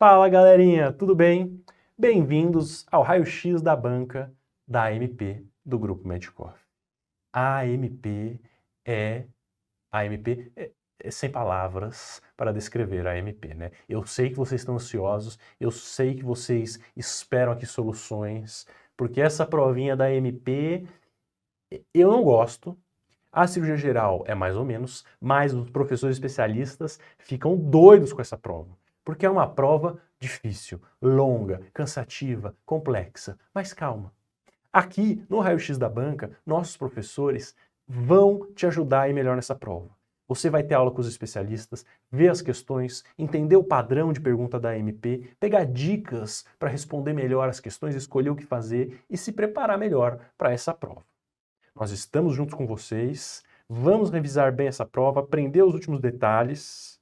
Fala galerinha, tudo bem? Bem-vindos ao raio-x da banca da AMP do Grupo Medcoff. A AMP é sem palavras para descrever a AMP, né? Eu sei que vocês estão ansiosos, eu sei que vocês esperam aqui soluções, porque essa provinha da AMP eu não gosto. A cirurgia geral é mais ou menos, mas os professores especialistas ficam doidos com essa prova, porque é uma prova difícil, longa, cansativa, complexa. Mas calma. Aqui, no raio-x da banca, nossos professores vão te ajudar a ir melhor nessa prova. Você vai ter aula com os especialistas, ver as questões, entender o padrão de pergunta da AMP, pegar dicas para responder melhor as questões, escolher o que fazer e se preparar melhor para essa prova. Nós estamos juntos com vocês, vamos revisar bem essa prova, aprender os últimos detalhes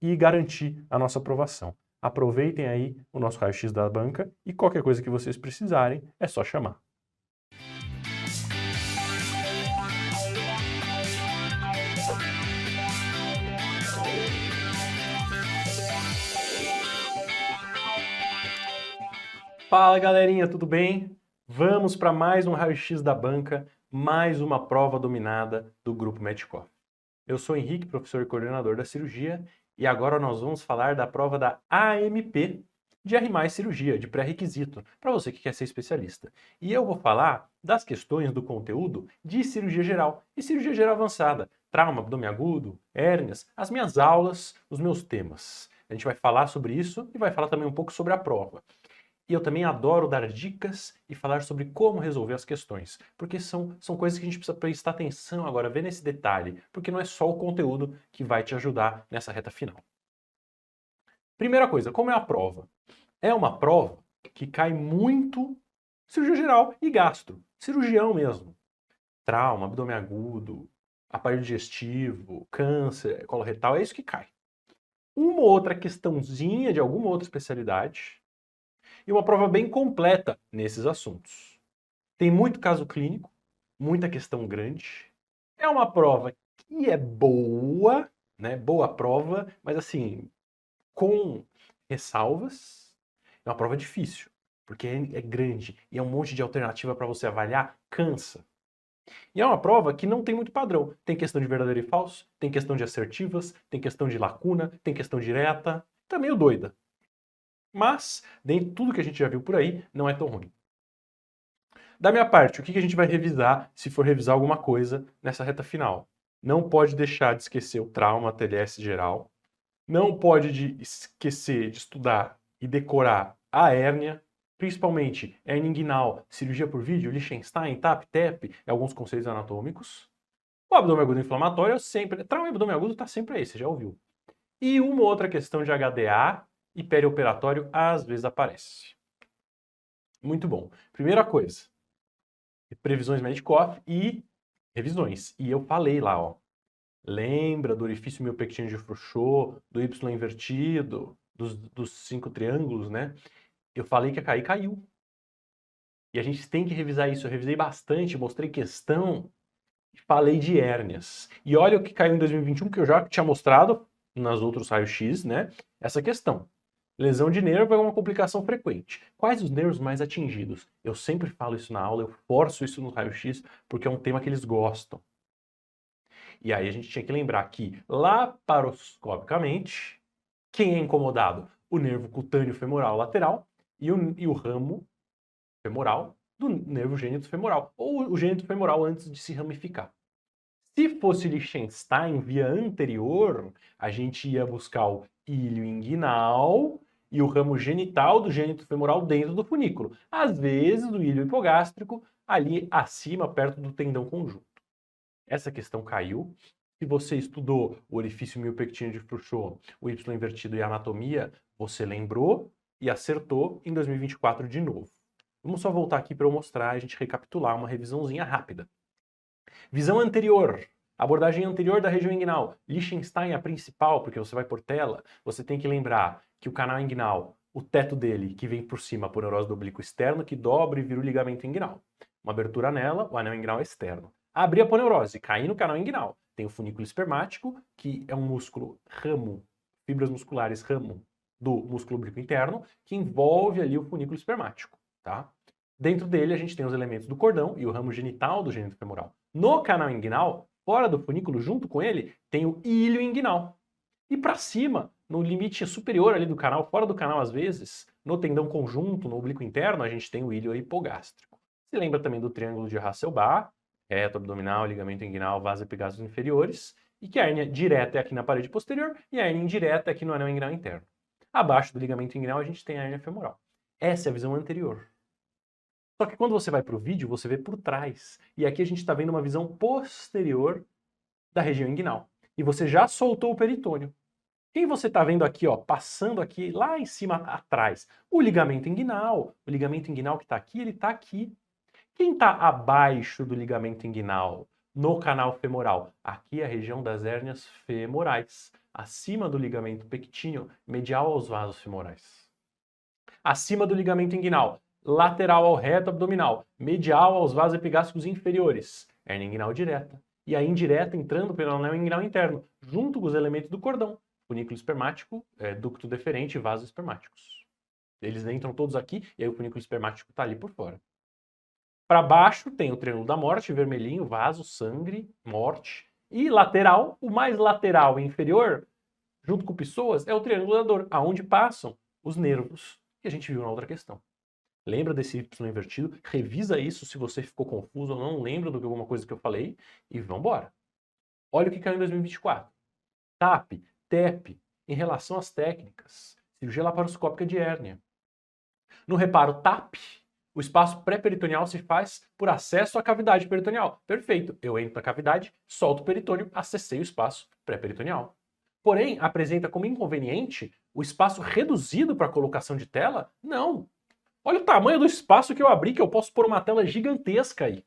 e garantir a nossa aprovação. Aproveitem aí o nosso raio-x da banca e qualquer coisa que vocês precisarem é só chamar. Fala galerinha, tudo bem? Vamos para mais um raio-x da banca, mais uma prova dominada do Grupo Medcoff. Eu sou Henrique, professor e coordenador da cirurgia, e agora nós vamos falar da prova da AMP de R+ cirurgia, de pré-requisito, para você que quer ser especialista. E eu vou falar das questões do conteúdo de cirurgia geral e cirurgia geral avançada, trauma, abdômen agudo, hérnias, as minhas aulas, os meus temas. A gente vai falar sobre isso e vai falar também um pouco sobre a prova. E eu também adoro dar dicas e falar sobre como resolver as questões, porque são coisas que a gente precisa prestar atenção agora, ver nesse detalhe, porque não é só o conteúdo que vai te ajudar nessa reta final. Primeira coisa, como é a prova? É uma prova que cai muito cirurgia geral e gastro, cirurgião mesmo. Trauma, abdômen agudo, aparelho digestivo, câncer, coloretal, é isso que cai. Uma outra questãozinha de alguma outra especialidade, e uma prova bem completa nesses assuntos. Tem muito caso clínico, muita questão grande. É uma prova que é boa, né? Boa prova, mas assim, com ressalvas. É uma prova difícil, porque é grande e é um monte de alternativa para você avaliar, cansa. E é uma prova que não tem muito padrão. Tem questão de verdadeiro e falso, tem questão de assertivas, tem questão de lacuna, tem questão direta. Tá meio doida. Mas, dentro de tudo que a gente já viu por aí, não é tão ruim. Da minha parte, o que a gente vai revisar, se for revisar alguma coisa, nessa reta final? Não pode deixar de esquecer o trauma, TLS geral. Não pode esquecer de estudar e decorar a hérnia, principalmente hérnia inguinal, cirurgia por vídeo, Liechtenstein, TAP, TEP e alguns conceitos anatômicos. O abdômen agudo inflamatório sempre... Trauma e abdômen agudo está sempre aí, você já ouviu. E uma outra questão de HDA e perioperatório às vezes aparece. Muito bom. Primeira coisa, previsões Medcoff e revisões. E eu falei lá, ó. Lembra do orifício miopectino de Frouchot, do Y invertido, dos 5 triângulos, né? Eu falei que ia cair, caiu. E a gente tem que revisar isso. Eu revisei bastante, mostrei questão e falei de hérnias. E olha o que caiu em 2021, que eu já tinha mostrado nas outros raios-x, né? Essa questão. Lesão de nervo é uma complicação frequente. Quais os nervos mais atingidos? Eu sempre falo isso na aula, eu forço isso no raio-x, porque é um tema que eles gostam. E aí a gente tinha que lembrar que, laparoscopicamente, quem é incomodado? O nervo cutâneo femoral lateral e o ramo femoral do nervo gênito femoral, ou o gênito femoral antes de se ramificar. Se fosse Liechtenstein via anterior, a gente ia buscar o ilho inguinal e o ramo genital do gênito femoral dentro do funículo. Às vezes, o ilho hipogástrico ali acima, perto do tendão conjunto. Essa questão caiu. Se você estudou o orifício miopectino de Frouchot, o Y invertido e a anatomia, você lembrou e acertou em 2024 de novo. Vamos só voltar aqui para eu mostrar, a gente recapitular uma revisãozinha rápida. Visão anterior. Abordagem anterior da região inguinal. Liechtenstein é a principal, porque você vai por tela. Você tem que lembrar que o canal inguinal, o teto dele, que vem por cima, a aponeurose do oblíquo externo, que dobra e vira o ligamento inguinal. Uma abertura nela, o anel inguinal é externo. Abrir a aponeurose, cair no canal inguinal. Tem o funículo espermático, que é um músculo ramo, fibras musculares ramo, do músculo oblíquo interno, que envolve ali o funículo espermático, tá? Dentro dele a gente tem os elementos do cordão e o ramo genital do gênito femoral. No canal inguinal, fora do funículo, junto com ele, tem o ilho inguinal. E para cima, no limite superior ali do canal, fora do canal às vezes, no tendão conjunto, no oblíquo interno, a gente tem o ilho hipogástrico. Se lembra também do triângulo de Hasselbalch, reto abdominal, ligamento inguinal, vasos epigásticos inferiores, e que a hérnia direta é aqui na parede posterior e a hérnia indireta é aqui no anel inguinal interno. Abaixo do ligamento inguinal a gente tem a hérnia femoral. Essa é a visão anterior. Só que quando você vai para o vídeo, você vê por trás. E aqui a gente está vendo uma visão posterior da região inguinal. E você já soltou o peritônio. Quem você está vendo aqui, ó, passando aqui, lá em cima atrás? O ligamento inguinal. O ligamento inguinal que está aqui, ele está aqui. Quem está abaixo do ligamento inguinal? No canal femoral. Aqui é a região das hérnias femorais. Acima do ligamento pectíneo, medial aos vasos femorais. Acima do ligamento inguinal, lateral ao reto abdominal, medial aos vasos epigástricos inferiores. Hérnia inguinal direta. E a indireta entrando pelo anel inguinal interno, junto com os elementos do cordão. Funículo espermático, ducto deferente e vasos espermáticos. Eles entram todos aqui e aí o funículo espermático está ali por fora. Para baixo tem o triângulo da morte, vermelhinho, vaso, sangue, morte. E lateral, o mais lateral e inferior, junto com pessoas, é o triângulo da dor, aonde passam os nervos que a gente viu na outra questão. Lembra desse Y invertido? Revisa isso se você ficou confuso ou não lembra de alguma coisa que eu falei e vamos embora. Olha o que caiu em 2024. TAP, TEP, em relação às técnicas. Cirurgia laparoscópica de hérnia. No reparo TAP, o espaço pré-peritoneal se faz por acesso à cavidade peritoneal. Perfeito. Eu entro na cavidade, solto o peritônio, acessei o espaço pré-peritoneal. Porém, apresenta como inconveniente o espaço reduzido para a colocação de tela? Não. Olha o tamanho do espaço que eu abri, que eu posso pôr uma tela gigantesca aí.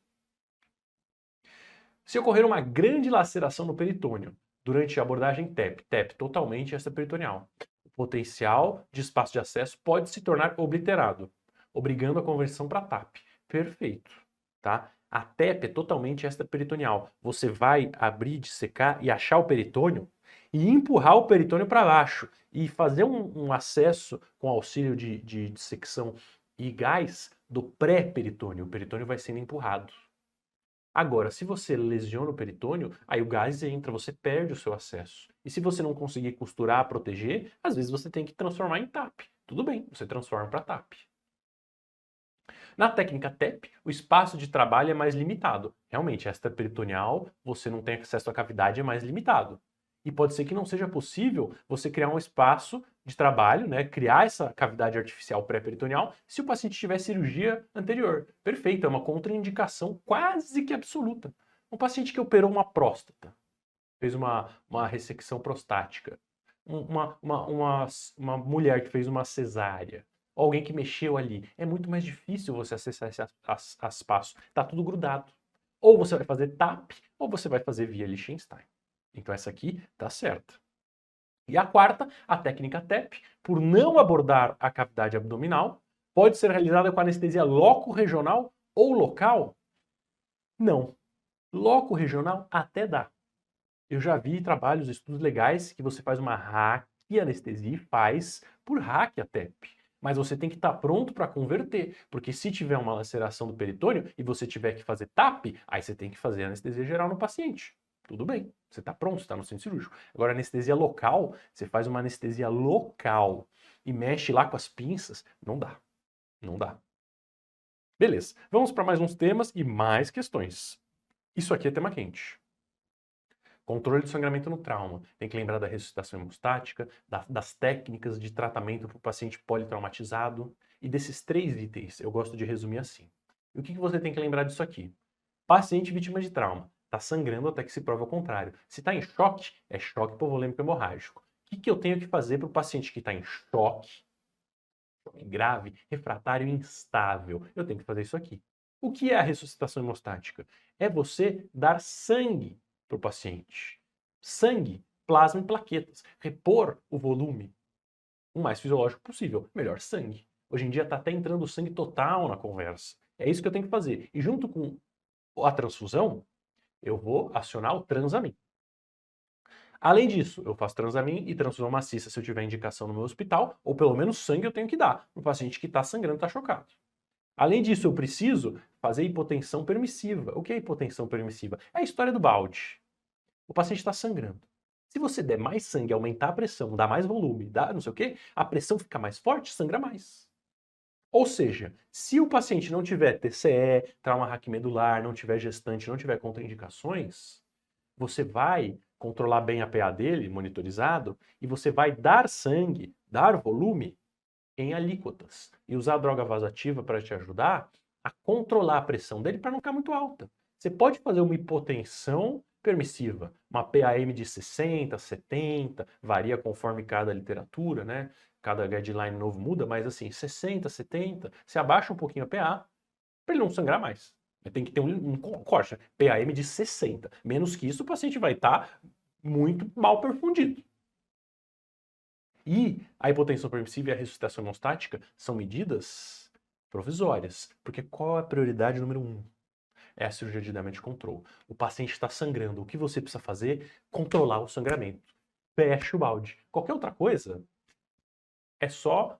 Se ocorrer uma grande laceração no peritônio durante a abordagem TEP, TEP totalmente extraperitoneal, o potencial de espaço de acesso pode se tornar obliterado, obrigando a conversão para TAP. Perfeito, tá? A TEP é totalmente extraperitoneal. Você vai abrir, dissecar e achar o peritônio e empurrar o peritônio para baixo e fazer um acesso com auxílio de dissecção e gás do pré-peritônio. O peritônio vai sendo empurrado. Agora, se você lesiona o peritônio, aí o gás entra, você perde o seu acesso. E se você não conseguir costurar, proteger, às vezes você tem que transformar em TAP. Tudo bem, você transforma para TAP. Na técnica TEP, o espaço de trabalho é mais limitado. Realmente, extraperitoneal, você não tem acesso à cavidade, é mais limitado. E pode ser que não seja possível você criar um espaço de trabalho, né, criar essa cavidade artificial pré-peritoneal, se o paciente tiver cirurgia anterior. Perfeito, é uma contraindicação quase que absoluta. Um paciente que operou uma próstata, fez uma ressecção prostática, uma mulher que fez uma cesárea, alguém que mexeu ali, é muito mais difícil você acessar esse espaço. Está tudo grudado. Ou você vai fazer TAP, ou você vai fazer via Liechtenstein. Então essa aqui está certa. E a quarta, a técnica TEP, por não abordar a cavidade abdominal, pode ser realizada com anestesia loco-regional ou local? Não. Loco-regional até dá. Eu já vi trabalhos, estudos legais que você faz uma raquianestesia e faz por raquia TEP. Mas você tem que estar pronto para converter, porque se tiver uma laceração do peritônio e você tiver que fazer TAP, aí você tem que fazer anestesia geral no paciente. Tudo bem, você está pronto, está no centro cirúrgico. Agora, anestesia local, você faz uma anestesia local e mexe lá com as pinças, não dá. Não dá. Beleza, vamos para mais uns temas e mais questões. Isso aqui é tema quente. Controle de sangramento no trauma. Tem que lembrar da ressuscitação hemostática, das técnicas de tratamento para o paciente politraumatizado e desses 3 itens. Eu gosto de resumir assim. E o que você tem que lembrar disso aqui? Paciente vítima de trauma. Está sangrando até que se prove ao contrário. Se está em choque, é choque hipovolêmico hemorrágico. O que eu tenho que fazer para o paciente que está em choque grave, refratário e instável? Eu tenho que fazer isso aqui. O que é a ressuscitação hemostática? É você dar sangue para o paciente. Sangue, plasma e plaquetas. Repor o volume o mais fisiológico possível. Melhor sangue. Hoje em dia está até entrando sangue total na conversa. É isso que eu tenho que fazer. E junto com a transfusão, eu vou acionar o Transamin. Além disso, eu faço transamin e transfusão maciça se eu tiver indicação no meu hospital, ou pelo menos sangue eu tenho que dar para o paciente que está sangrando, está chocado. Além disso, eu preciso fazer hipotensão permissiva. O que é hipotensão permissiva? É a história do balde. O paciente está sangrando. Se você der mais sangue, aumentar a pressão, dar mais volume, dar não sei o quê, a pressão fica mais forte, sangra mais. Ou seja, se o paciente não tiver TCE, trauma raquimedular, não tiver gestante, não tiver contraindicações, você vai controlar bem a PA dele, monitorizado, e você vai dar sangue, dar volume em alíquotas e usar a droga vasoativa para te ajudar a controlar a pressão dele para não ficar muito alta. Você pode fazer uma hipotensão permissiva, uma PAM de 60, 70, varia conforme cada literatura, né? Cada guideline novo muda, mas assim, 60, 70, você abaixa um pouquinho a PA para ele não sangrar mais. Tem que ter um corte, PAM de 60. Menos que isso, o paciente vai estar muito mal perfundido. E a hipotensão permissiva e a ressuscitação hemostática são medidas provisórias. Porque qual é a prioridade número 1? É a cirurgia de damage control. O paciente está sangrando. O que você precisa fazer? Controlar o sangramento. Fecha o balde. Qualquer outra coisa é só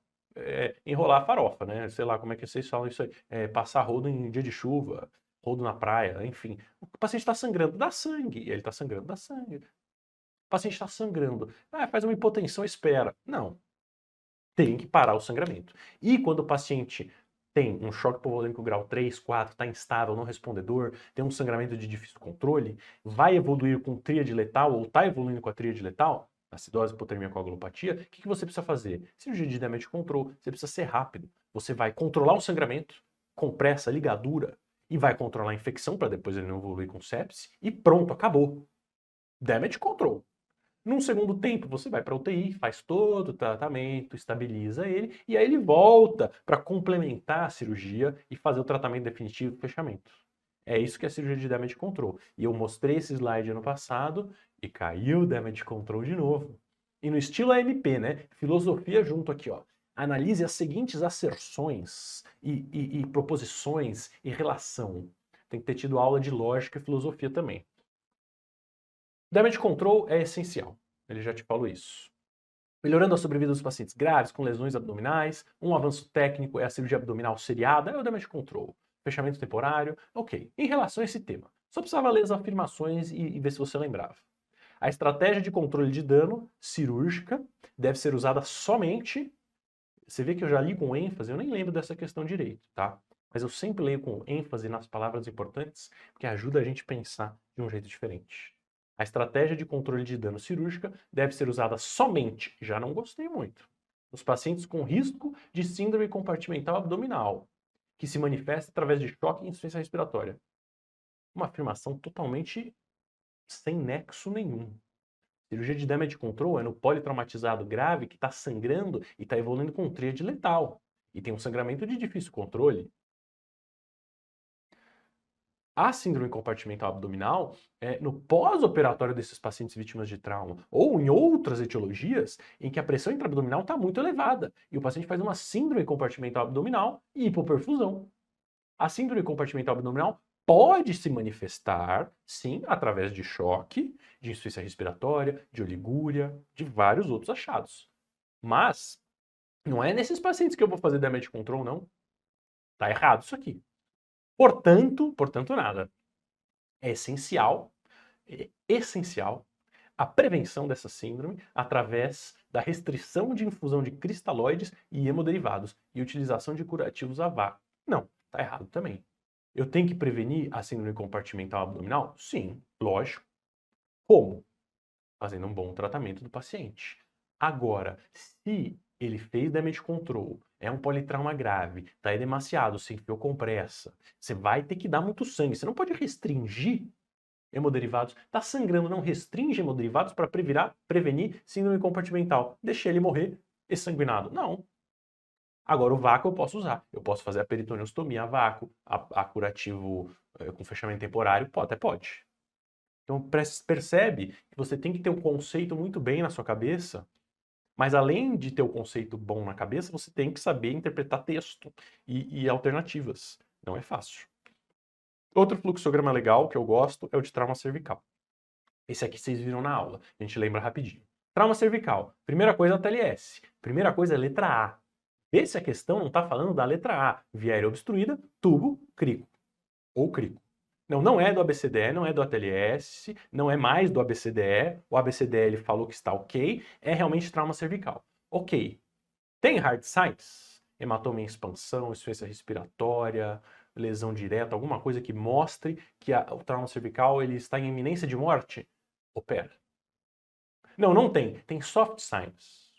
enrolar a farofa, né? Sei lá como é que vocês falam isso aí. Passar rodo em dia de chuva, rodo na praia, enfim. O paciente está sangrando, dá sangue. Ele está sangrando, dá sangue. O paciente está sangrando. Faz uma hipotensão, espera. Não. Tem que parar o sangramento. E quando o paciente tem um choque hipovolêmico grau 3, 4, está instável, não respondedor, tem um sangramento de difícil controle, vai evoluir com tríade letal ou está evoluindo com a tríade letal, acidose, hipotermia, coagulopatia, o que você precisa fazer? Cirurgia de damage control, você precisa ser rápido. Você vai controlar o sangramento, compressa, ligadura, e vai controlar a infecção para depois ele não evoluir com sepse, e pronto, acabou. Damage control. Num segundo tempo, você vai para a UTI, faz todo o tratamento, estabiliza ele, e aí ele volta para complementar a cirurgia e fazer o tratamento definitivo e fechamento. É isso que é a cirurgia de damage control. E eu mostrei esse slide ano passado e caiu o damage control de novo. E no estilo AMP, né? Filosofia junto aqui, ó. Analise as seguintes asserções e proposições e relação. Tem que ter tido aula de lógica e filosofia também. Damage control é essencial, ele já te falou isso. Melhorando a sobrevida dos pacientes graves com lesões abdominais, um avanço técnico é a cirurgia abdominal seriada, é o damage control. Fechamento temporário, ok. Em relação a esse tema, só precisava ler as afirmações e ver se você lembrava. A estratégia de controle de dano cirúrgica deve ser usada somente... Você vê que eu já li com ênfase, eu nem lembro dessa questão direito, tá? Mas eu sempre leio com ênfase nas palavras importantes, porque ajuda a gente a pensar de um jeito diferente. A estratégia de controle de dano cirúrgica deve ser usada somente, já não gostei muito, nos pacientes com risco de síndrome compartimental abdominal, que se manifesta através de choque e insuficiência respiratória. Uma afirmação totalmente sem nexo nenhum. Cirurgia de damage control é no politraumatizado grave que está sangrando e está evoluindo com tríade letal. E tem um sangramento de difícil controle. A síndrome compartimental abdominal é no pós-operatório desses pacientes vítimas de trauma, ou em outras etiologias em que a pressão intraabdominal está muito elevada e o paciente faz uma síndrome compartimental abdominal e hipoperfusão. A síndrome compartimental abdominal pode se manifestar, sim, através de choque, de insuficiência respiratória, de oligúria, de vários outros achados. Mas não é nesses pacientes que eu vou fazer damage control, não. Tá errado isso aqui. Portanto nada. É essencial a prevenção dessa síndrome através da restrição de infusão de cristalóides e hemoderivados e utilização de curativos a vácuo. Não, tá errado também. Eu tenho que prevenir a síndrome compartimental abdominal? Sim, lógico. Como? Fazendo um bom tratamento do paciente. Agora, se ele fez damage control, é um politrauma grave, está edemaciado, se enfiou compressa, você vai ter que dar muito sangue. Você não pode restringir hemoderivados. Está sangrando, não restringe hemoderivados para prevenir síndrome compartimental. Deixa ele morrer exsanguinado. Não. Agora, o vácuo eu posso usar. Eu posso fazer a peritoneostomia a vácuo, a curativo com fechamento temporário, até pode. Então, percebe que você tem que ter um conceito muito bem na sua cabeça, mas além de ter o conceito bom na cabeça, você tem que saber interpretar texto e alternativas. Não é fácil. Outro fluxograma legal que eu gosto é o de trauma cervical. Esse aqui vocês viram na aula, a gente lembra rapidinho. Trauma cervical, primeira coisa a TLS, primeira coisa é letra A. Vê se a questão não está falando da letra A, via aérea obstruída, tubo, crico, ou crico. Não, não é do ABCDE, não é do ATLS, não é mais do ABCDE, o ABCDE ele falou que está ok, é realmente trauma cervical. Ok, tem hard signs? Hematoma em expansão, insuficiência respiratória, lesão direta, alguma coisa que mostre que o trauma cervical ele está em iminência de morte? Opera. Não, não tem. Tem soft signs.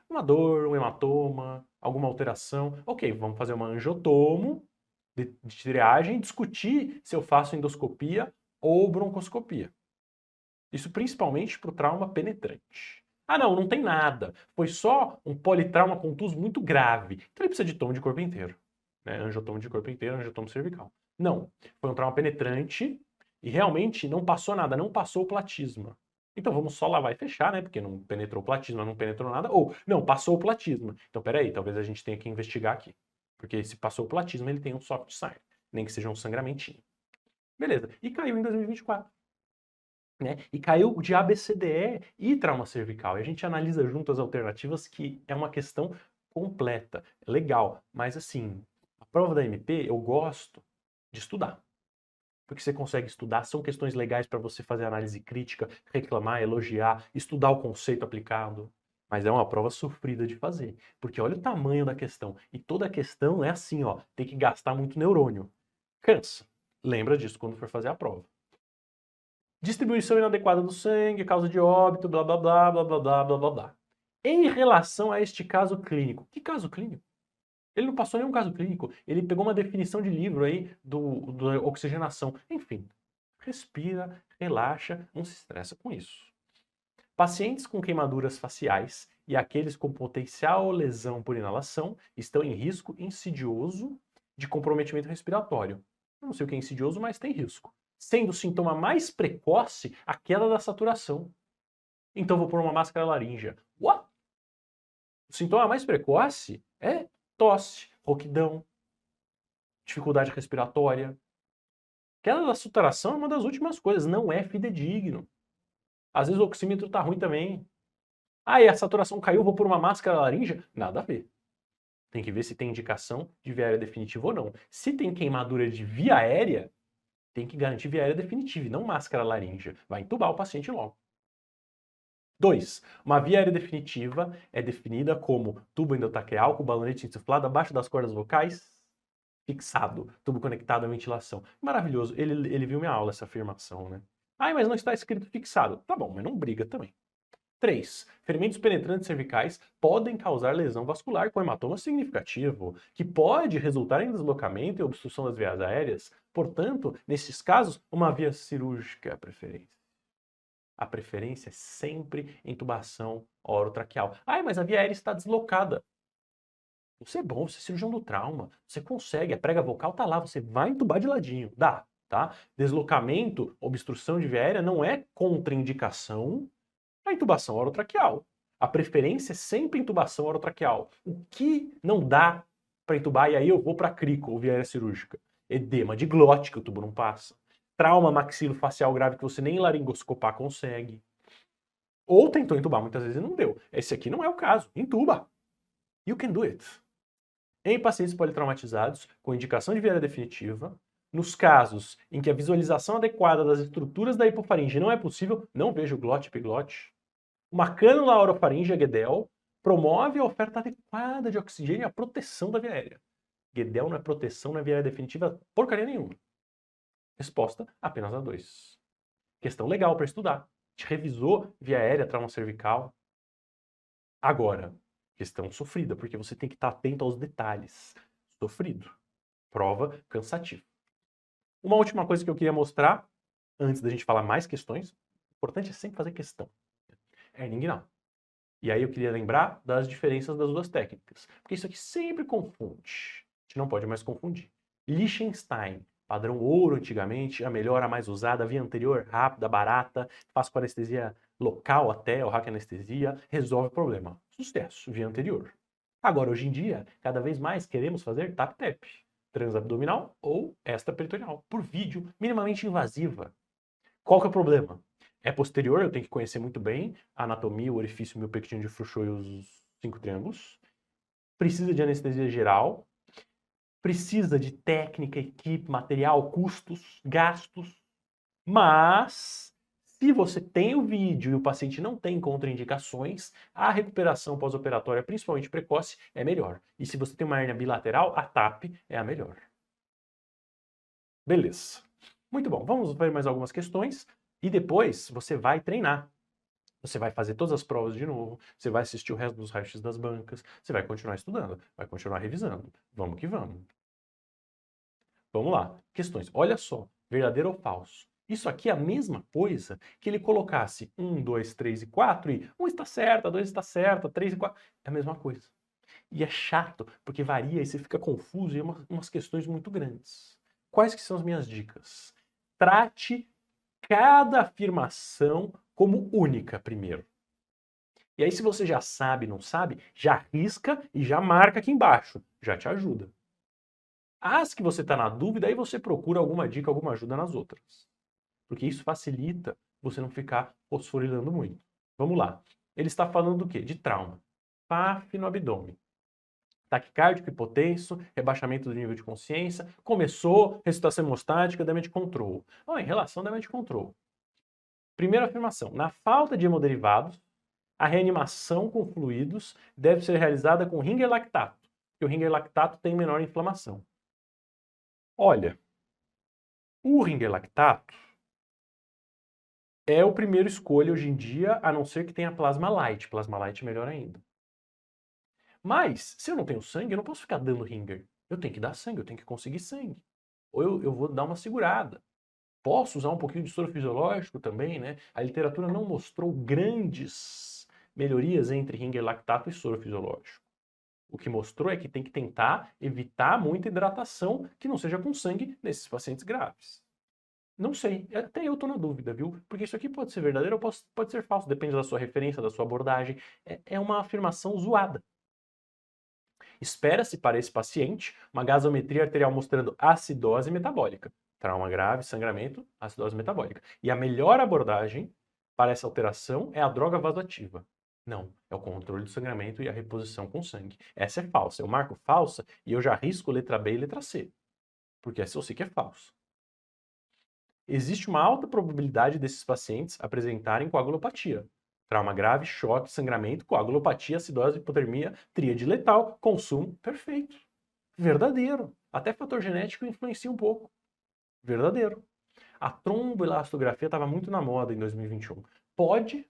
Uma dor, um hematoma, alguma alteração. Ok, vamos fazer uma angiotomo de triagem, discutir se eu faço endoscopia ou broncoscopia. Isso principalmente para o trauma penetrante. Ah, não, não tem nada. Foi só um politrauma contuso muito grave. Então ele precisa de tomo de corpo inteiro. Né? Angiotomo de corpo inteiro, angiotomo cervical. Não, foi um trauma penetrante e realmente não passou nada, não passou o platisma. Então vamos só lavar e fechar, né? Porque não penetrou o platisma, não penetrou nada. Ou, não, passou o platisma. Então peraí, talvez a gente tenha que investigar aqui. Porque se passou o platisma, ele tem um soft sign. Nem que seja um sangramentinho. Beleza. E caiu em 2024. Né? E caiu de ABCDE e trauma cervical. E a gente analisa junto as alternativas, que é uma questão completa. Legal, mas assim, a prova da MP eu gosto de estudar. Porque você consegue estudar, são questões legais para você fazer análise crítica, reclamar, elogiar, estudar o conceito aplicado. Mas é uma prova sofrida de fazer. Porque olha o tamanho da questão. E toda a questão é assim, ó, tem que gastar muito neurônio. Cansa. Lembra disso quando for fazer a prova. Distribuição inadequada do sangue, causa de óbito, blá blá blá blá blá blá blá blá blá. Em relação a este caso clínico, que caso clínico? Ele não passou nenhum caso clínico, ele pegou uma definição de livro aí do oxigenação. Enfim, respira, relaxa, não se estressa com isso. Pacientes com queimaduras faciais e aqueles com potencial lesão por inalação estão em risco insidioso de comprometimento respiratório. Eu não sei o que é insidioso, mas tem risco. Sendo o sintoma mais precoce a queda da saturação. Então vou pôr uma máscara laríngea. What? O sintoma mais precoce é tosse, rouquidão, dificuldade respiratória. Queda da saturação é uma das últimas coisas, não é fidedigno. Às vezes o oxímetro tá ruim também. Ah, e a saturação caiu, vou pôr uma máscara laríngea? Nada a ver. Tem que ver se tem indicação de via aérea definitiva ou não. Se tem queimadura de via aérea, tem que garantir via aérea definitiva e não máscara laríngea. Vai entubar o paciente logo. 2. Uma via aérea definitiva é definida como tubo endotraqueal com balonete insuflado abaixo das cordas vocais, fixado, tubo conectado à ventilação. Maravilhoso. Ele viu minha aula, essa afirmação, né? Ah, mas não está escrito fixado. Tá bom, mas não briga também. 3. Ferimentos penetrantes cervicais podem causar lesão vascular com hematoma significativo, que pode resultar em deslocamento e obstrução das vias aéreas. Portanto, nesses casos, uma via cirúrgica é a preferência. A preferência é sempre intubação orotraqueal. Ah, mas a via aérea está deslocada. Você é bom, você é cirurgião do trauma, você consegue, a prega vocal tá lá, você vai entubar de ladinho, dá, tá? Deslocamento, obstrução de via aérea não é contraindicação a intubação orotraqueal. A preferência é sempre intubação orotraqueal. O que não dá para intubar, e aí eu vou para crico ou via aérea cirúrgica? Edema de glote, que o tubo não passa. Trauma maxilofacial grave que você nem laringoscopar consegue. Ou tentou intubar muitas vezes e não deu. Esse aqui não é o caso. Intuba. You can do it. Em pacientes politraumatizados, com indicação de via aérea definitiva, nos casos em que a visualização adequada das estruturas da hipofaringe não é possível, não vejo glote epiglote. Uma cânula orofaríngea Guedel promove a oferta adequada de oxigênio e a proteção da via aérea. Guedel não é proteção na via aérea definitiva porcaria nenhuma. Resposta apenas a 2. Questão legal para estudar. A gente revisou via aérea, trauma cervical. Agora, questão sofrida, porque você tem que estar atento aos detalhes. Sofrido. Prova cansativa. Uma última coisa que eu queria mostrar, antes da gente falar mais questões, o importante é sempre fazer questão. Hernia inguinal. E aí eu queria lembrar das diferenças das duas técnicas, porque isso aqui sempre confunde. A gente não pode mais confundir. Liechtenstein, padrão ouro antigamente, a melhor, a mais usada, a via anterior, rápida, barata, faz com anestesia local até, o hack anestesia, resolve o problema. Sucesso, via anterior. Agora, hoje em dia, cada vez mais queremos fazer tap-tap, transabdominal ou extraperitoneal, por vídeo, minimamente invasiva. Qual que é o problema? É posterior, eu tenho que conhecer muito bem a anatomia, o orifício miopectino de Frouchot e os 5 triângulos. Precisa de anestesia geral. Precisa de técnica, equipe, material, custos, gastos. Mas, se você tem o vídeo e o paciente não tem contraindicações, a recuperação pós-operatória, principalmente precoce, é melhor. E se você tem uma hérnia bilateral, a TAP é a melhor. Beleza. Muito bom. Vamos ver mais algumas questões e depois você vai treinar. Você vai fazer todas as provas de novo, você vai assistir o resto dos raios-x das bancas, você vai continuar estudando, vai continuar revisando. Vamos que vamos. Vamos lá. Questões. Olha só. Verdadeiro ou falso? Isso aqui é a mesma coisa que ele colocasse 1, 2, 3 e 4 e 1 está certa, 2 está certa, 3 e 4. É a mesma coisa. E é chato, porque varia e você fica confuso e é umas questões muito grandes. Quais que são as minhas dicas? Trate cada afirmação como única primeiro. E aí, se você já sabe, não sabe, já risca e já marca aqui embaixo. Já te ajuda. As que você está na dúvida, aí você procura alguma dica, alguma ajuda nas outras. Porque isso facilita você não ficar fosforilando muito. Vamos lá. Ele está falando do quê? De trauma. PAF no abdômen. Taquicárdico, hipotenso, rebaixamento do nível de consciência. Começou, ressuscitação hemostática, damage control. Em relação ao damage control. Primeira afirmação. Na falta de hemoderivados, a reanimação com fluidos deve ser realizada com Ringer lactato, porque o Ringer lactato tem menor inflamação. Olha, o Ringer lactato é o primeiro escolha hoje em dia, a não ser que tenha plasma light. Plasma light é melhor ainda. Mas, se eu não tenho sangue, eu não posso ficar dando Ringer. Eu tenho que dar sangue, eu tenho que conseguir sangue. Ou eu vou dar uma segurada. Posso usar um pouquinho de soro fisiológico também, né? A literatura não mostrou grandes melhorias entre Ringer lactato e soro fisiológico. O que mostrou é que tem que tentar evitar muita hidratação que não seja com sangue nesses pacientes graves. Não sei, até eu tô na dúvida, viu? Porque isso aqui pode ser verdadeiro ou pode ser falso, depende da sua referência, da sua abordagem. É uma afirmação zoada. Espera-se para esse paciente uma gasometria arterial mostrando acidose metabólica. Trauma grave, sangramento, acidose metabólica. E a melhor abordagem para essa alteração é a droga vasoativa. Não, é o controle do sangramento e a reposição com sangue. Essa é falsa. Eu marco falsa e eu já risco letra B e letra C. Porque essa eu sei que é falsa. Existe uma alta probabilidade desses pacientes apresentarem coagulopatia. Trauma grave, choque, sangramento, coagulopatia, acidose, hipotermia, tríade letal, consumo, perfeito. Verdadeiro. Até fator genético influencia um pouco. Verdadeiro. A tromboelastografia estava muito na moda em 2021. Pode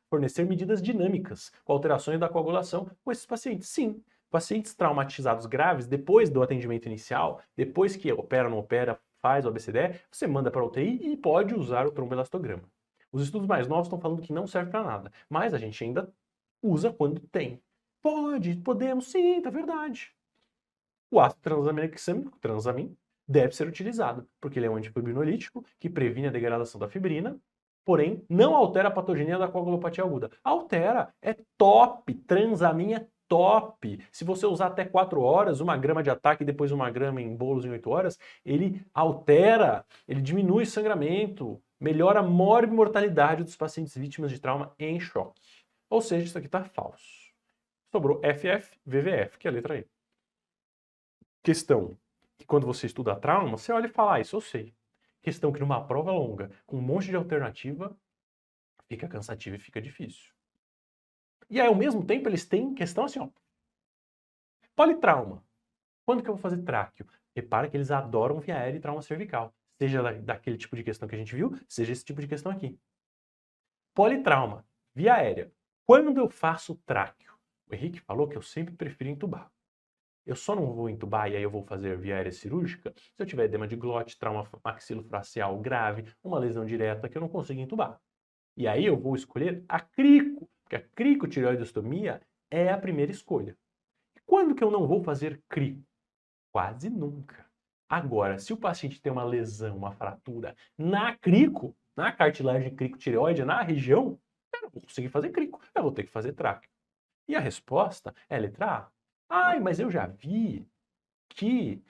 fornecer medidas dinâmicas com alterações da coagulação com esses pacientes. Sim, pacientes traumatizados graves, depois do atendimento inicial, depois que opera ou não opera, faz o ABCDE, você manda para a UTI e pode usar o tromboelastograma. Os estudos mais novos estão falando que não serve para nada, mas a gente ainda usa quando tem. Podemos, sim, tá verdade. O ácido transaminexâmico, transamin, deve ser utilizado, porque ele é um antifibrinolítico que previne a degradação da fibrina, porém não altera a patogenia da coagulopatia aguda. Altera, é top, transamin é top. Se você usar até 4 horas, 1 grama de ataque e depois 1 grama em bolos em 8 horas, ele altera, ele diminui o sangramento, melhora a morbimortalidade dos pacientes vítimas de trauma em choque. Ou seja, isso aqui está falso. Sobrou FF, VVF, que é a letra E. Questão que quando você estuda trauma, você olha e fala, isso eu sei. Questão que numa prova longa, com um monte de alternativa, fica cansativo e fica difícil. E aí, ao mesmo tempo, eles têm questão assim, ó. Politrauma. Quando que eu vou fazer tráqueo? Repara que eles adoram via aérea e trauma cervical. Seja daquele tipo de questão que a gente viu, seja esse tipo de questão aqui. Politrauma, via aérea. Quando eu faço tráqueo? O Henrique falou que eu sempre prefiro entubar. Eu só não vou entubar e aí eu vou fazer via aérea cirúrgica se eu tiver edema de glote, trauma maxilofacial grave, uma lesão direta que eu não consigo entubar. E aí eu vou escolher a crico, porque a cricotireoidostomia é a primeira escolha. E quando que eu não vou fazer crico? Quase nunca. Agora, se o paciente tem uma lesão, uma fratura na crico, na cartilagem cricotireoide, na região, eu não vou conseguir fazer crico, eu vou ter que fazer tráqueo. E a resposta é a letra A. Ai, mas eu já vi que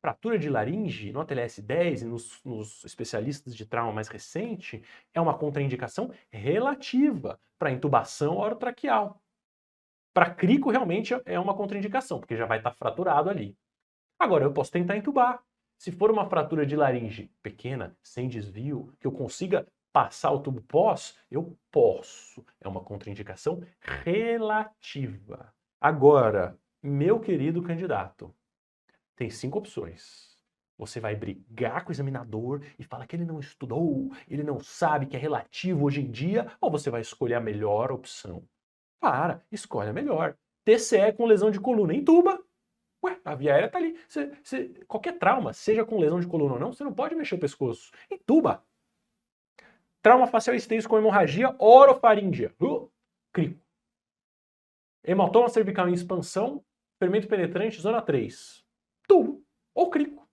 Fratura de laringe no ATLS-10 e nos especialistas de trauma mais recente é uma contraindicação relativa para intubação orotraqueal. Para crico, realmente é uma contraindicação, porque já vai estar fraturado ali. Agora, eu posso tentar intubar. Se for uma fratura de laringe pequena, sem desvio, que eu consiga passar o tubo pós, eu posso. É uma contraindicação relativa. Agora, meu querido candidato, tem 5 opções. Você vai brigar com o examinador e falar que ele não estudou, ele não sabe que é relativo hoje em dia, ou você vai escolher a melhor opção? Escolhe a melhor. TCE com lesão de coluna, intuba. Ué, a via aérea tá ali. Qualquer trauma, seja com lesão de coluna ou não, você não pode mexer o pescoço. Intuba. Trauma facial extenso com hemorragia orofaríngea. Crico. Hematoma cervical em expansão, fermento penetrante, zona 3. Tubo. Ou crico.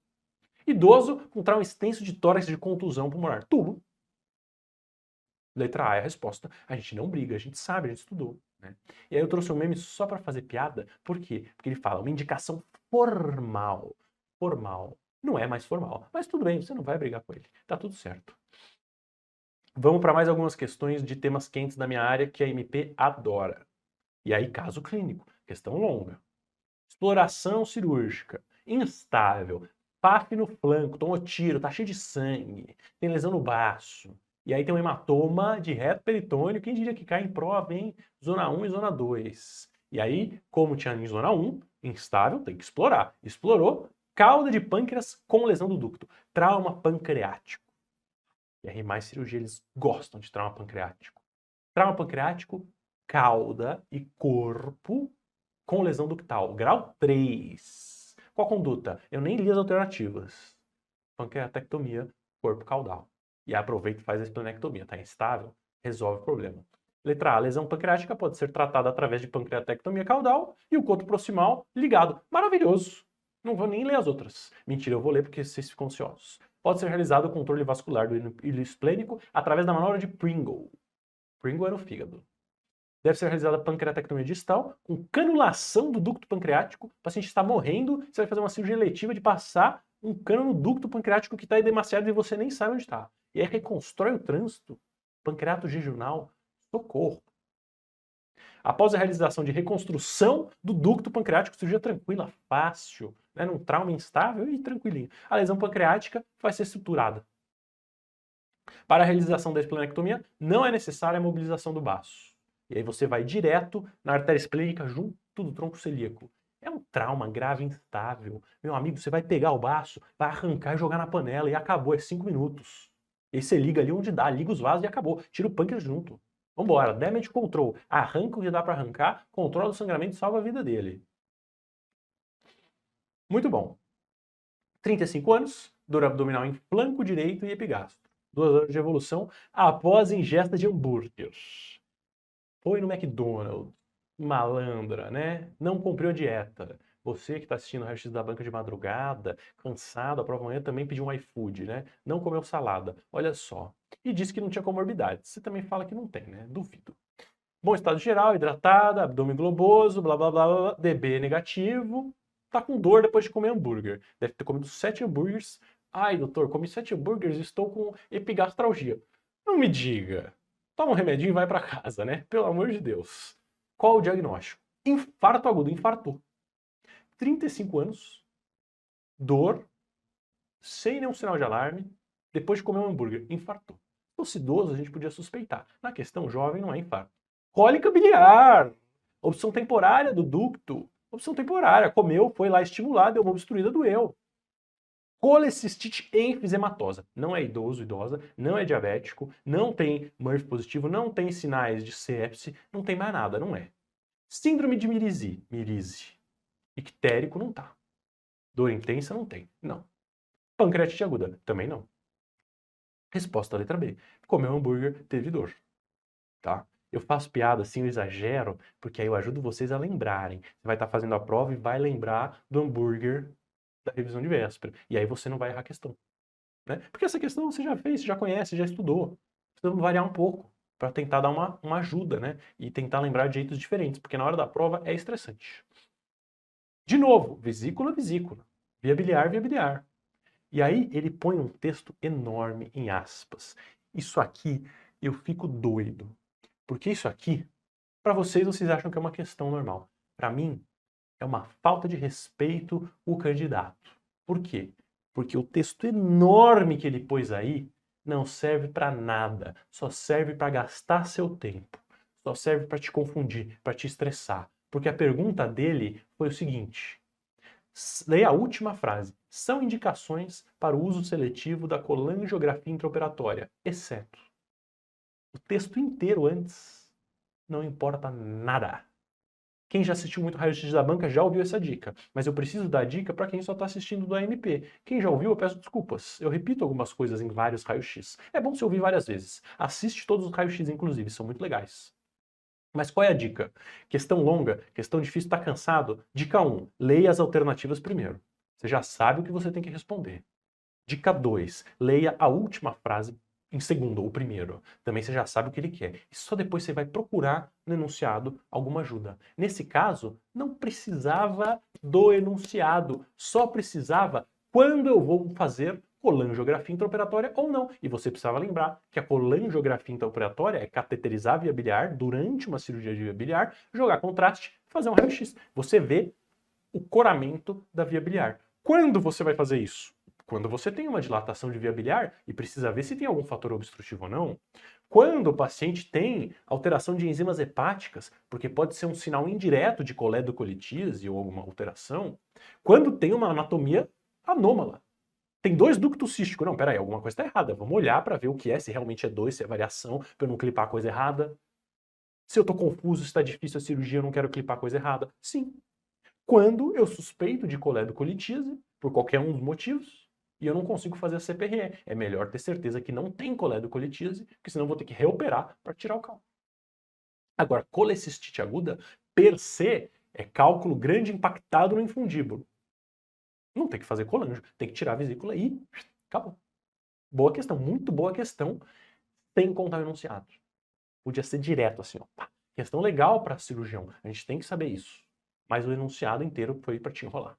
Idoso com trauma extenso de tórax de contusão pulmonar. Tubo. Letra A é a resposta. A gente não briga, a gente sabe, a gente estudou. Né? E aí eu trouxe um meme só para fazer piada. Por quê? Porque ele fala uma indicação formal. Formal. Não é mais formal. Mas tudo bem, você não vai brigar com ele. Tá tudo certo. Vamos para mais algumas questões de temas quentes da minha área que a MP adora. E aí, caso clínico. Questão longa. Exploração cirúrgica. Instável. PAF no flanco. Tomou tiro. Tá cheio de sangue. Tem lesão no baço. E aí tem um hematoma de reto peritônio, quem diria que cai em prova, hein? Zona 1 e zona 2. E aí, como tinha em zona 1, instável, tem que explorar. Explorou, cauda de pâncreas com lesão do ducto. Trauma pancreático. E aí, mais cirurgia, eles gostam de trauma pancreático. Trauma pancreático, cauda e corpo com lesão ductal. Grau 3. Qual conduta? Eu nem li as alternativas. Pancreatectomia, corpo caudal. E aproveita e faz a esplenectomia. Está instável, resolve o problema. Letra A, lesão pancreática pode ser tratada através de pancreatectomia caudal e o coto proximal ligado. Maravilhoso! Não vou nem ler as outras. Mentira, eu vou ler porque vocês ficam ansiosos. Pode ser realizado o controle vascular do ilho esplênico através da manobra de Pringle. Pringle é no fígado. Deve ser realizada a pancreatectomia distal com canulação do ducto pancreático. O paciente está morrendo, você vai fazer uma cirurgia eletiva de passar um cano no ducto pancreático que está edemaciado e você nem sabe onde está. E aí reconstrói o trânsito. Pancreato jejunal. Socorro. Após a realização de reconstrução do ducto pancreático, cirurgia tranquila, fácil, né? Num trauma instável e tranquilinho. A lesão pancreática vai ser suturada. Para a realização da esplenectomia, não é necessária a mobilização do baço. E aí você vai direto na artéria esplênica junto do tronco celíaco. É um trauma grave instável. Meu amigo, você vai pegar o baço, vai arrancar e jogar na panela e acabou, é 5 minutos. E aí você liga ali onde dá, liga os vasos e acabou. Tira o pâncreas junto. Vambora, damage control. Arranca o que dá para arrancar, controla o sangramento e salva a vida dele. Muito bom. 35 anos, dor abdominal em flanco direito e epigastro. 2 horas de evolução após ingesta de hambúrguer. Foi no McDonald's, malandra, né? Não cumpriu a dieta. Você que está assistindo o raio-x da banca de madrugada, cansado, a prova amanhã também pediu um iFood, né? Não comeu salada, olha só. E disse que não tinha comorbidade. Você também fala que não tem, né? Duvido. Bom estado geral, hidratada, abdômen globoso, blá blá blá blá, DB negativo. Tá com dor depois de comer hambúrguer. Deve ter comido 7 hambúrgueres. Ai, doutor, comi 7 hambúrgueres e estou com epigastralgia. Não me diga. Toma um remedinho e vai para casa, né? Pelo amor de Deus. Qual o diagnóstico? Infarto agudo, infartou. 35 anos, dor, sem nenhum sinal de alarme, depois de comer um hambúrguer, infartou. Se fosse idoso, a gente podia suspeitar. Na questão jovem, não é infarto. Cólica biliar, obstrução temporária do ducto. Obstrução temporária, comeu, foi lá estimular, deu uma obstruída, doeu. Colecistite enfisемatosa. Não é idoso, idosa, não é diabético, não tem Murphy positivo, não tem sinais de sepse, não tem mais nada, não é. Síndrome de Mirise. Ictérico não tá. Dor intensa não tem, não. Pancreatite aguda, também não. Resposta letra B. Comeu hambúrguer, teve dor. Tá? Eu faço piada assim, eu exagero, porque aí eu ajudo vocês a lembrarem. Você vai estar fazendo a prova e vai lembrar do hambúrguer da revisão de véspera. E aí você não vai errar a questão. Né? Porque essa questão você já fez, você já conhece, já estudou. Precisamos variar um pouco para tentar dar uma ajuda, né? E tentar lembrar de jeitos diferentes, porque na hora da prova é estressante. De novo, vesícula, vesícula. Via biliar, via biliar. E aí ele põe um texto enorme em aspas. Isso aqui eu fico doido. Porque isso aqui, para vocês acham que é uma questão normal. Para mim, é uma falta de respeito o candidato. Por quê? Porque o texto enorme que ele pôs aí não serve para nada. Só serve para gastar seu tempo. Só serve para te confundir, para te estressar. Porque a pergunta dele foi o seguinte: leia a última frase. São indicações para o uso seletivo da colangiografia intraoperatória, exceto. O texto inteiro antes não importa nada. Quem já assistiu muito Raio-X da Banca já ouviu essa dica, mas eu preciso dar dica para quem só está assistindo do AMP. Quem já ouviu, eu peço desculpas. Eu repito algumas coisas em vários Raio-X. É bom se ouvir várias vezes. Assiste todos os Raio-X, inclusive, são muito legais. Mas qual é a dica? Questão longa, questão difícil, está cansado? Dica 1, leia as alternativas primeiro. Você já sabe o que você tem que responder. Dica 2, leia a última frase em segundo ou primeiro. Também você já sabe o que ele quer. E só depois você vai procurar no enunciado alguma ajuda. Nesse caso, não precisava do enunciado, só precisava quando eu vou fazer colangiografia intraoperatória ou não. E você precisava lembrar que a colangiografia intraoperatória é cateterizar a via biliar durante uma cirurgia de via biliar, jogar contraste, fazer um raio-x. Você vê o coramento da via biliar. Quando você vai fazer isso? Quando você tem uma dilatação de via biliar e precisa ver se tem algum fator obstrutivo ou não. Quando o paciente tem alteração de enzimas hepáticas, porque pode ser um sinal indireto de coledocolitíase ou alguma alteração. Quando tem uma anatomia anômala. Tem 2 ductos císticos. Não, peraí, alguma coisa está errada. Vamos olhar para ver o que é, se realmente é 2, se é variação, para eu não clipar a coisa errada. Se eu estou confuso, se está difícil a cirurgia, eu não quero clipar a coisa errada. Sim. Quando eu suspeito de coledocolitíase, por qualquer um dos motivos, e eu não consigo fazer a CPRE. É melhor ter certeza que não tem coledocolitíase, porque senão eu vou ter que reoperar para tirar o cálculo. Agora, colecistite aguda, per se, é cálculo grande impactado no infundíbulo. Não tem que fazer colangio, tem que tirar a vesícula e acabou. Boa questão, muito boa questão, sem contar o enunciado. Podia ser direto assim, ó. Questão legal para cirurgião, a gente tem que saber isso. Mas o enunciado inteiro foi para te enrolar.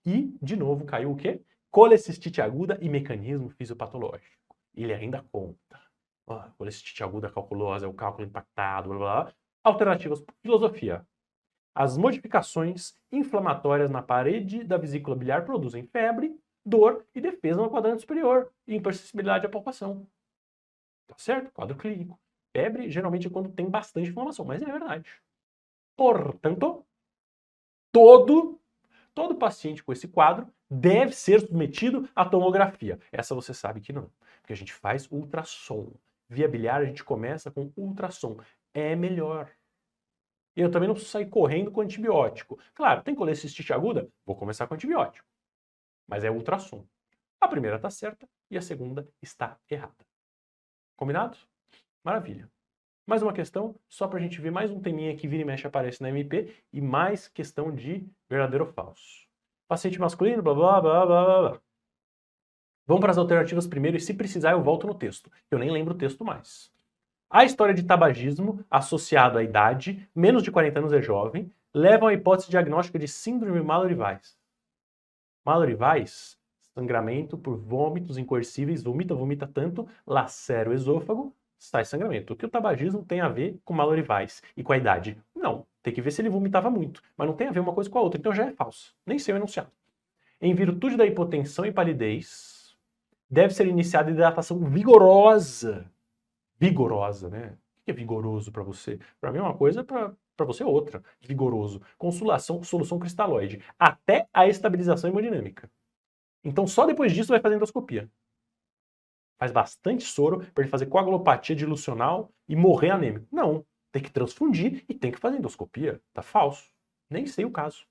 E, de novo, caiu o quê? Colecistite aguda e mecanismo fisiopatológico. Ele ainda conta. Colecistite aguda calculosa, é o cálculo impactado, blá blá blá. Alternativas, filosofia. As modificações inflamatórias na parede da vesícula biliar produzem febre, dor e defesa no quadrante superior e imperceptibilidade à palpação. Tá certo? Quadro clínico. Febre geralmente é quando tem bastante inflamação, mas é verdade. Portanto, todo paciente com esse quadro deve ser submetido à tomografia. Essa você sabe que não, porque a gente faz ultrassom. Via biliar a gente começa com ultrassom. É melhor. E eu também não preciso sair correndo com antibiótico. Claro, tem colecistite aguda? Vou começar com antibiótico. Mas é ultrassom. A primeira está certa e a segunda está errada. Combinado? Maravilha. Mais uma questão, só para a gente ver mais um teminha que vira e mexe aparece na MP e mais questão de verdadeiro ou falso. Paciente masculino, blá blá blá blá blá. Vamos para as alternativas primeiro e se precisar eu volto no texto. Eu nem lembro o texto mais. A história de tabagismo associado à idade, menos de 40 anos é jovem, leva a hipótese diagnóstica de síndrome Mallory-Weiss. Mallory-Weiss, sangramento por vômitos incoercíveis, vomita tanto, lacera o esôfago, sai sangramento. O que o tabagismo tem a ver com Mallory-Weiss e com a idade? Não, tem que ver se ele vomitava muito, mas não tem a ver uma coisa com a outra, então já é falso. Nem sei o enunciado. Em virtude da hipotensão e palidez, deve ser iniciada hidratação vigorosa. Vigorosa, né? O que é vigoroso para você? Para mim é uma coisa, para você é outra. Vigoroso. Consolação, solução cristalóide. Até a estabilização hemodinâmica. Então só depois disso vai fazer endoscopia. Faz bastante soro para ele fazer coagulopatia dilucional e morrer anêmico. Não. Tem que transfundir e tem que fazer endoscopia. Tá falso. Nem sei o caso.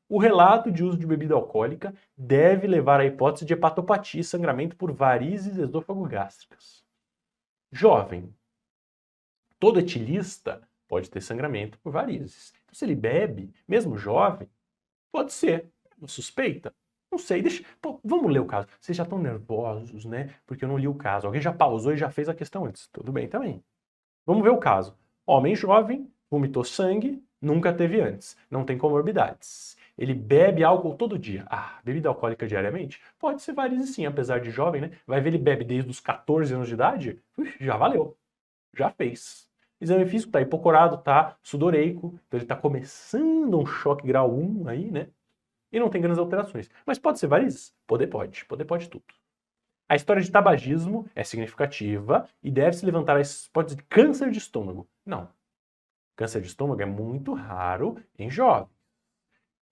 O relato de uso de bebida alcoólica deve levar à hipótese de hepatopatia e sangramento por varizes esôfago-gástricas. Jovem. Todo etilista pode ter sangramento por varizes. Então, se ele bebe, mesmo jovem, pode ser. Uma suspeita? Não sei, deixa. Pô, vamos ler o caso. Vocês já estão nervosos, né? Porque eu não li o caso. Alguém já pausou e já fez a questão antes. Tudo bem também. Vamos ver o caso. Homem jovem, vomitou sangue, nunca teve antes. Não tem comorbidades. Ele bebe álcool todo dia. Ah, bebida alcoólica diariamente? Pode ser varizes sim, apesar de jovem, né? Vai ver ele bebe desde os 14 anos de idade? Já valeu. Já fez. Exame físico tá hipocorado, tá sudoreico, então ele tá começando um choque grau 1 aí, né? E não tem grandes alterações. Mas pode ser varizes? Poder pode tudo. A história de tabagismo é significativa e deve-se levantar a hipótese de câncer de estômago. Não. Câncer de estômago é muito raro em jovens.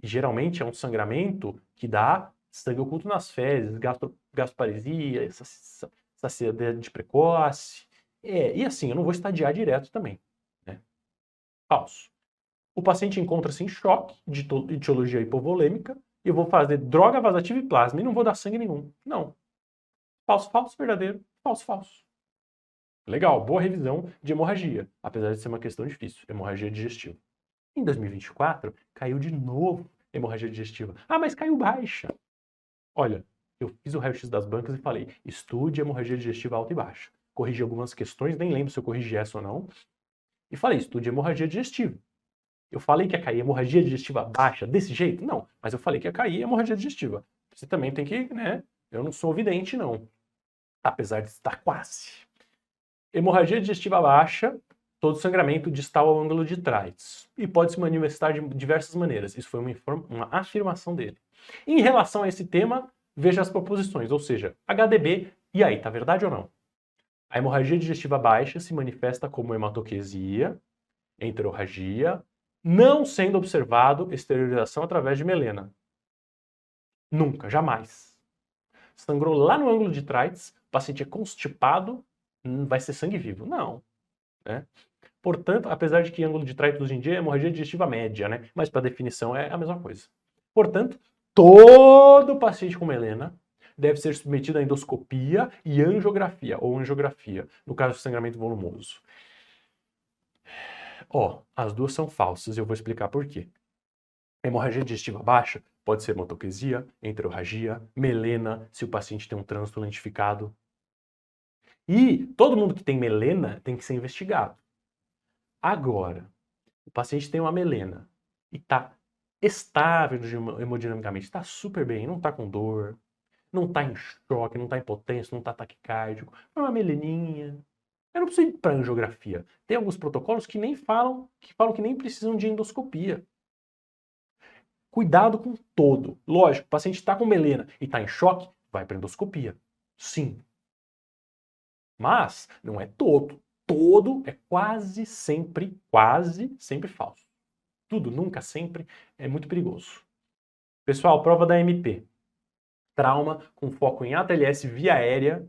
E geralmente é um sangramento que dá sangue oculto nas fezes, gastroparesia, saciedade precoce. E assim, eu não vou estadiar direto também. Né? Falso. O paciente encontra-se em choque de etiologia hipovolêmica e eu vou fazer droga vasativa e plasma e não vou dar sangue nenhum. Não. Falso, falso, verdadeiro, falso, falso. Legal, boa revisão de hemorragia, apesar de ser uma questão difícil, hemorragia digestiva. Em 2024, caiu de novo hemorragia digestiva. Ah, mas caiu baixa. Olha, eu fiz o raio-x das bancas e falei, estude hemorragia digestiva alta e baixa. Corrigi algumas questões, nem lembro se eu corrigi essa ou não. E falei, estude hemorragia digestiva. Eu falei que ia cair hemorragia digestiva baixa desse jeito? Não, mas eu falei que ia cair hemorragia digestiva. Você também tem que, né? Eu não sou vidente, não. Apesar de estar quase. Hemorragia digestiva baixa, todo sangramento distal ao ângulo de Treitz. E pode se manifestar de diversas maneiras. Isso foi uma afirmação dele. Em relação a esse tema, veja as proposições, ou seja, HDB, e aí, tá verdade ou não? A hemorragia digestiva baixa se manifesta como hematoquesia, enterorragia, não sendo observado exteriorização através de melena. Nunca, jamais. Sangrou lá no ângulo de Treitz, o paciente é constipado, vai ser sangue vivo. Não. Né? Portanto, apesar de que ângulo de Treitz hoje em dia é hemorragia digestiva média, né? Mas para definição é a mesma coisa. Portanto, todo paciente com melena deve ser submetido a endoscopia e angiografia, ou angiografia, no caso de sangramento volumoso. As duas são falsas e eu vou explicar por quê. Hemorragia digestiva baixa pode ser hematoquesia, enterorragia, melena, se o paciente tem um trânsito lentificado. E todo mundo que tem melena tem que ser investigado. Agora, o paciente tem uma melena e está estável hemodinamicamente, está super bem, não está com dor, não está em choque, não está em potência, não está taquicárdico, é uma meleninha. Eu não preciso ir para angiografia. Tem alguns protocolos que falam que nem precisam de endoscopia. Cuidado com todo. Lógico, o paciente está com melena e está em choque, vai para endoscopia. Sim. Mas não é todo. Todo é quase sempre falso. Tudo, nunca, sempre, é muito perigoso. Pessoal, prova da MP. Trauma com foco em ATLS via aérea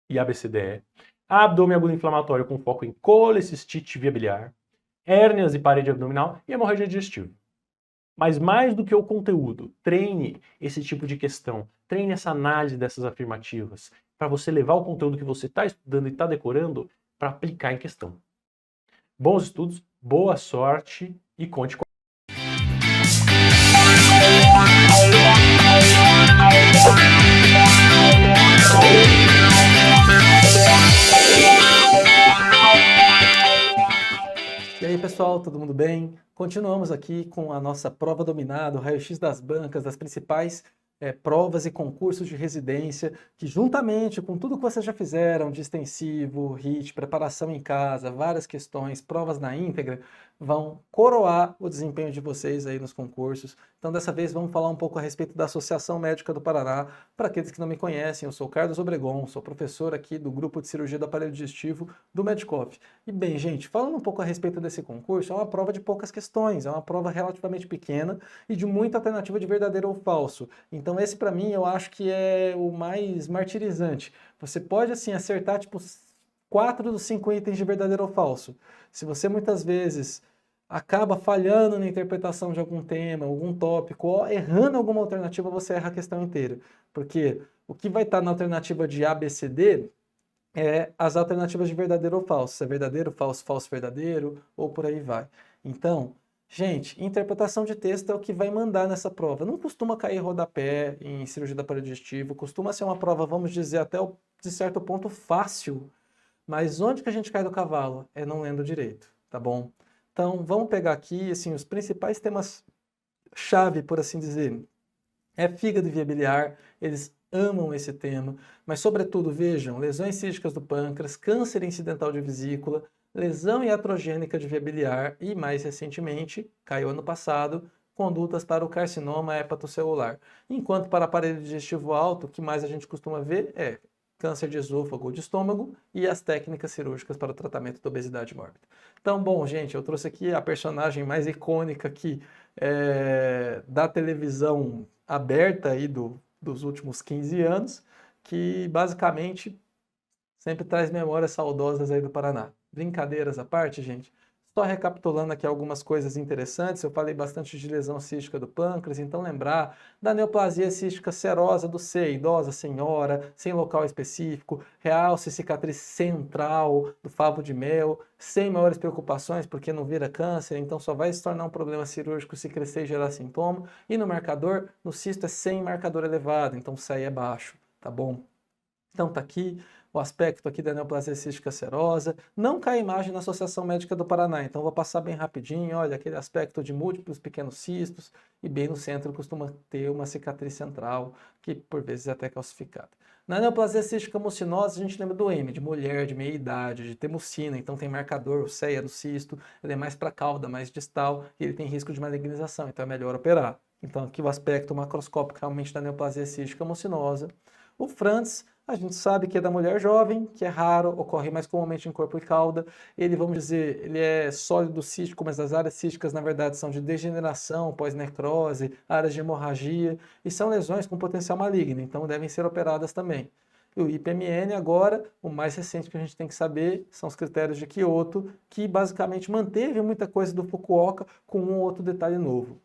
e ABCDE. Abdômen agudo inflamatório com foco em colecistite via biliar. Hérnias e parede abdominal e hemorragia digestiva. Mas mais do que o conteúdo, treine esse tipo de questão, treine essa análise dessas afirmativas, para você levar o conteúdo que você está estudando e está decorando para aplicar em questão. Bons estudos, boa sorte e conte com E aí, pessoal, todo mundo bem? Continuamos aqui com a nossa prova dominada, o raio-x das bancas, das principais provas e concursos de residência, que juntamente com tudo que vocês já fizeram, de extensivo, HIIT, preparação em casa, várias questões, provas na íntegra, vão coroar o desempenho de vocês aí nos concursos. Então, dessa vez, vamos falar um pouco a respeito da Associação Médica do Paraná. Para aqueles que não me conhecem, eu sou Carlos Obregon, sou professor aqui do Grupo de Cirurgia do Aparelho Digestivo do Medcoff. E bem, gente, falando um pouco a respeito desse concurso, é uma prova de poucas questões, é uma prova relativamente pequena e de muita alternativa de verdadeiro ou falso. Então esse para mim eu acho que é o mais martirizante. Você pode assim acertar tipo 4 dos 5 itens de verdadeiro ou falso. Se você muitas vezes acaba falhando na interpretação de algum tema, algum tópico, ou errando alguma alternativa, você erra a questão inteira. Porque o que vai estar na alternativa de A, B, C, D é as alternativas de verdadeiro ou falso. Se é verdadeiro, falso, falso, verdadeiro, ou por aí vai. Então, gente, interpretação de texto é o que vai mandar nessa prova. Não costuma cair rodapé em cirurgia do aparelho digestivo, costuma ser uma prova, vamos dizer, até de certo ponto fácil, mas onde que a gente cai do cavalo? É não lendo direito, tá bom? Então, vamos pegar aqui, assim, os principais temas chave, por assim dizer, é fígado e via biliar. Eles amam esse tema, mas sobretudo vejam lesões císticas do pâncreas, câncer incidental de vesícula, lesão iatrogênica de via biliar e, mais recentemente, caiu ano passado, condutas para o carcinoma hepatocelular. Enquanto para aparelho digestivo alto, o que mais a gente costuma ver é câncer de esôfago ou de estômago e as técnicas cirúrgicas para o tratamento da obesidade mórbida. Então, bom, gente, eu trouxe aqui a personagem mais icônica aqui da televisão aberta aí dos últimos 15 anos, que basicamente sempre traz memórias saudosas aí do Paraná. Brincadeiras à parte, gente. Só recapitulando aqui algumas coisas interessantes, eu falei bastante de lesão cística do pâncreas, então lembrar da neoplasia cística serosa do C, idosa senhora, sem local específico, realce cicatriz central do favo de mel, sem maiores preocupações, porque não vira câncer, então só vai se tornar um problema cirúrgico se crescer e gerar sintoma. E no marcador, no cisto é sem marcador elevado, então o CI é baixo, tá bom? Então tá aqui o aspecto aqui da neoplasia cística serosa. Não cai imagem na Associação Médica do Paraná, então vou passar bem rapidinho. Olha, aquele aspecto de múltiplos pequenos cistos e bem no centro costuma ter uma cicatriz central, que por vezes é até calcificada. Na neoplasia cística mucinosa, a gente lembra do M, de mulher, de meia idade, de ter mucina, então tem marcador, o CEA do cisto, ele é mais para cauda, mais distal, e ele tem risco de malignização, então é melhor operar. Então aqui o aspecto macroscópico realmente da neoplasia cística mucinosa. O Franz, a gente sabe que é da mulher jovem, que é raro, ocorre mais comumente em corpo e cauda. Ele, vamos dizer, ele é sólido cístico, mas as áreas císticas, na verdade, são de degeneração, pós-necrose, áreas de hemorragia, e são lesões com potencial maligno, então devem ser operadas também. E o IPMN agora, o mais recente que a gente tem que saber, são os critérios de Kyoto, que basicamente manteve muita coisa do Fukuoka com um ou outro detalhe novo.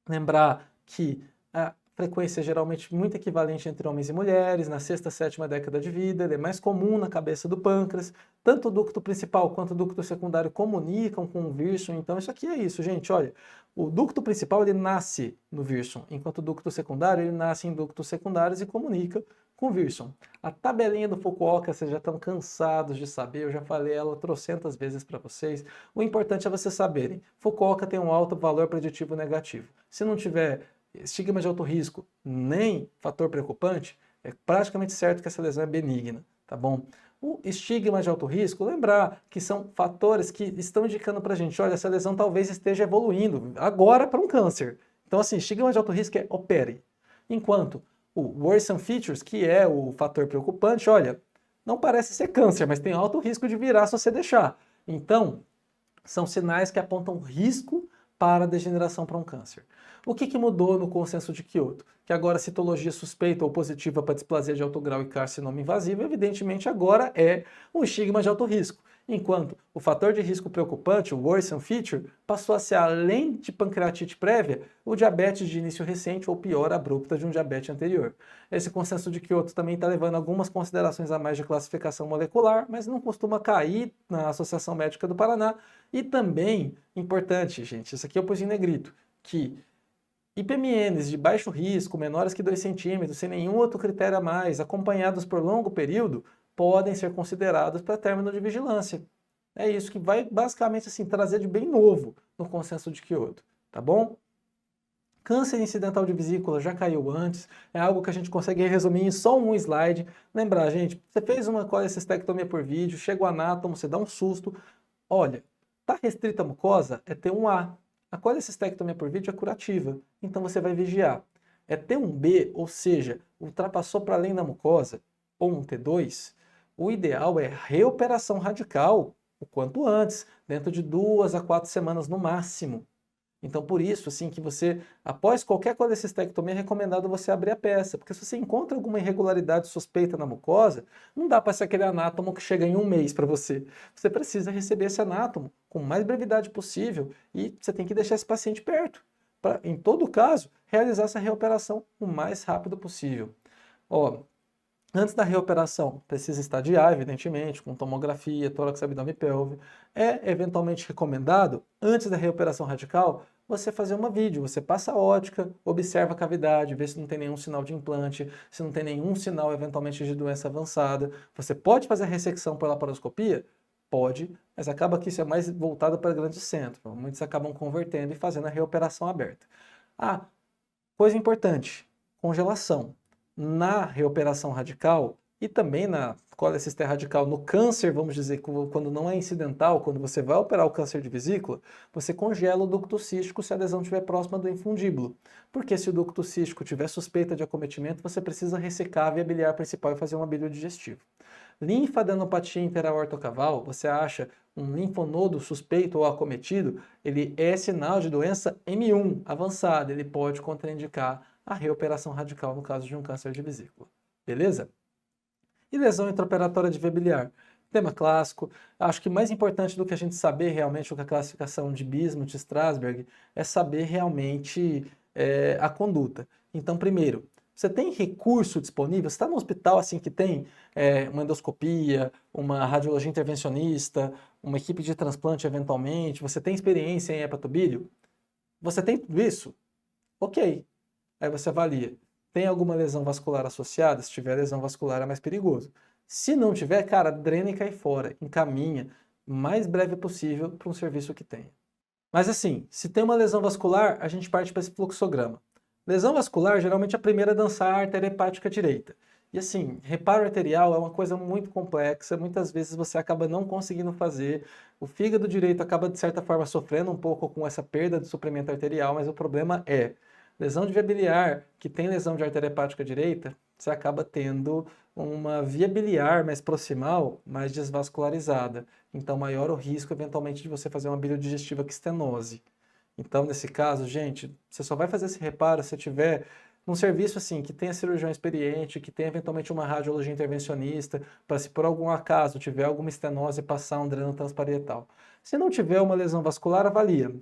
Lembrar que a frequência é geralmente muito equivalente entre homens e mulheres, na sexta, sétima década de vida, ele é mais comum na cabeça do pâncreas, tanto o ducto principal quanto o ducto secundário comunicam com o Wirsum, então isso aqui é isso, gente, olha, o ducto principal ele nasce no Wirsum, enquanto o ducto secundário ele nasce em ductos secundários e comunica com o Wirsum. A tabelinha do Fukuoka, vocês já estão cansados de saber, eu já falei ela trocentas vezes para vocês, o importante é vocês saberem, Fukuoka tem um alto valor preditivo negativo, se não tiver estigma de alto risco, nem fator preocupante, é praticamente certo que essa lesão é benigna, tá bom? O estigma de alto risco, lembrar que são fatores que estão indicando pra gente, olha, essa lesão talvez esteja evoluindo agora para um câncer. Então, assim, estigma de alto risco é opere. Enquanto o worrisome features, que é o fator preocupante, olha, não parece ser câncer, mas tem alto risco de virar se você deixar. Então, são sinais que apontam risco para a degeneração para um câncer. O que mudou no consenso de Kyoto? Que agora a citologia suspeita ou positiva para displasia de alto grau e carcinoma invasivo, evidentemente agora é um estigma de alto risco. Enquanto o fator de risco preocupante, o worrisome feature, passou a ser, além de pancreatite prévia, o diabetes de início recente ou pior, abrupta de um diabetes anterior. Esse consenso de Kyoto também está levando algumas considerações a mais de classificação molecular, mas não costuma cair na Associação Médica do Paraná. E também, importante, gente, isso aqui eu pus em negrito, que IPMNs de baixo risco, menores que 2 centímetros, sem nenhum outro critério a mais, acompanhados por longo período, podem ser considerados para término de vigilância. É isso que vai basicamente assim, trazer de bem novo no consenso de Kyoto, tá bom? Câncer incidental de vesícula já caiu antes, é algo que a gente consegue resumir em só um slide. Lembrar, gente, você fez uma colecistectomia por vídeo, chega o anátomo, você dá um susto, olha, tá restrita a mucosa, é T1A. A colecistectomia por vídeo é curativa, então você vai vigiar. É T1B, ou seja, ultrapassou para além da mucosa, ou um T2, o ideal é reoperação radical o quanto antes, dentro de 2 a 4 semanas no máximo. Então, por isso, assim, que você, após qualquer colecistectomia, é recomendado você abrir a peça, porque se você encontra alguma irregularidade suspeita na mucosa, não dá para ser aquele anátomo que chega em um mês para você. Você precisa receber esse anátomo com mais brevidade possível e você tem que deixar esse paciente perto, para, em todo caso, realizar essa reoperação o mais rápido possível. Ó, antes da reoperação, precisa estadiar, evidentemente, com tomografia, tórax, abdômen e pelve. É eventualmente recomendado, antes da reoperação radical, você fazer uma vídeo. Você passa a ótica, observa a cavidade, vê se não tem nenhum sinal de implante, se não tem nenhum sinal, eventualmente, de doença avançada. Você pode fazer a ressecção por laparoscopia? Pode, mas acaba que isso é mais voltado para grandes centros. Muitos acabam convertendo e fazendo a reoperação aberta. Ah, coisa importante, congelação. Na reoperação radical e também na colecistéria radical, no câncer, vamos dizer, quando não é incidental, quando você vai operar o câncer de vesícula, você congela o ducto cístico se a lesão estiver próxima do infundíbulo. Porque se o ducto cístico tiver suspeita de acometimento, você precisa ressecar a via biliar principal e fazer um abílio digestivo. Linfadenopatia interaortocaval, você acha um linfonodo suspeito ou acometido, ele é sinal de doença M1 avançada, ele pode contraindicar a reoperação radical no caso de um câncer de vesícula. Beleza? E lesão intraoperatória de via biliar? Tema clássico. Acho que mais importante do que a gente saber realmente o que a classificação de Bismuth e Strasberg é saber realmente a conduta. Então, primeiro, você tem recurso disponível? Você está no hospital assim que tem uma endoscopia, uma radiologia intervencionista, uma equipe de transplante eventualmente, você tem experiência em hepatobílio? Você tem tudo isso? Ok. Aí você avalia. Tem alguma lesão vascular associada? Se tiver lesão vascular é mais perigoso. Se não tiver, cara, drena e cai fora. Encaminha o mais breve possível para um serviço que tenha. Mas assim, se tem uma lesão vascular, a gente parte para esse fluxograma. Lesão vascular, geralmente a primeira é dançar a artéria hepática direita. E assim, reparo arterial é uma coisa muito complexa, muitas vezes você acaba não conseguindo fazer, o fígado direito acaba de certa forma sofrendo um pouco com essa perda de suprimento arterial, mas o problema é lesão de via biliar, que tem lesão de artéria hepática direita, você acaba tendo uma via biliar mais proximal, mais desvascularizada. Então, maior o risco, eventualmente, de você fazer uma biliodigestiva com estenose. Então, nesse caso, gente, você só vai fazer esse reparo se tiver num serviço assim, que tenha cirurgião experiente, que tenha eventualmente uma radiologia intervencionista, para se por algum acaso tiver alguma estenose, passar um dreno transparietal. Se não tiver uma lesão vascular, avalia.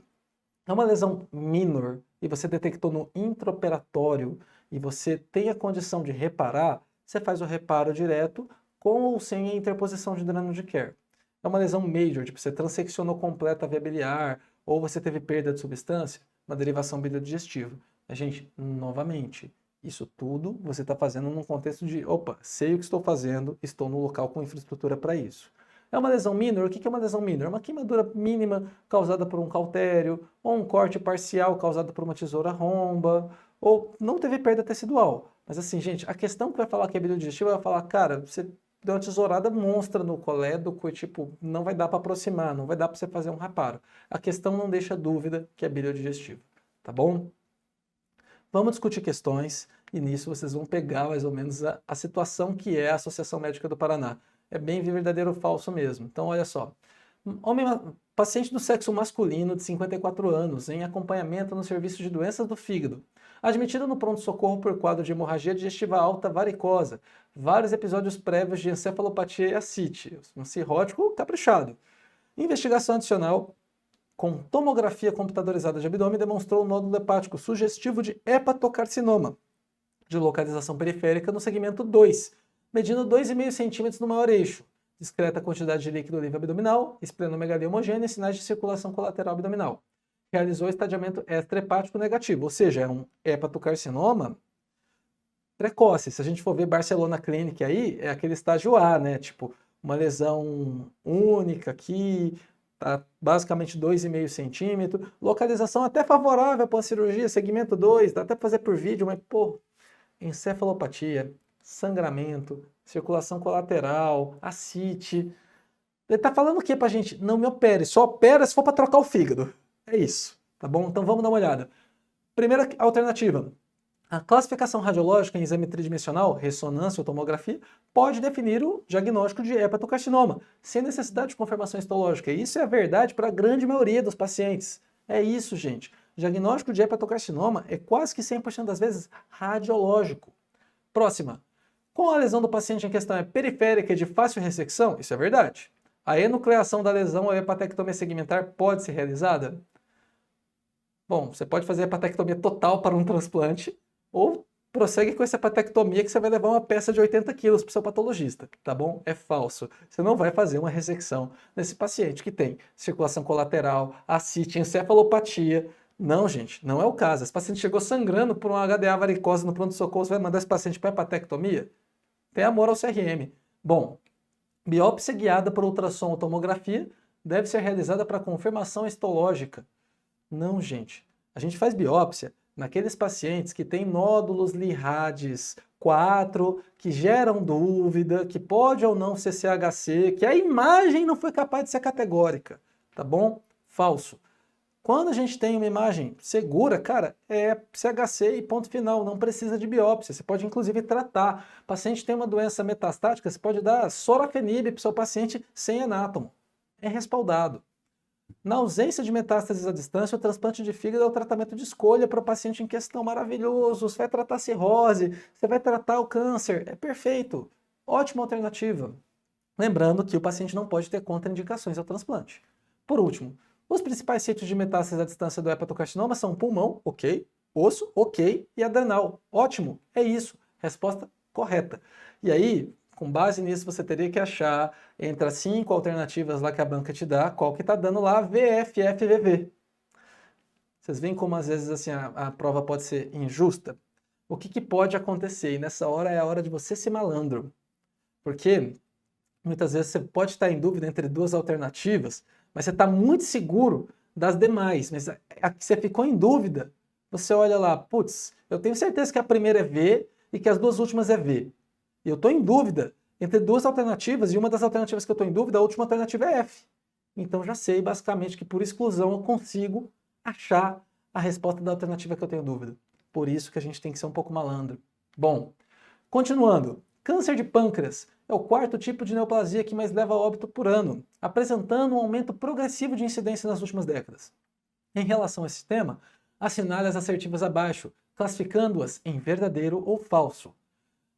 É uma lesão minor e você detectou no intraoperatório e você tem a condição de reparar, você faz o reparo direto com ou sem a interposição de dreno de Kerr. É uma lesão major, tipo você transeccionou completa a via biliar ou você teve perda de substância, uma derivação biliodigestiva. A gente, novamente, isso tudo você está fazendo num contexto de, opa, sei o que estou fazendo, estou no local com infraestrutura para isso. É uma lesão minor? O que é uma lesão minor? É uma queimadura mínima causada por um cautério, ou um corte parcial causado por uma tesoura romba, ou não teve perda tecidual. Mas assim, gente, a questão que vai falar que é biliodigestivo vai falar, cara, você deu uma tesourada monstra no colédoco e tipo, não vai dar para aproximar, não vai dar para você fazer um reparo. A questão não deixa dúvida que é biliodigestivo, tá bom? Vamos discutir questões e nisso vocês vão pegar mais ou menos a situação que é a Associação Médica do Paraná. É bem verdadeiro ou falso mesmo. Então, olha só. Paciente do sexo masculino de 54 anos, em acompanhamento no serviço de doenças do fígado, admitido no pronto-socorro por quadro de hemorragia digestiva alta varicosa, vários episódios prévios de encefalopatia e ascite, um cirrótico caprichado. Investigação adicional com tomografia computadorizada de abdômen demonstrou um nódulo hepático sugestivo de hepatocarcinoma, de localização periférica no segmento 2, medindo 2,5 centímetros no maior eixo, discreta quantidade de líquido livre abdominal, esplenomegalia homogênea e sinais de circulação colateral abdominal. Realizou estadiamento extrahepático negativo, ou seja, é um hepatocarcinoma precoce. Se a gente for ver Barcelona Clinic aí, é aquele estágio A, né? Tipo, uma lesão única aqui, tá basicamente 2,5 centímetros, localização até favorável para a cirurgia, segmento 2, dá até para fazer por vídeo, mas pô, encefalopatia, sangramento, circulação colateral, ascite. Ele tá falando o que pra gente? Não me opere, só opera se for para trocar o fígado. É isso, tá bom? Então vamos dar uma olhada. Primeira alternativa. A classificação radiológica em exame tridimensional, ressonância ou tomografia, pode definir o diagnóstico de hepatocarcinoma, sem necessidade de confirmação histológica. E isso é verdade para a grande maioria dos pacientes. É isso, gente. O diagnóstico de hepatocarcinoma é quase que 100% das vezes radiológico. Próxima. Com a lesão do paciente em questão é periférica e de fácil ressecção, isso é verdade. A enucleação da lesão ou hepatectomia segmentar pode ser realizada? Bom, você pode fazer hepatectomia total para um transplante, ou prossegue com essa hepatectomia que você vai levar uma peça de 80 quilos para o seu patologista, tá bom? É falso. Você não vai fazer uma ressecção nesse paciente que tem circulação colateral, ascite, encefalopatia. Não, gente, não é o caso. Esse paciente chegou sangrando por uma HDA varicose no pronto-socorro, você vai mandar esse paciente para hepatectomia? Tem amor ao CRM. Bom, biópsia guiada por ultrassom ou tomografia deve ser realizada para confirmação histológica. Não, gente. A gente faz biópsia naqueles pacientes que têm nódulos Lee-Rades 4, que geram dúvida, que pode ou não ser CHC, que a imagem não foi capaz de ser categórica, tá bom? Falso. Quando a gente tem uma imagem segura, cara, é CHC e ponto final, não precisa de biópsia. Você pode inclusive tratar. O paciente tem uma doença metastática, você pode dar sorafenib para o seu paciente sem anátomo. É respaldado. Na ausência de metástases à distância, o transplante de fígado é o tratamento de escolha para o paciente em questão. Maravilhoso, você vai tratar a cirrose, você vai tratar o câncer, é perfeito. Ótima alternativa. Lembrando que o paciente não pode ter contraindicações ao transplante. Por último, os principais sítios de metástase à distância do hepatocarcinoma são pulmão, ok, osso, ok, e adrenal. Ótimo, é isso. Resposta correta. E aí, com base nisso, você teria que achar entre as 5 alternativas lá que a banca te dá, qual que está dando lá VFFVV. Vocês veem como às vezes assim, a prova pode ser injusta? O que pode acontecer? E nessa hora é a hora de você ser malandro. Porque muitas vezes você pode estar em dúvida entre duas alternativas, mas você está muito seguro das demais. Mas a que você ficou em dúvida, você olha lá, putz, eu tenho certeza que a primeira é V e que as duas últimas é V. E eu estou em dúvida entre duas alternativas, e uma das alternativas que eu estou em dúvida, a última alternativa é F. Então já sei basicamente que por exclusão eu consigo achar a resposta da alternativa que eu tenho dúvida. Por isso que a gente tem que ser um pouco malandro. Bom, continuando. Câncer de pâncreas é o 4º tipo de neoplasia que mais leva a óbito por ano, apresentando um aumento progressivo de incidência nas últimas décadas. Em relação a esse tema, assinale as assertivas abaixo, classificando-as em verdadeiro ou falso.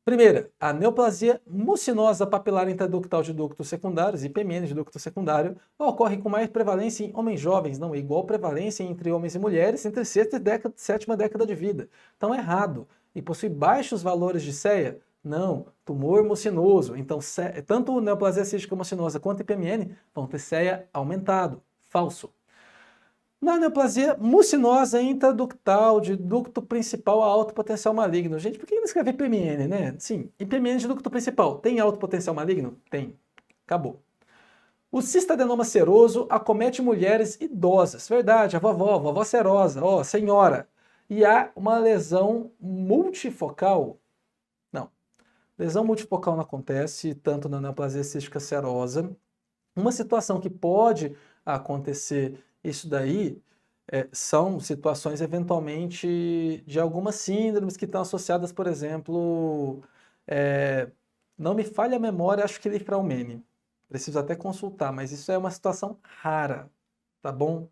Primeira, a neoplasia mucinosa papilar intraductal de ductos secundários, IPMN de ducto secundário, ocorre com mais prevalência em homens jovens, não é igual prevalência entre homens e mulheres entre 6ª e 7ª década de vida. Então é errado. E possui baixos valores de CEA? Não. Tumor mucinoso. Então, tanto neoplasia cística mucinosa quanto IPMN vão ter CEA aumentado. Falso. Na neoplasia mucinosa intraductal de ducto principal a alto potencial maligno. Gente, por que não escreve IPMN, né? Sim, IPMN de ducto principal. Tem alto potencial maligno? Tem. Acabou. O cistadenoma seroso acomete mulheres idosas. Verdade, a vovó serosa, ó, senhora. E há uma lesão multifocal? Não. Lesão multifocal não acontece tanto na neoplasia cística serosa. Uma situação que pode acontecer isso daí são situações eventualmente de algumas síndromes que estão associadas, por exemplo, não me falha a memória, acho que Lifraumene. Preciso até consultar, mas isso é uma situação rara, tá bom?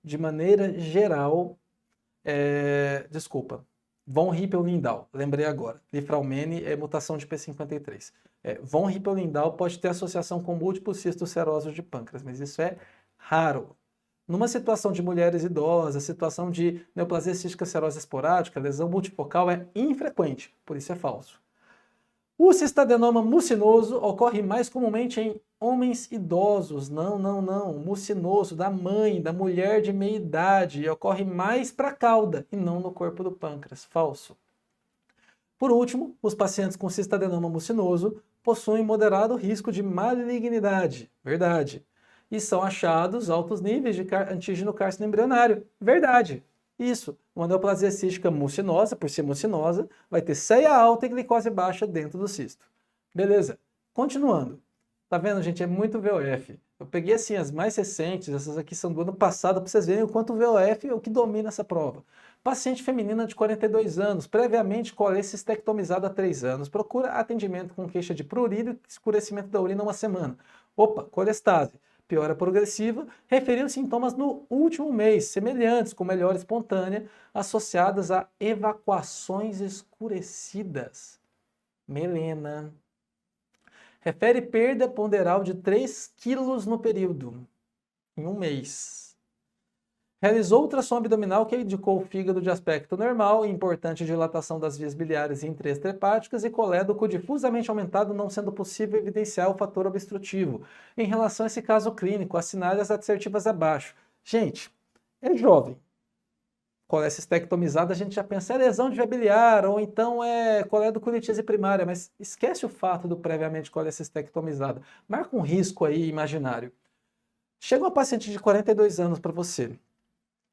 De maneira geral, desculpa, von Hippel-Lindau, lembrei agora. Lifraumene é mutação de P53. Von Hippel-Lindau pode ter associação com múltiplos cistos serosos de pâncreas, mas isso é raro. Numa situação de mulheres idosas, situação de neoplasia cística serosa esporádica, lesão multifocal é infrequente, por isso é falso. O cistadenoma mucinoso ocorre mais comumente em homens idosos. Não. Mucinoso da mãe, da mulher de meia idade. E ocorre mais para a cauda e não no corpo do pâncreas. Falso. Por último, os pacientes com cistadenoma mucinoso possuem moderado risco de malignidade. Verdade. E são achados altos níveis de antígeno carcino embrionário. Verdade. Isso. Uma neoplasia cística mucinosa, por ser mucinosa, vai ter CEA alta e glicose baixa dentro do cisto. Beleza. Continuando. Tá vendo, gente? É muito VOF. Eu peguei assim as mais recentes, essas aqui são do ano passado, para vocês verem o quanto o VOF é o que domina essa prova. Paciente feminina de 42 anos, previamente colecistectomizada há 3 anos, procura atendimento com queixa de prurido e escurecimento da urina uma semana. Opa, colestase. Piora progressiva, referindo sintomas no último mês, semelhantes, com melhora espontânea, associadas a evacuações escurecidas. Melena. Refere perda ponderal de 3 quilos no período, em um mês. Realizou ultrassom abdominal que indicou o fígado de aspecto normal, importante dilatação das vias biliares intraextrahepáticas e colédoco difusamente aumentado, não sendo possível evidenciar o fator obstrutivo. Em relação a esse caso clínico, assinale as assertivas abaixo. Gente, é jovem. Colecistectomizada, a gente já pensa é lesão de via biliar, ou então é coledocolitíase primária, mas esquece o fato do previamente colecistectomizada. Marca um risco aí imaginário. Chega uma paciente de 42 anos para você,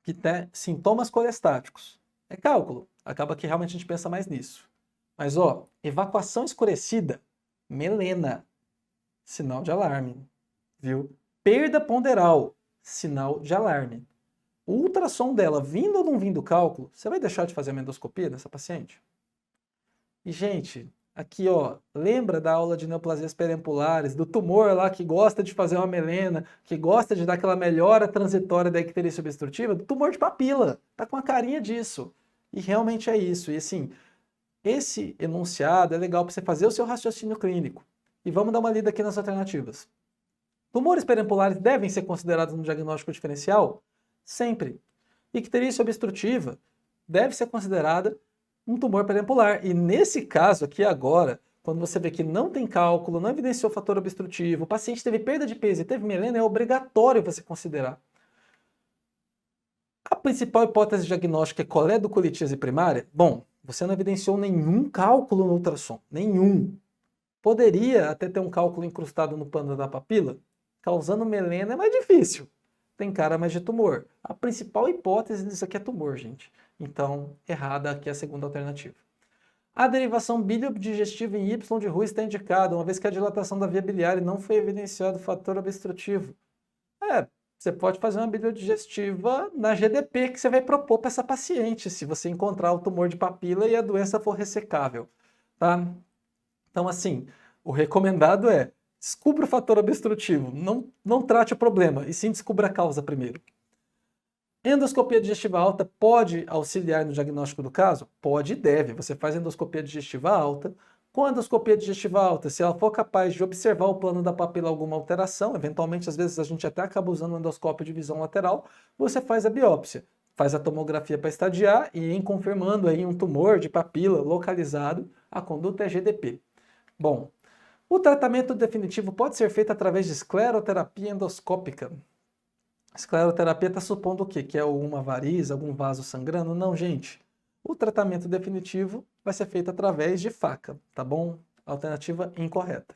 que tem sintomas colestáticos, É cálculo. Acaba que realmente a gente pensa mais nisso. Mas, ó, evacuação escurecida, melena, sinal de alarme, viu? Perda ponderal, sinal de alarme. O ultrassom dela, vindo ou não vindo cálculo, você vai deixar de fazer a endoscopia dessa paciente? E, gente, aqui, ó, lembra da aula de neoplasias periampulares, do tumor lá que gosta de fazer uma melena, que gosta de dar aquela melhora transitória da icterícia obstrutiva, do tumor de papila. Tá com a carinha disso. E realmente é isso. E, assim, esse enunciado é legal para você fazer o seu raciocínio clínico. E vamos dar uma lida aqui nas alternativas. Tumores periampulares devem ser considerados no diagnóstico diferencial? Sempre. Icterícia obstrutiva deve ser considerada um tumor periampular. E nesse caso aqui agora, quando você vê que não tem cálculo, não evidenciou fator obstrutivo, o paciente teve perda de peso e teve melena, é obrigatório você considerar. A principal hipótese diagnóstica é coledocolitíase primária? Bom, você não evidenciou nenhum cálculo no ultrassom, nenhum. Poderia até ter um cálculo incrustado no pano da papila, causando melena é mais difícil. Tem cara mais de tumor. A principal hipótese disso aqui é tumor, gente. Então, errada aqui é a segunda alternativa. A derivação biliodigestiva em Y de Roux está indicada, uma vez que a dilatação da via biliar não foi evidenciado fator obstrutivo. Você pode fazer uma biliodigestiva na GDP que você vai propor para essa paciente, se você encontrar o tumor de papila e a doença for ressecável, tá? Então, assim, o recomendado é descubra o fator obstrutivo, não trate o problema, e sim descubra a causa primeiro. Endoscopia digestiva alta pode auxiliar no diagnóstico do caso? Pode e deve. Você faz endoscopia digestiva alta. Com a endoscopia digestiva alta, se ela for capaz de observar o plano da papila alguma alteração, eventualmente, às vezes, a gente até acaba usando o endoscópio de visão lateral, você faz a biópsia, faz a tomografia para estadiar e, em confirmando aí um tumor de papila localizado, a conduta é GDP. Bom, o tratamento definitivo pode ser feito através de escleroterapia endoscópica. A escleroterapia está supondo o quê? Que é alguma variz, algum vaso sangrando? Não, gente. O tratamento definitivo vai ser feito através de faca, tá bom? Alternativa incorreta.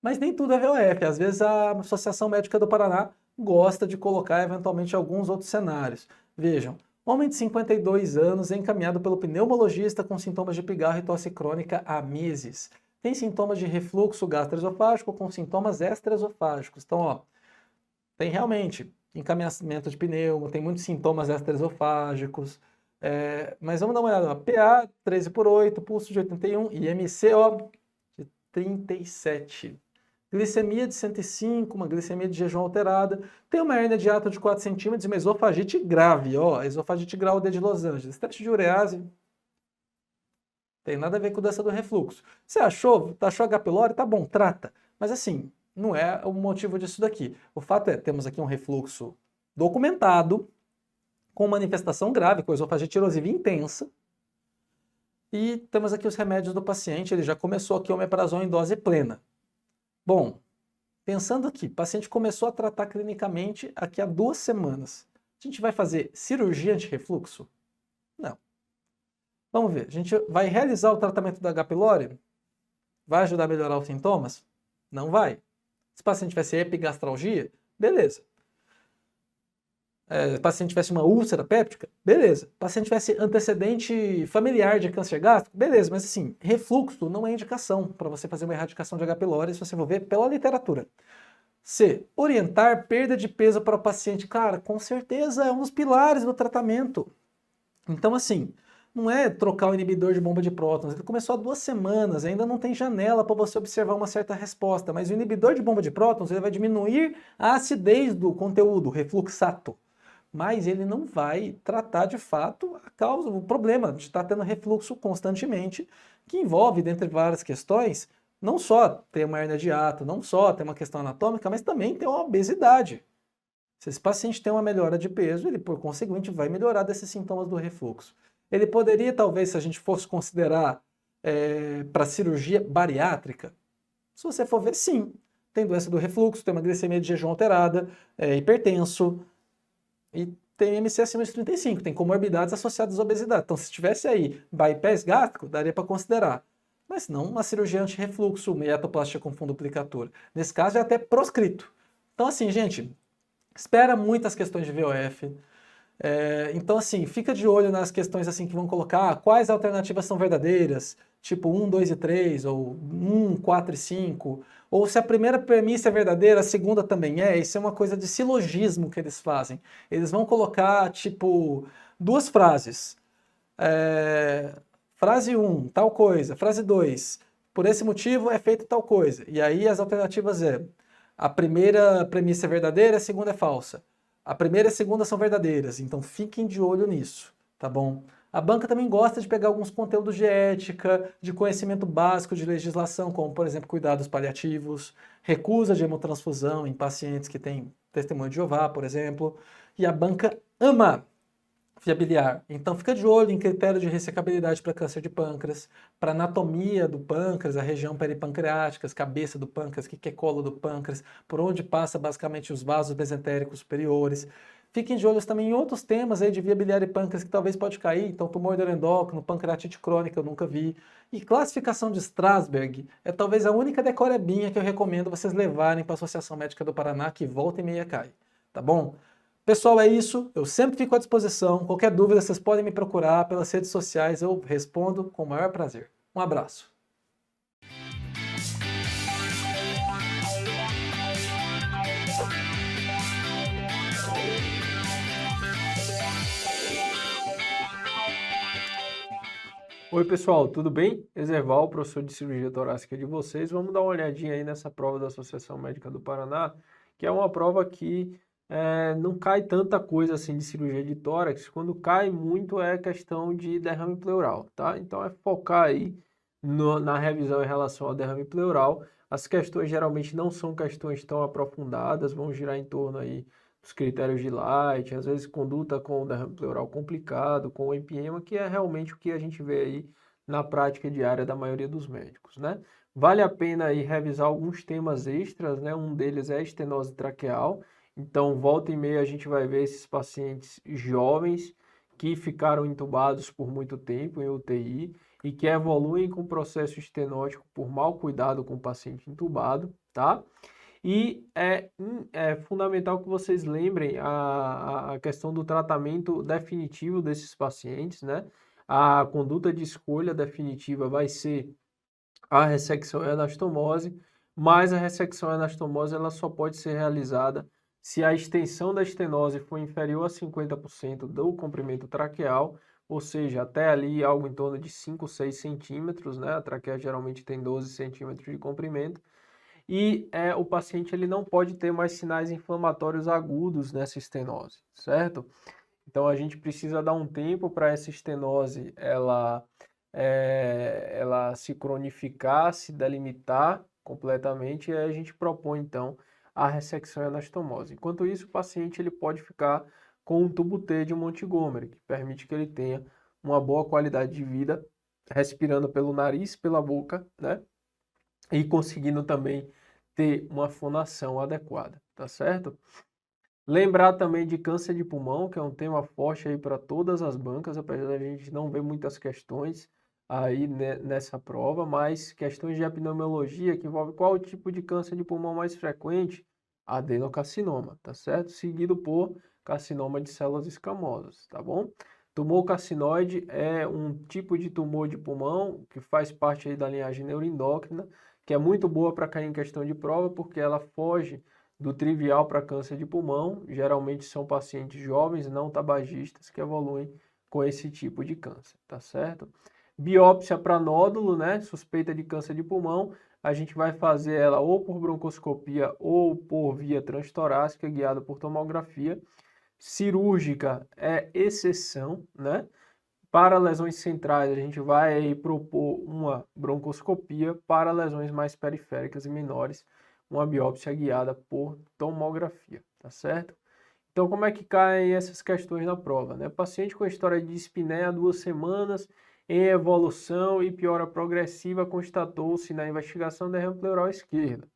Mas nem tudo é VOF. Às vezes a Associação Médica do Paraná gosta de colocar eventualmente alguns outros cenários. Vejam, homem de 52 anos é encaminhado pelo pneumologista com sintomas de pigarro e tosse crônica há meses. Tem sintomas de refluxo gastroesofágico com sintomas extraesofágicos. Então, ó, tem realmente encaminhamento de pneumo, tem muitos sintomas extraesofágicos, mas vamos dar uma olhada. PA 13/8, pulso de 81 e MCO de 37. Glicemia de 105, uma glicemia de jejum alterada. Tem uma hérnia de hiato de 4 centímetros e uma esofagite grave, ó, esofagite grauda de Los Angeles. Teste de urease. Tem nada a ver com doença do refluxo. Você achou H. pylori? Tá bom, trata. Mas assim, não é o motivo disso daqui. O fato é, temos aqui um refluxo documentado, com manifestação grave, com esofagite erosiva intensa, e temos aqui os remédios do paciente, ele já começou aqui o omeprazol em dose plena. Bom, pensando aqui, o paciente começou a tratar clinicamente aqui há 2 semanas. A gente vai fazer cirurgia anti-refluxo? Não. Vamos ver, a gente vai realizar o tratamento da H. pylori? Vai ajudar a melhorar os sintomas? Não vai. Se o paciente tivesse epigastralgia, beleza. Se o paciente tivesse uma úlcera péptica, beleza. Se o paciente tivesse antecedente familiar de câncer gástrico, beleza. Mas assim, refluxo não é indicação para você fazer uma erradicação de H. pylori, se você for ver pela literatura. C. Orientar perda de peso para o paciente. Cara, com certeza é um dos pilares do tratamento. Então assim, não é trocar o inibidor de bomba de prótons. Ele começou há 2 semanas, ainda não tem janela para você observar uma certa resposta. Mas o inibidor de bomba de prótons ele vai diminuir a acidez do conteúdo, refluxato. Mas ele não vai tratar de fato a causa, o problema de estar tendo refluxo constantemente, que envolve, dentre várias questões, não só ter uma hérnia de hiato, não só ter uma questão anatômica, mas também ter uma obesidade. Se esse paciente tem uma melhora de peso, ele, por conseguinte, vai melhorar desses sintomas do refluxo. Ele poderia, talvez, se a gente fosse considerar para cirurgia bariátrica, se você for ver, sim, tem doença do refluxo, tem uma glicemia de jejum alterada, é hipertenso, e tem MC acima de 35, tem comorbidades associadas à obesidade. Então, se tivesse aí bypass gástrico, daria para considerar. Mas não uma cirurgia anti-refluxo, uma hiatoplastia com fundo duplicatura. Nesse caso, é até proscrito. Então, assim, gente, espera muitas questões de VOF. Então, assim, fica de olho nas questões assim que vão colocar quais alternativas são verdadeiras, tipo 1, 2 e 3, ou 1, 4 e 5, ou se a primeira premissa é verdadeira, a segunda também é. Isso é uma coisa de silogismo que eles fazem. Eles vão colocar, tipo, duas frases. É, frase 1, tal coisa. Frase 2, por esse motivo é feita tal coisa. E aí as alternativas a primeira premissa é verdadeira, a segunda é falsa. A primeira e a segunda são verdadeiras, então fiquem de olho nisso, tá bom? A banca também gosta de pegar alguns conteúdos de ética, de conhecimento básico de legislação, como, por exemplo, cuidados paliativos, recusa de hemotransfusão em pacientes que têm testemunho de Jeová, por exemplo. E a banca ama viabiliar. Então fica de olho em critério de ressecabilidade para câncer de pâncreas, para anatomia do pâncreas, a região peripancreática, cabeça do pâncreas, o que é colo do pâncreas, por onde passa basicamente os vasos mesentéricos superiores. Fiquem de olho também em outros temas aí de via biliar e pâncreas que talvez pode cair, então tumor endócrino, pancreatite crônica, eu nunca vi. E classificação de Strasberg é talvez a única decorebinha que eu recomendo vocês levarem para a Associação Médica do Paraná, que volta e meia cai, tá bom? Pessoal, é isso. Eu sempre fico à disposição. Qualquer dúvida, vocês podem me procurar pelas redes sociais. Eu respondo com o maior prazer. Um abraço. Oi, pessoal, tudo bem? Exerval, professor de cirurgia torácica de vocês. Vamos dar uma olhadinha aí nessa prova da Associação Médica do Paraná, que é uma prova que não cai tanta coisa assim de cirurgia de tórax. Quando cai muito é questão de derrame pleural, tá? Então é focar aí na revisão em relação ao derrame pleural. As questões geralmente não são questões tão aprofundadas, vão girar em torno aí os critérios de Light, às vezes conduta com o derrame pleural complicado, com o empiema, que é realmente o que a gente vê aí na prática diária da maioria dos médicos, né? Vale a pena aí revisar alguns temas extras, né? Um deles é a estenose traqueal. Então, volta e meia a gente vai ver esses pacientes jovens que ficaram entubados por muito tempo em UTI e que evoluem com processo estenótico por mau cuidado com o paciente entubado, tá? E é fundamental que vocês lembrem a questão do tratamento definitivo desses pacientes, né? A conduta de escolha definitiva vai ser a ressecção e anastomose, mas a ressecção e anastomose ela só pode ser realizada se a extensão da estenose for inferior a 50% do comprimento traqueal, ou seja, até ali algo em torno de 5, 6 centímetros, né? A traqueia geralmente tem 12 centímetros de comprimento. E o paciente ele não pode ter mais sinais inflamatórios agudos nessa estenose, certo? Então a gente precisa dar um tempo para essa estenose ela se cronificar, se delimitar completamente, e aí a gente propõe então a ressecção e anastomose. Enquanto isso, o paciente ele pode ficar com um tubo T de Montgomery, que permite que ele tenha uma boa qualidade de vida, respirando pelo nariz, pela boca, né? E conseguindo também ter uma fonação adequada, tá certo? Lembrar também de câncer de pulmão, que é um tema forte aí para todas as bancas, apesar da gente não ver muitas questões aí nessa prova, mas questões de epidemiologia que envolve qual o tipo de câncer de pulmão mais frequente? Adenocarcinoma, tá certo? Seguido por carcinoma de células escamosas, tá bom? Tumor carcinoide é um tipo de tumor de pulmão que faz parte aí da linhagem neuroendócrina, que é muito boa para cair em questão de prova, porque ela foge do trivial para câncer de pulmão. Geralmente são pacientes jovens, não tabagistas, que evoluem com esse tipo de câncer, tá certo? Biópsia para nódulo, né? Suspeita de câncer de pulmão, a gente vai fazer ela ou por broncoscopia ou por via transtorácica, guiada por tomografia. Cirúrgica é exceção, né? Para lesões centrais, a gente vai propor uma broncoscopia. Para lesões mais periféricas e menores, uma biópsia guiada por tomografia, tá certo? Então, como é que caem essas questões na prova, né? Paciente com história de dispneia há 2 semanas, em evolução e piora progressiva, constatou-se na investigação derrame pleural esquerda,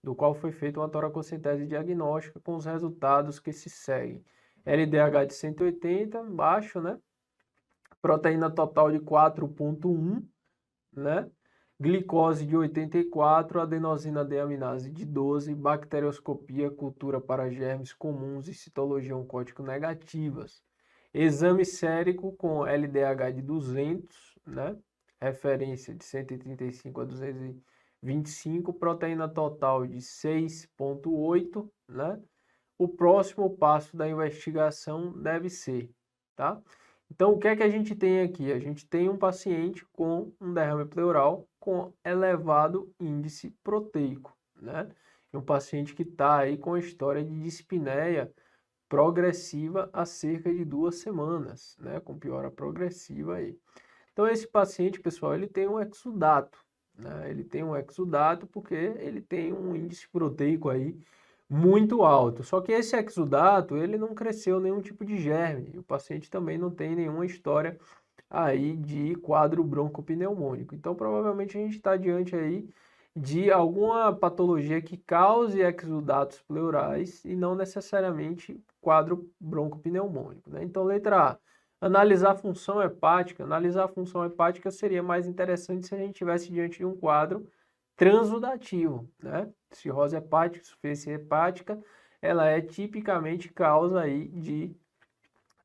do qual foi feita uma toracocentese diagnóstica com os resultados que se seguem. LDH de 180, baixo, né? Proteína total de 4,1, né? Glicose de 84, adenosina deaminase de 12, bacterioscopia, cultura para germes comuns e citologia oncótico negativas. Exame sérico com LDH de 200, né? Referência de 135 a 225, proteína total de 6,8, né? O próximo passo da investigação deve ser, tá? Então, o que é que a gente tem aqui? A gente tem um paciente com um derrame pleural com elevado índice proteico, né? E um paciente que está aí com história de dispneia progressiva há cerca de 2 semanas, né? Com piora progressiva aí. Então, esse paciente, pessoal, ele tem um exudato, né? Ele tem um exudato porque ele tem um índice proteico aí muito alto. Só que esse exudato, ele não cresceu nenhum tipo de germe. E o paciente também não tem nenhuma história aí de quadro broncopneumônico. Então, provavelmente a gente está diante aí de alguma patologia que cause exudatos pleurais e não necessariamente quadro broncopneumônico, né? Então, letra A, analisar a função hepática. Analisar a função hepática seria mais interessante se a gente tivesse diante de um quadro transudativo, né? Cirrose hepática, insuficiência hepática, ela é tipicamente causa aí de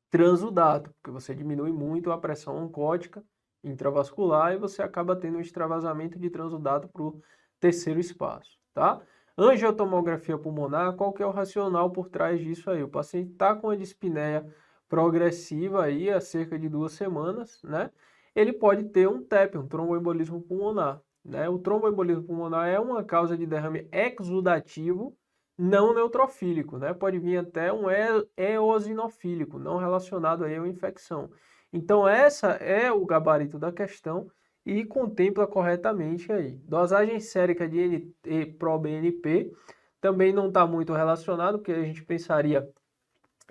transudato, porque você diminui muito a pressão oncótica intravascular e você acaba tendo um extravasamento de transudato para o terceiro espaço, tá? Angiotomografia pulmonar, qual que é o racional por trás disso aí? O paciente está com a dispneia progressiva aí há cerca de 2 semanas, né? Ele pode ter um TEP, um tromboembolismo pulmonar, né? O tromboembolismo pulmonar é uma causa de derrame exudativo não neutrofílico, né? Pode vir até um eosinofílico, não relacionado aí a uma infecção. Então, essa é o gabarito da questão e contempla corretamente aí. Dosagem sérica de NT-proBNP também não está muito relacionado, porque a gente pensaria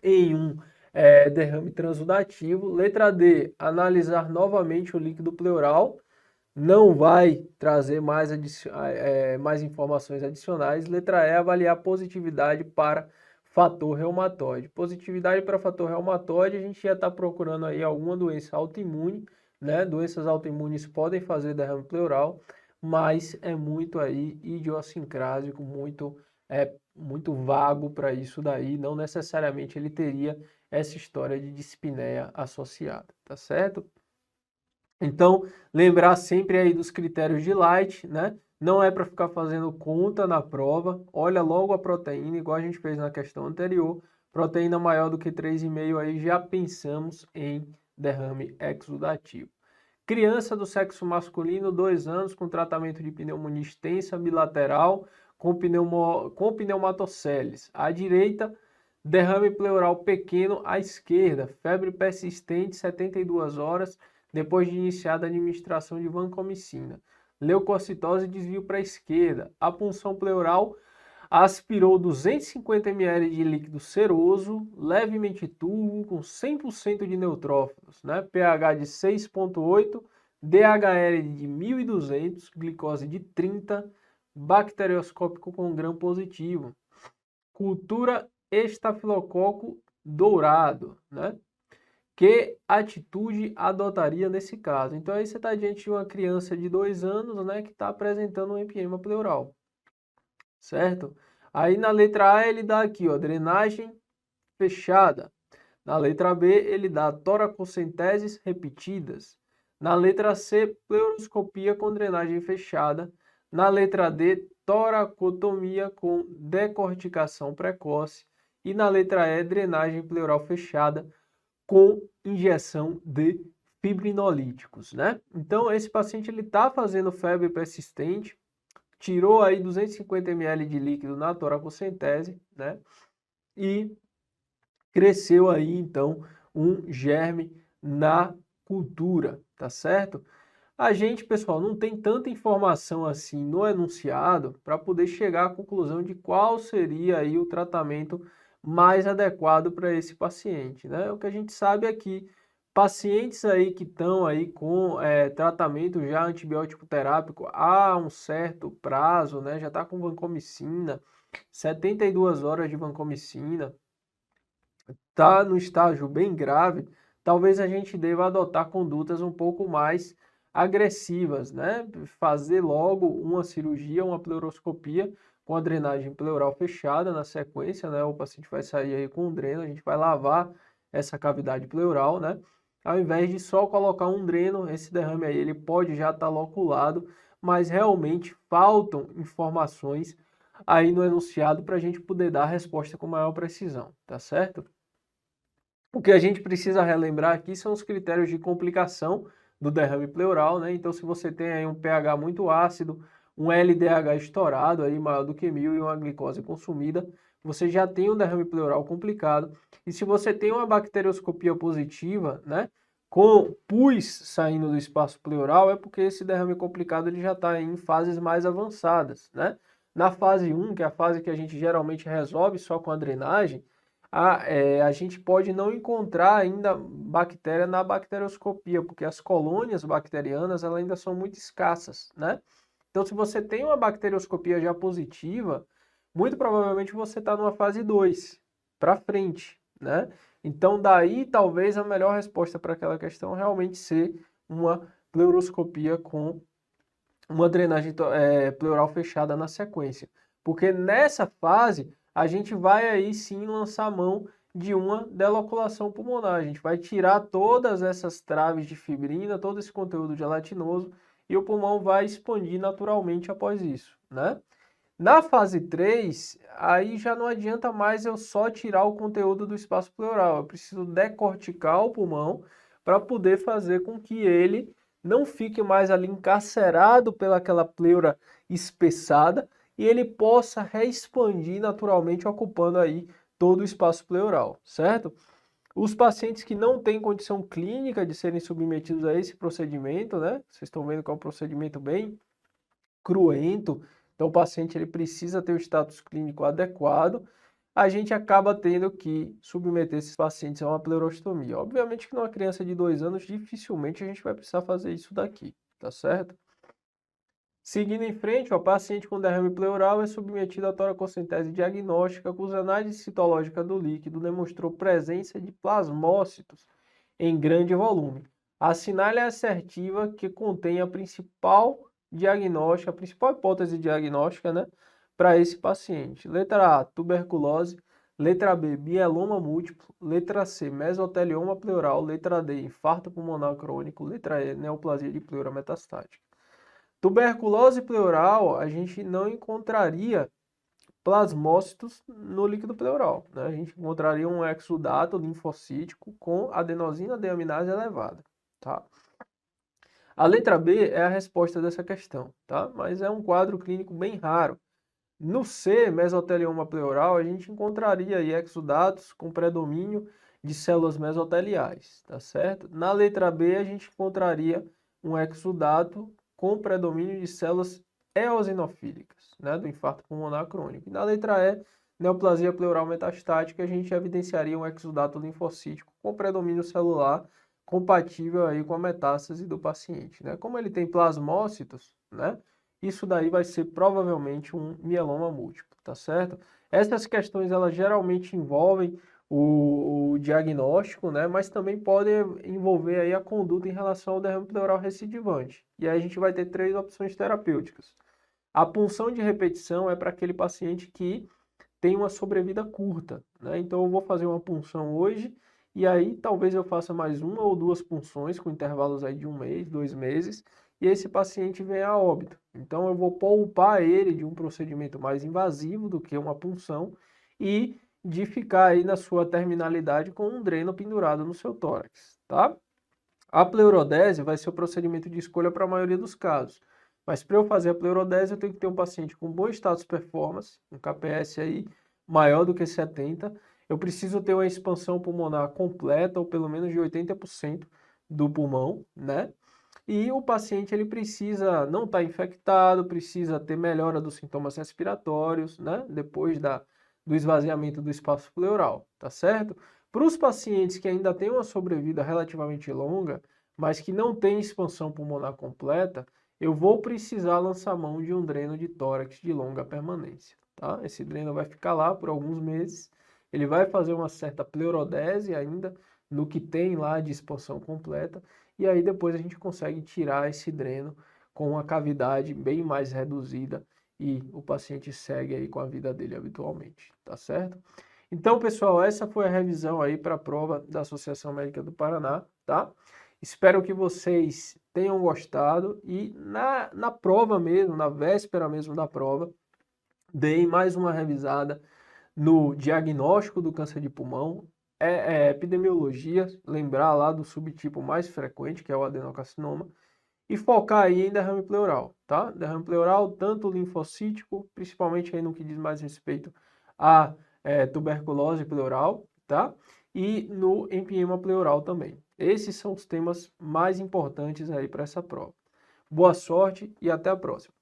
em um derrame transudativo. Letra D, analisar novamente o líquido pleural. Não vai trazer mais informações adicionais. Letra E, avaliar positividade para fator reumatoide. Positividade para fator reumatoide, a gente já está procurando aí alguma doença autoimune, né? Doenças autoimunes podem fazer derrame pleural, mas é muito aí idiosincrásico, muito vago para isso daí. Não necessariamente ele teria essa história de dispneia associada, tá certo? Então, lembrar sempre aí dos critérios de Light, né? Não é para ficar fazendo conta na prova. Olha logo a proteína, igual a gente fez na questão anterior. Proteína maior do que 3,5 aí já pensamos em derrame exudativo. Criança do sexo masculino, 2 anos, com tratamento de pneumonia extensa bilateral com pneumatoceles. À direita, derrame pleural pequeno. À esquerda, febre persistente, 72 horas, depois de iniciada a administração de vancomicina. Leucocitose, desvio para a esquerda. A punção pleural, aspirou 250 ml de líquido seroso, levemente turvo, com 100% de neutrófilos, né? pH de 6,8, DHL de 1.200, glicose de 30, bacterioscópico com gram positivo. Cultura estafilococo dourado, né? Que atitude adotaria nesse caso? Então aí você está diante de uma criança de 2 anos, né, que está apresentando um empiema pleural, certo? Aí na letra A ele dá aqui, ó, drenagem fechada. Na letra B ele dá toracocenteses repetidas. Na letra C, pleuroscopia com drenagem fechada. Na letra D, toracotomia com decorticação precoce. E na letra E, drenagem pleural fechada com injeção de fibrinolíticos, né? Então, esse paciente ele está fazendo febre persistente, tirou aí 250 ml de líquido na toracocentese, né? E cresceu aí, então, um germe na cultura, tá certo? A gente, pessoal, não tem tanta informação assim no enunciado para poder chegar à conclusão de qual seria aí o tratamento mais adequado para esse paciente, né? O que a gente sabe é que pacientes aí que estão aí com tratamento já antibiótico terápico há um certo prazo, né? Já está com vancomicina, 72 horas de vancomicina, está no estágio bem grave, talvez a gente deva adotar condutas um pouco mais agressivas, né? Fazer logo uma cirurgia, uma pleuroscopia com a drenagem pleural fechada na sequência, né? O paciente vai sair aí com dreno, a gente vai lavar essa cavidade pleural, né? Ao invés de só colocar um dreno, esse derrame aí ele pode já estar loculado, mas realmente faltam informações aí no enunciado para a gente poder dar a resposta com maior precisão, tá certo? O que a gente precisa relembrar aqui são os critérios de complicação do derrame pleural, né? Então, se você tem aí um pH muito ácido, um LDH estourado aí maior do que 1000 e uma glicose consumida, você já tem um derrame pleural complicado. E se você tem uma bacterioscopia positiva, né, com pus saindo do espaço pleural, é porque esse derrame complicado ele já está em fases mais avançadas, né? Na fase 1, que é a fase que a gente geralmente resolve só com a drenagem, a gente pode não encontrar ainda bactéria na bacterioscopia, porque as colônias bacterianas elas ainda são muito escassas, né? Então, se você tem uma bacterioscopia já positiva, muito provavelmente você está numa fase 2, para frente, né? Então, daí talvez a melhor resposta para aquela questão realmente ser uma pleuroscopia com uma drenagem pleural fechada na sequência. Porque nessa fase, a gente vai aí sim lançar mão de uma deloculação pulmonar. A gente vai tirar todas essas traves de fibrina, todo esse conteúdo gelatinoso, e o pulmão vai expandir naturalmente após isso, né? Na fase 3, aí já não adianta mais eu só tirar o conteúdo do espaço pleural. Eu preciso decorticar o pulmão para poder fazer com que ele não fique mais ali encarcerado pelaquela pleura espessada e ele possa reexpandir naturalmente, ocupando aí todo o espaço pleural, certo? Os pacientes que não têm condição clínica de serem submetidos a esse procedimento, né? Vocês estão vendo que é um procedimento bem cruento, então o paciente ele precisa ter o status clínico adequado, a gente acaba tendo que submeter esses pacientes a uma pleurostomia. Obviamente que numa criança de 2 anos, dificilmente a gente vai precisar fazer isso daqui, tá certo? Seguindo em frente, o paciente com derrame pleural é submetido à toracocentese diagnóstica, cuja análise citológica do líquido demonstrou presença de plasmócitos em grande volume. Assinale a assertiva que contém a principal diagnóstica, a principal hipótese diagnóstica, né, para esse paciente. Letra A, tuberculose. Letra B, mieloma múltiplo. Letra C, mesotelioma pleural. Letra D, infarto pulmonar crônico. Letra E, neoplasia de pleura metastática. Tuberculose pleural, a gente não encontraria plasmócitos no líquido pleural, né? A gente encontraria um exudato linfocítico com adenosina deaminase elevada, tá? A letra B é a resposta dessa questão, tá? Mas é um quadro clínico bem raro. No C, mesotelioma pleural, a gente encontraria aí exudatos com predomínio de células mesoteliais, tá certo? Na letra B, a gente encontraria um exudato com predomínio de células eosinofílicas, né, do infarto pulmonar crônico. E na letra E, neoplasia pleural metastática, a gente evidenciaria um exudato linfocítico com predomínio celular compatível aí com a metástase do paciente, né? Como ele tem plasmócitos, né, isso daí vai ser provavelmente um mieloma múltiplo, tá certo? Essas questões, elas geralmente envolvem o diagnóstico, né? Mas também podem envolver aí a conduta em relação ao derrame pleural recidivante. E aí a gente vai ter 3 opções terapêuticas. A punção de repetição é para aquele paciente que tem uma sobrevida curta, né? Então eu vou fazer uma punção hoje e aí talvez eu faça mais 1 ou 2 punções com intervalos aí de 1 mês, 2 meses, e esse paciente vem a óbito. Então eu vou poupar ele de um procedimento mais invasivo do que uma punção e de ficar aí na sua terminalidade com um dreno pendurado no seu tórax, tá? A pleurodese vai ser o procedimento de escolha para a maioria dos casos. Mas para eu fazer a pleurodese, eu tenho que ter um paciente com bom status performance, um KPS aí maior do que 70. Eu preciso ter uma expansão pulmonar completa, ou pelo menos de 80% do pulmão, né? E o paciente ele precisa não estar infectado, precisa ter melhora dos sintomas respiratórios, né? Depois do esvaziamento do espaço pleural, tá certo? Para os pacientes que ainda têm uma sobrevida relativamente longa, mas que não têm expansão pulmonar completa, eu vou precisar lançar mão de um dreno de tórax de longa permanência, tá? Esse dreno vai ficar lá por alguns meses, ele vai fazer uma certa pleurodese ainda no que tem lá de expansão completa, e aí depois a gente consegue tirar esse dreno com uma cavidade bem mais reduzida e o paciente segue aí com a vida dele habitualmente, tá certo? Então, pessoal, essa foi a revisão aí para a prova da Associação Médica do Paraná, tá? Espero que vocês tenham gostado e na prova mesmo, na véspera mesmo da prova, deem mais uma revisada no diagnóstico do câncer de pulmão, epidemiologia, lembrar lá do subtipo mais frequente, que é o adenocarcinoma, e focar aí em derrame pleural, tá? Derrame pleural, tanto linfocítico, principalmente aí no que diz mais respeito à tuberculose pleural, tá? E no empiema pleural também. Esses são os temas mais importantes aí para essa prova. Boa sorte e até a próxima.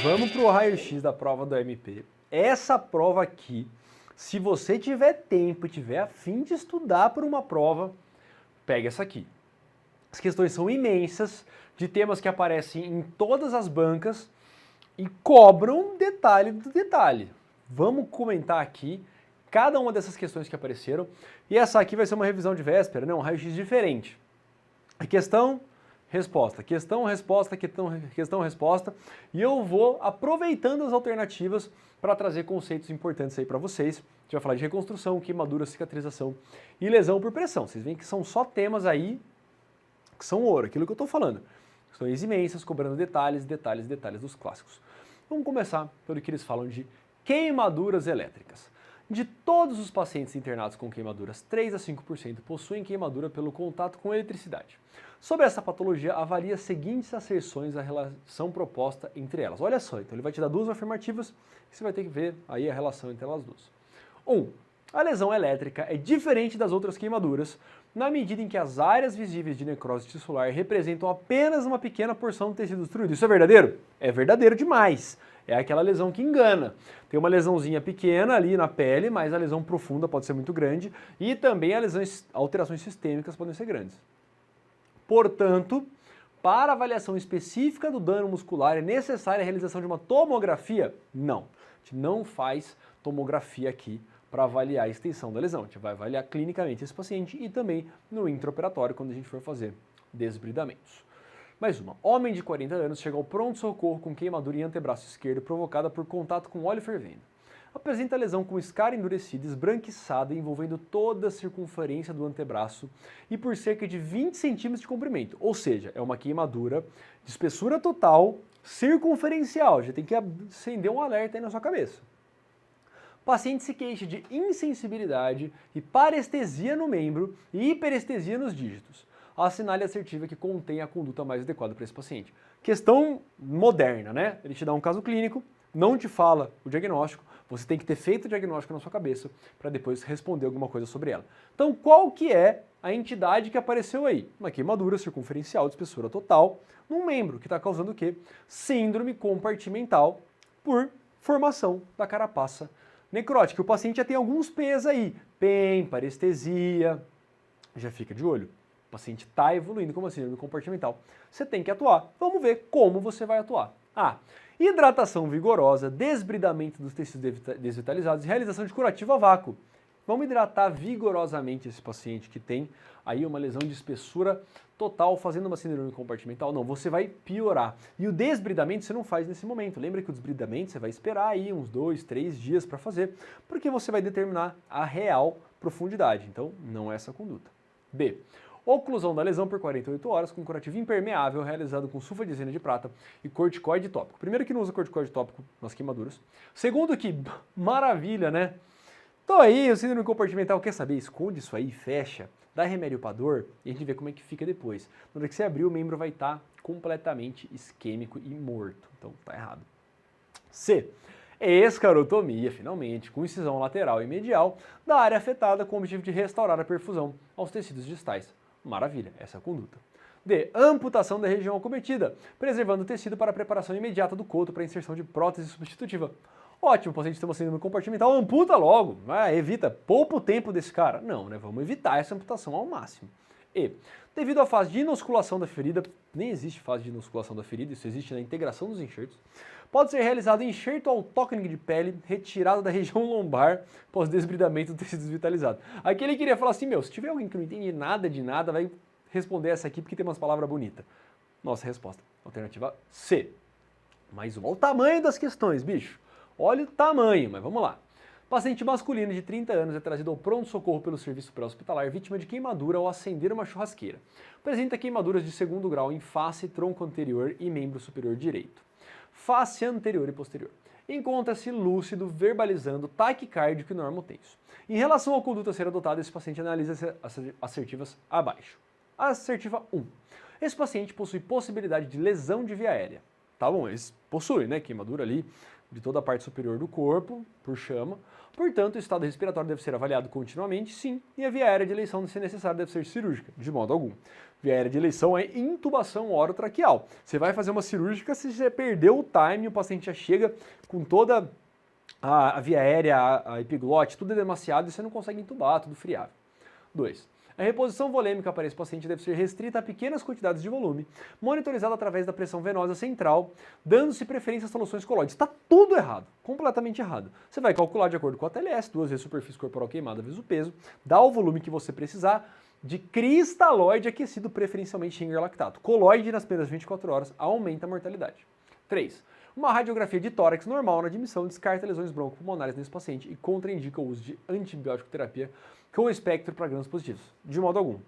Vamos para o raio-x da prova do MP. Essa prova aqui, se você tiver tempo e tiver a fim de estudar por uma prova, pega essa aqui. As questões são imensas, de temas que aparecem em todas as bancas e cobram detalhe do detalhe. Vamos comentar aqui cada uma dessas questões que apareceram. E essa aqui vai ser uma revisão de véspera, né? Um raio-x diferente. A questão, resposta, questão, resposta, questão, resposta. E eu vou aproveitando as alternativas para trazer conceitos importantes aí para vocês. A gente vai falar de reconstrução, queimadura, cicatrização e lesão por pressão. Vocês veem que são só temas aí que são ouro, aquilo que eu estou falando. Questões imensas, cobrando detalhes, detalhes, detalhes dos clássicos. Vamos começar pelo que eles falam de queimaduras elétricas. De todos os pacientes internados com queimaduras, 3 a 5% possuem queimadura pelo contato com eletricidade. Sobre essa patologia, avalie as seguintes asserções da relação proposta entre elas. Olha só, então ele vai te dar duas afirmativas e você vai ter que ver aí a relação entre elas duas. 1. A lesão elétrica é diferente das outras queimaduras na medida em que as áreas visíveis de necrose tissular representam apenas uma pequena porção do tecido destruído. Isso é verdadeiro? É verdadeiro demais. É aquela lesão que engana. Tem uma lesãozinha pequena ali na pele, mas a lesão profunda pode ser muito grande e também alterações sistêmicas podem ser grandes. Portanto, para avaliação específica do dano muscular é necessária a realização de uma tomografia? Não. A gente não faz tomografia aqui para avaliar a extensão da lesão. A gente vai avaliar clinicamente esse paciente e também no intraoperatório quando a gente for fazer desbridamentos. Mais uma. Homem de 40 anos chega ao pronto-socorro com queimadura em antebraço esquerdo provocada por contato com óleo fervendo. Apresenta a lesão com escara endurecida, esbranquiçada, envolvendo toda a circunferência do antebraço e por cerca de 20 centímetros de comprimento. Ou seja, é uma queimadura de espessura total circunferencial. Já tem que acender um alerta aí na sua cabeça. O paciente se queixa de insensibilidade e parestesia no membro e hiperestesia nos dígitos. Assinale a assertiva que contém a conduta mais adequada para esse paciente. Questão moderna, né? Ele te dá um caso clínico, não te fala o diagnóstico, você tem que ter feito o diagnóstico na sua cabeça para depois responder alguma coisa sobre ela. Então, qual que é a entidade que apareceu aí? Uma queimadura circunferencial de espessura total num membro que está causando o quê? Síndrome compartimental por formação da carapaça necrótica. O paciente já tem alguns P's aí, PEM, parestesia, já fica de olho. O paciente está evoluindo como síndrome compartimental. Você tem que atuar. Vamos ver como você vai atuar. A. Hidratação vigorosa, desbridamento dos tecidos desvitalizados e realização de curativo a vácuo. Vamos hidratar vigorosamente esse paciente que tem aí uma lesão de espessura total fazendo uma síndrome compartimental. Não, você vai piorar. E o desbridamento você não faz nesse momento. Lembra que o desbridamento você vai esperar aí uns 2, 3 dias para fazer, porque você vai determinar a real profundidade. Então, não é essa conduta. B. Oclusão da lesão por 48 horas com curativo impermeável realizado com sulfadizina de prata e corticoide tópico. Primeiro que não usa corticoide tópico nas queimaduras. Segundo que, maravilha, né? Então aí, o síndrome compartimental, quer saber? Esconde isso aí, fecha, dá remédio para dor e a gente vê como é que fica depois. Na hora que você abrir, o membro vai estar completamente isquêmico e morto. Então tá errado. C. Escarotomia, finalmente, com incisão lateral e medial da área afetada com o objetivo de restaurar a perfusão aos tecidos distais. Maravilha, essa é a conduta. D. Amputação da região acometida, preservando o tecido para a preparação imediata do coto para inserção de prótese substitutiva. Ótimo, o paciente tem uma síndrome compartimental, amputa logo, evita, poupa o tempo desse cara. Não, né? Vamos evitar essa amputação ao máximo. E, devido à fase de inosculação da ferida, nem existe fase de inosculação da ferida, isso existe na integração dos enxertos, pode ser realizado enxerto autócnico de pele retirado da região lombar após desbridamento do tecido desvitalizado. Aqui ele queria falar assim, meu, se tiver alguém que não entende nada de nada, vai responder essa aqui porque tem umas palavras bonitas. Nossa resposta, alternativa C. Mais uma. Olha o tamanho das questões, bicho. Olha o tamanho, mas vamos lá. Paciente masculino de 30 anos é trazido ao pronto-socorro pelo serviço pré-hospitalar vítima de queimadura ao acender uma churrasqueira. Apresenta queimaduras de 2º grau em face, tronco anterior e membro superior direito. Face anterior e posterior. Encontra-se lúcido, verbalizando, taquicárdico e normotenso. Em relação à conduta a ser adotada, esse paciente analisa as assertivas abaixo. Assertiva 1. Esse paciente possui possibilidade de lesão de via aérea. Tá bom, eles possuem, né, queimadura ali de toda a parte superior do corpo, por chama. Portanto, o estado respiratório deve ser avaliado continuamente, sim, e a via aérea de eleição, se necessário, deve ser cirúrgica, de modo algum. Via aérea de eleição é intubação orotraqueal. Você vai fazer uma cirúrgica, se você perdeu o time, o paciente já chega com toda a via aérea, a epiglote, tudo é demasiado e você não consegue intubar, tudo friável. 2. A reposição volêmica para esse paciente deve ser restrita a pequenas quantidades de volume, monitorizada através da pressão venosa central, dando-se preferência às soluções colóides. Está tudo errado, completamente errado. Você vai calcular de acordo com a TLS, 2 vezes superfície corporal queimada vezes o peso, dá o volume que você precisar de cristalóide aquecido, preferencialmente Schindler lactato. Coloide nas primeiras 24 horas aumenta a mortalidade. 3. Uma radiografia de tórax normal na admissão descarta lesões broncopulmonares nesse paciente e contraindica o uso de antibiótico terapia com espectro para grãos positivos. De modo algum.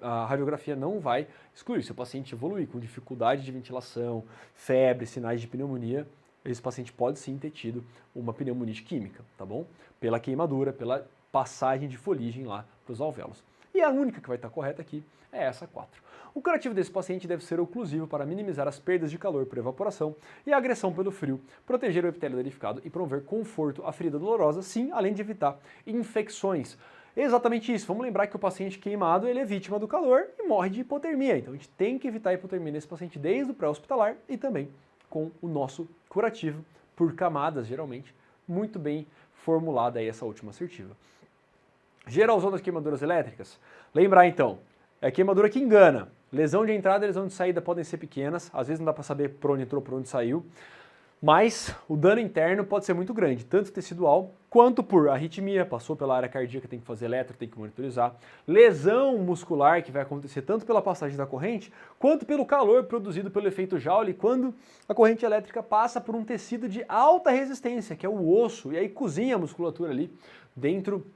A radiografia não vai excluir. Se o paciente evoluir com dificuldade de ventilação, febre, sinais de pneumonia, esse paciente pode sim ter tido uma pneumonite química, tá bom? Pela queimadura, pela passagem de foligem lá para os alvéolos. E a única que vai estar correta aqui é essa 4. O curativo desse paciente deve ser oclusivo para minimizar as perdas de calor por evaporação e a agressão pelo frio, proteger o epitélio danificado e promover conforto à ferida dolorosa, sim, além de evitar infecções. Exatamente isso. Vamos lembrar que o paciente queimado ele é vítima do calor e morre de hipotermia. Então a gente tem que evitar a hipotermia nesse paciente desde o pré-hospitalar e também com o nosso curativo por camadas, geralmente, muito bem formulada aí essa última assertiva. Geralzão das queimaduras elétricas. Lembrar então, é queimadura que engana. Lesão de entrada e lesão de saída podem ser pequenas, às vezes não dá para saber por onde entrou, por onde saiu, mas o dano interno pode ser muito grande, tanto tecidual quanto por arritmia, passou pela área cardíaca, tem que fazer eletro, tem que monitorizar. Lesão muscular, que vai acontecer tanto pela passagem da corrente, quanto pelo calor produzido pelo efeito Joule, quando a corrente elétrica passa por um tecido de alta resistência, que é o osso, e aí cozinha a musculatura ali dentro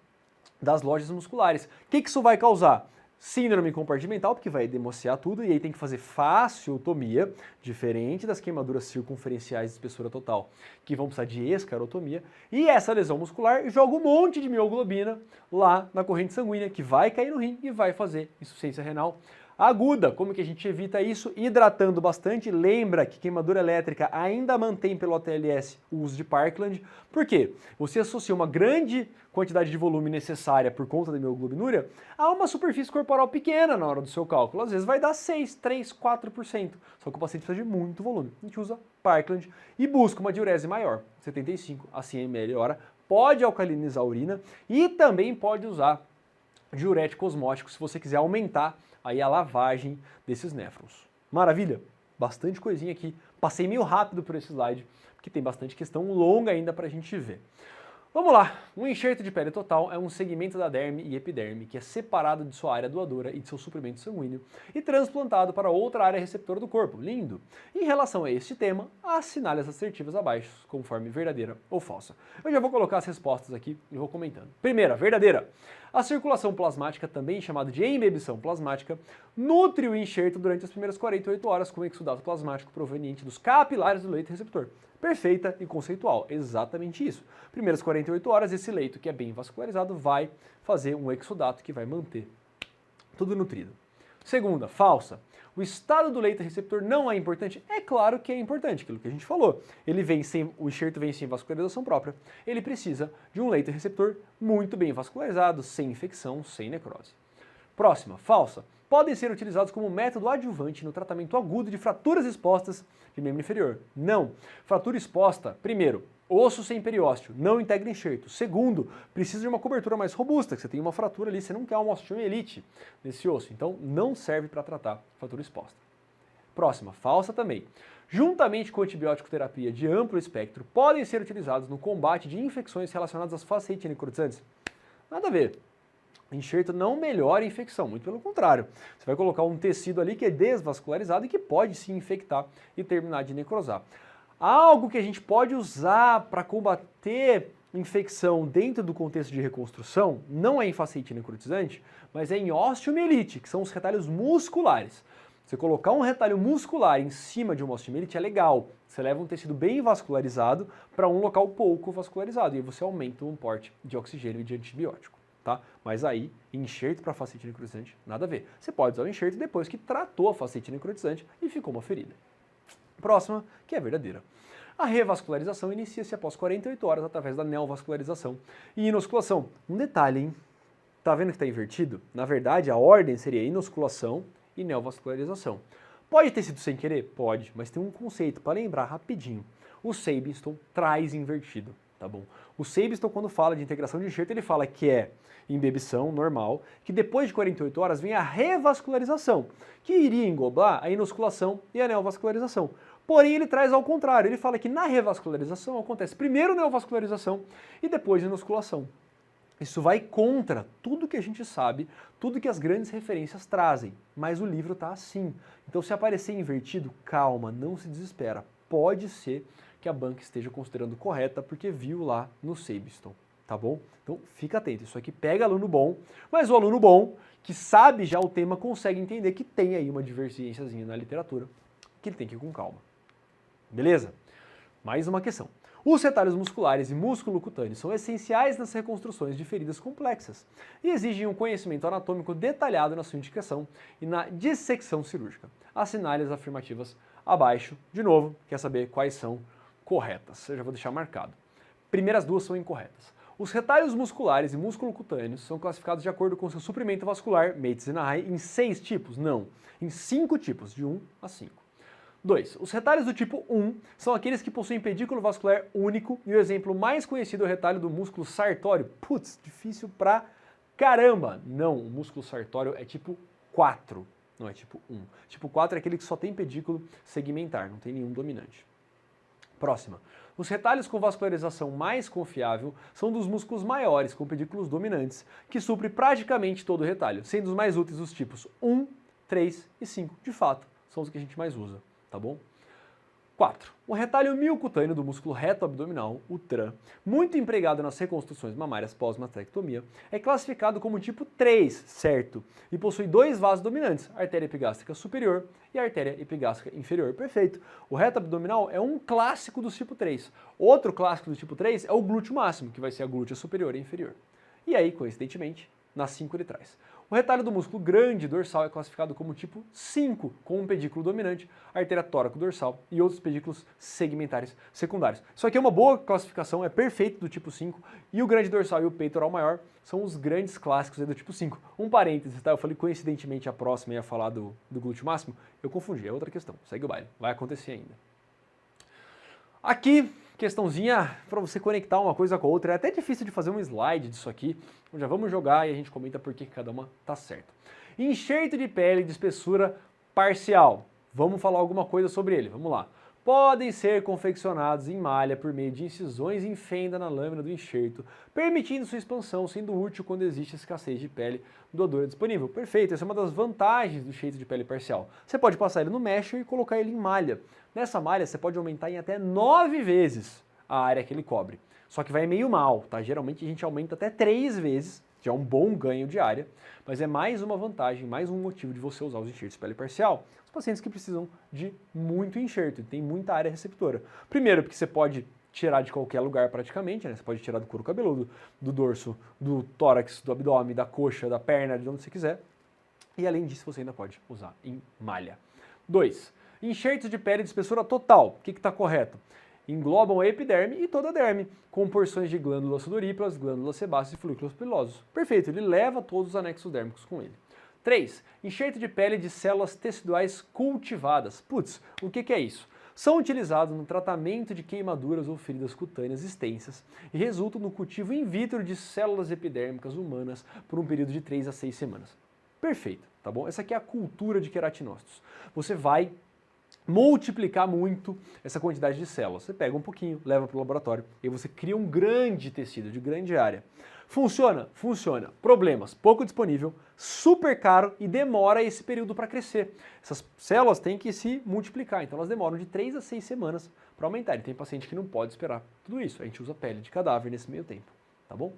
das lojas musculares. O que isso vai causar? Síndrome compartimental, porque vai demociar tudo, e aí tem que fazer fasciotomia, diferente das queimaduras circunferenciais de espessura total, que vão precisar de escarotomia, e essa lesão muscular joga um monte de mioglobina lá na corrente sanguínea, que vai cair no rim e vai fazer insuficiência renal aguda. Como que a gente evita isso? Hidratando bastante. Lembra que queimadura elétrica ainda mantém pelo ATLS o uso de Parkland. Por quê? Você associa uma grande quantidade de volume necessária por conta da hemoglobinúria a uma superfície corporal pequena na hora do seu cálculo. Às vezes vai dar 6, 3, 4%. Só que o paciente precisa de muito volume. A gente usa Parkland e busca uma diurese maior, 75 a 100 ml hora. Pode alcalinizar a urina e também pode usar diurético osmótico se você quiser aumentar aí a lavagem desses néfrons. Maravilha? Bastante coisinha aqui. Passei meio rápido por esse slide, porque tem bastante questão longa ainda para a gente ver. Vamos lá, um enxerto de pele total é um segmento da derme e epiderme que é separado de sua área doadora e de seu suprimento sanguíneo e transplantado para outra área receptora do corpo. Lindo! Em relação a este tema, assinale as assertivas abaixo, conforme verdadeira ou falsa. Eu já vou colocar as respostas aqui e vou comentando. Primeira, verdadeira. A circulação plasmática, também chamada de embebição plasmática, nutre o enxerto durante as primeiras 48 horas com exudato plasmático proveniente dos capilares do leito receptor. Perfeita e conceitual, exatamente isso. Primeiras 48 horas, esse leito que é bem vascularizado vai fazer um exudato que vai manter tudo nutrido. Segunda, falsa. O estado do leito receptor não é importante? É claro que é importante, aquilo que a gente falou. O enxerto vem sem vascularização própria. Ele precisa de um leito receptor muito bem vascularizado, sem infecção, sem necrose. Próxima, falsa. Podem ser utilizados como método adjuvante no tratamento agudo de fraturas expostas de membro inferior. Não. Fratura exposta, primeiro, Osso sem periósteo, não integra enxerto. Segundo, precisa de uma cobertura mais robusta, que você tem uma fratura ali, você não quer uma osteomielite nesse osso, então não serve para tratar fratura exposta. Próxima, falsa também. Juntamente com antibiótico terapia de amplo espectro, podem ser utilizados no combate de infecções relacionadas às fasciite necrotizantes. Nada a ver. Enxerto não melhora a infecção, muito pelo contrário. Você vai colocar um tecido ali que é desvascularizado e que pode se infectar e terminar de necrosar. Algo que a gente pode usar para combater infecção dentro do contexto de reconstrução não é em fasciite necrotizante, mas é em osteomielite, que são os retalhos musculares. Você colocar um retalho muscular em cima de uma osteomielite é legal. Você leva um tecido bem vascularizado para um local pouco vascularizado e aí você aumenta o porte de oxigênio e de antibiótico, tá? Mas aí, enxerto para fasciite necrotizante, nada a ver. Você pode usar o enxerto depois que tratou a fasciite necrotizante e ficou uma ferida. Próxima, que é verdadeira. A revascularização inicia-se após 48 horas através da neovascularização e inosculação. Um detalhe, hein? Tá vendo que está invertido? Na verdade, a ordem seria inosculação e neovascularização. Pode ter sido sem querer? Pode, mas tem um conceito para lembrar rapidinho. O Sabiston traz invertido, tá bom? O Sabiston, quando fala de integração de enxerto, ele fala que é embebição normal, que depois de 48 horas vem a revascularização, que iria englobar a inosculação e a neovascularização. Porém, ele traz ao contrário, ele fala que na revascularização acontece primeiro neovascularização e depois inosculação. Isso vai contra tudo que a gente sabe, tudo que as grandes referências trazem, mas o livro está assim. Então, se aparecer invertido, calma, não se desespera. Pode ser que a banca esteja considerando correta porque viu lá no Sabiston, tá bom? Então, fica atento, isso aqui pega aluno bom, mas o aluno bom, que sabe já o tema, consegue entender que tem aí uma divergênciazinha na literatura, que ele tem que ir com calma. Beleza? Mais uma questão. Os retalhos musculares e músculo cutâneo são essenciais nas reconstruções de feridas complexas e exigem um conhecimento anatômico detalhado na sua indicação e na dissecção cirúrgica. Assinale as afirmativas abaixo. De novo, quer saber quais são corretas? Eu já vou deixar marcado. Primeiras duas são incorretas. Os retalhos musculares e músculo cutâneo são classificados de acordo com seu suprimento vascular, Mates e Nahay, em 6 tipos? Não, em 5 tipos, de 1 a 5. 2. Os retalhos do tipo 1 são aqueles que possuem pedículo vascular único e o exemplo mais conhecido é o retalho do músculo sartório. Putz, difícil pra caramba! Não, o músculo sartório é tipo 4, não é tipo 1. Tipo 4 é aquele que só tem pedículo segmentar, não tem nenhum dominante. Próxima. Os retalhos com vascularização mais confiável são dos músculos maiores, com pedículos dominantes, que supre praticamente todo o retalho, sendo os mais úteis os tipos 1, 3 e 5. De fato, são os que a gente mais usa. Tá bom? 4. O retalho miocutâneo do músculo reto abdominal, o TRAN, muito empregado nas reconstruções mamárias pós-mastectomia, é classificado como tipo 3, certo? E possui 2 vasos dominantes, a artéria epigástrica superior e a artéria epigástrica inferior. Perfeito. O reto abdominal é um clássico do tipo 3. Outro clássico do tipo 3 é o glúteo máximo, que vai ser a glútea superior e inferior. E aí, coincidentemente, na 5 ele traz. O retalho do músculo grande dorsal é classificado como tipo 5, com um pedículo dominante, artéria tóraco-dorsal e outros pedículos segmentares secundários. Isso aqui é uma boa classificação, é perfeito do tipo 5, e o grande dorsal e o peitoral maior são os grandes clássicos do tipo 5. Um parênteses, tá? Eu falei coincidentemente a próxima ia falar do glúteo máximo, eu confundi, é outra questão, segue o baile, vai acontecer ainda. Aqui, questãozinha para você conectar uma coisa com a outra. É até difícil de fazer um slide disso aqui. Então já vamos jogar e a gente comenta por que cada uma tá certa. Enxerto de pele de espessura parcial. Vamos falar alguma coisa sobre ele. Vamos lá. Podem ser confeccionados em malha por meio de incisões em fenda na lâmina do enxerto, permitindo sua expansão, sendo útil quando existe escassez de pele doadora disponível. Perfeito, essa é uma das vantagens do enxerto de pele parcial. Você pode passar ele no mesher e colocar ele em malha. Nessa malha você pode aumentar em até 9 vezes a área que ele cobre. Só que vai meio mal, tá? Geralmente a gente aumenta até 3 vezes, já é um bom ganho de área, mas é mais uma vantagem, mais um motivo de você usar os enxertos de pele parcial. Os pacientes que precisam de muito enxerto, tem muita área receptora. Primeiro, porque você pode tirar de qualquer lugar praticamente, né? Você pode tirar do couro cabeludo, do dorso, do tórax, do abdômen, da coxa, da perna, de onde você quiser. E além disso, você ainda pode usar em malha. 2. Enxertos de pele de espessura total. O que está correto? Englobam a epiderme e toda a derme, com porções de glândulas sudoríparas, glândulas sebáceas e folículos pilosos. Perfeito, ele leva todos os anexos dérmicos com ele. 3. Enxerto de pele de células teciduais cultivadas. Putz, o que é isso? São utilizados no tratamento de queimaduras ou feridas cutâneas extensas e resultam no cultivo in vitro de células epidérmicas humanas por um período de 3 a 6 semanas. Perfeito, tá bom? Essa aqui é a cultura de queratinócitos. Você vai multiplicar muito essa quantidade de células. Você pega um pouquinho, leva para o laboratório e você cria um grande tecido, de grande área. Funciona? Funciona. Problemas: pouco disponível, super caro e demora esse período para crescer. Essas células têm que se multiplicar, então elas demoram de 3 a 6 semanas para aumentar. E tem paciente que não pode esperar tudo isso. A gente usa pele de cadáver nesse meio tempo, tá bom?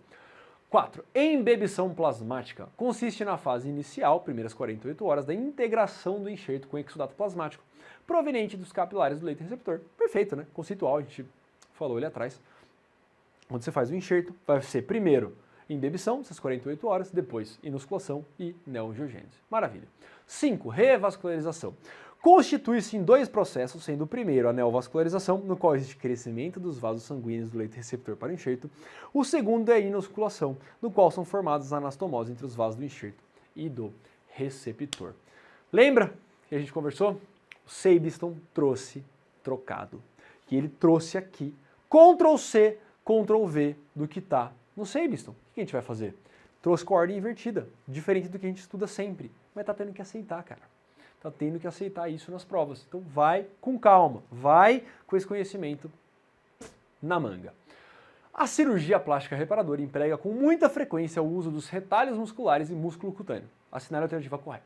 4. Embebição plasmática. Consiste na fase inicial, primeiras 48 horas, da integração do enxerto com exudato plasmático, proveniente dos capilares do leito receptor. Perfeito, né? Conceitual, a gente falou ali atrás. Quando você faz o enxerto, vai ser primeiro embebição, essas 48 horas, depois inosculação e neoangiogênese. Maravilha. 5. Revascularização. Constitui-se em 2 processos, sendo o primeiro a neovascularização, no qual existe crescimento dos vasos sanguíneos do leito receptor para o enxerto. O segundo é a inosculação, no qual são formadas anastomoses entre os vasos do enxerto e do receptor. Lembra que a gente conversou? O Sabiston trouxe trocado. E ele trouxe aqui Ctrl C, Ctrl V do que está no Sabiston. O que a gente vai fazer? Trouxe com a ordem invertida, diferente do que a gente estuda sempre. Mas tá tendo que aceitar, cara. Tá tendo que aceitar isso nas provas. Então vai com calma, vai com esse conhecimento na manga. A cirurgia plástica reparadora emprega com muita frequência o uso dos retalhos musculares e músculo cutâneo. Assinale a alternativa correta.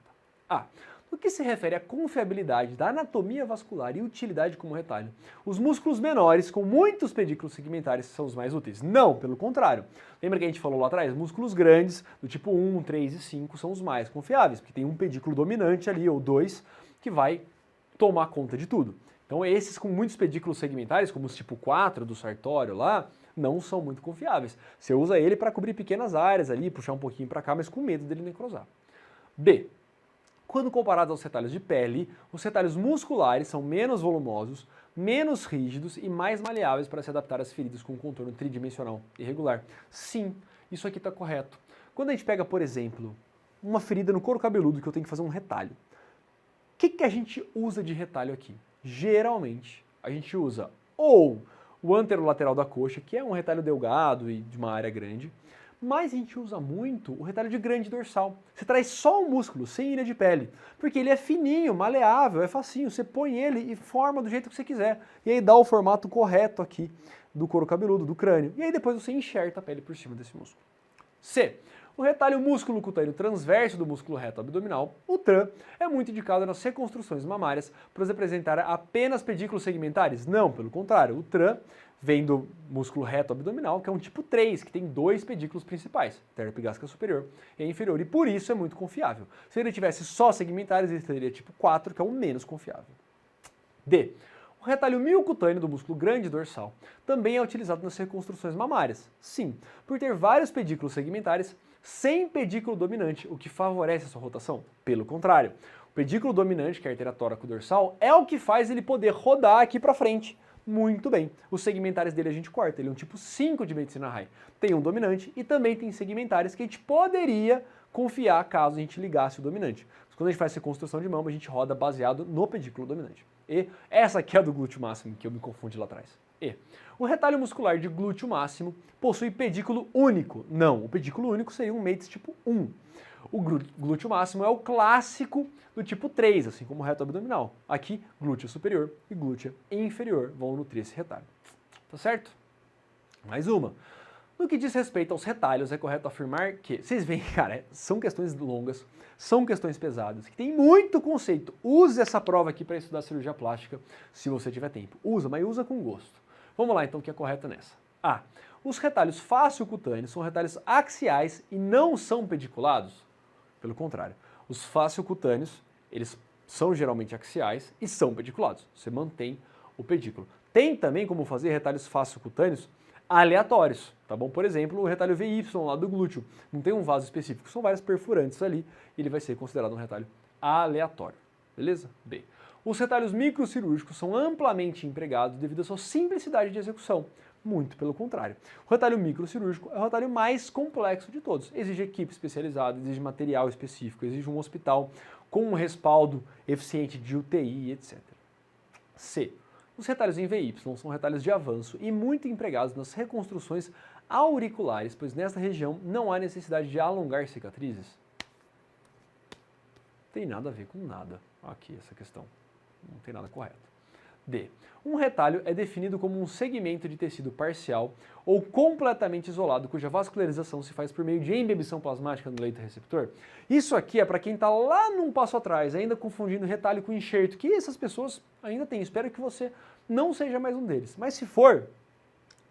A. No que se refere à confiabilidade da anatomia vascular e utilidade como retalho, os músculos menores com muitos pedículos segmentares são os mais úteis? Não, pelo contrário. Lembra que a gente falou lá atrás? Músculos grandes, do tipo 1, 3 e 5, são os mais confiáveis, porque tem um pedículo dominante ali, ou 2, que vai tomar conta de tudo. Então esses com muitos pedículos segmentares, como os tipo 4 do sartório lá, não são muito confiáveis. Você usa ele para cobrir pequenas áreas ali, puxar um pouquinho para cá, mas com medo dele necrosar. B. Quando comparados aos retalhos de pele, os retalhos musculares são menos volumosos, menos rígidos e mais maleáveis para se adaptar às feridas com contorno tridimensional irregular. Sim, isso aqui está correto. Quando a gente pega, por exemplo, uma ferida no couro cabeludo que eu tenho que fazer um retalho, o que a gente usa de retalho aqui? Geralmente, a gente usa ou o anterolateral da coxa, que é um retalho delgado e de uma área grande, mas a gente usa muito o retalho de grande dorsal. Você traz só o músculo, sem ilha de pele, porque ele é fininho, maleável, é facinho. Você põe ele e forma do jeito que você quiser. E aí dá o formato correto aqui do couro cabeludo, do crânio. E aí depois você enxerta a pele por cima desse músculo. C. O retalho músculo cutâneo transverso do músculo reto abdominal, o TRAN, é muito indicado nas reconstruções mamárias para apresentar apenas pedículos segmentares? Não, pelo contrário, o TRAN vem do músculo reto abdominal, que é um tipo 3, que tem 2 pedículos principais, terra epigástrica superior e inferior, e por isso é muito confiável. Se ele tivesse só segmentares, ele teria tipo 4, que é o menos confiável. D. O retalho miocutâneo do músculo grande dorsal também é utilizado nas reconstruções mamárias. Sim, por ter vários pedículos segmentares sem pedículo dominante, o que favorece a sua rotação. Pelo contrário, o pedículo dominante, que é a artéria tóraco-dorsal, é o que faz ele poder rodar aqui para frente. Muito bem. Os segmentares dele a gente corta. Ele é um tipo 5 de medicina raia. Tem um dominante e também tem segmentares que a gente poderia confiar caso a gente ligasse o dominante. Mas quando a gente faz reconstrução de mama, a gente roda baseado no pedículo dominante. E essa aqui é a do glúteo máximo, que eu me confundi lá atrás. E. O retalho muscular de glúteo máximo possui pedículo único. Não, o pedículo único seria um Mates tipo 1. O glúteo máximo é o clássico do tipo 3, assim como o reto abdominal. Aqui, glútea superior e glútea inferior vão nutrir esse retalho. Tá certo? Mais uma. No que diz respeito aos retalhos, é correto afirmar que... Vocês veem, cara, são questões longas, são questões pesadas, que tem muito conceito. Use essa prova aqui para estudar cirurgia plástica, se você tiver tempo. Usa, mas usa com gosto. Vamos lá, então, o que é correto nessa? A. Os retalhos faciocutâneos são retalhos axiais e não são pediculados? Pelo contrário, os faciocutâneos, eles são geralmente axiais e são pediculados. Você mantém o pedículo. Tem também como fazer retalhos faciocutâneos aleatórios, tá bom? Por exemplo, o retalho VY lá do glúteo. Não tem um vaso específico, são vários perfurantes ali e ele vai ser considerado um retalho aleatório. Beleza? B. Os retalhos microcirúrgicos são amplamente empregados devido à sua simplicidade de execução. Muito pelo contrário. O retalho microcirúrgico é o retalho mais complexo de todos. Exige equipe especializada, exige material específico, exige um hospital com um respaldo eficiente de UTI, etc. C. Os retalhos em VY são retalhos de avanço e muito empregados nas reconstruções auriculares, pois nesta região não há necessidade de alongar cicatrizes. Tem nada a ver com nada aqui essa questão. Não tem nada correto. D. Um retalho é definido como um segmento de tecido parcial ou completamente isolado, cuja vascularização se faz por meio de embebição plasmática no leito receptor. Isso aqui é para quem está lá num passo atrás, ainda confundindo retalho com enxerto, que essas pessoas ainda têm. Espero que você não seja mais um deles. Mas se for,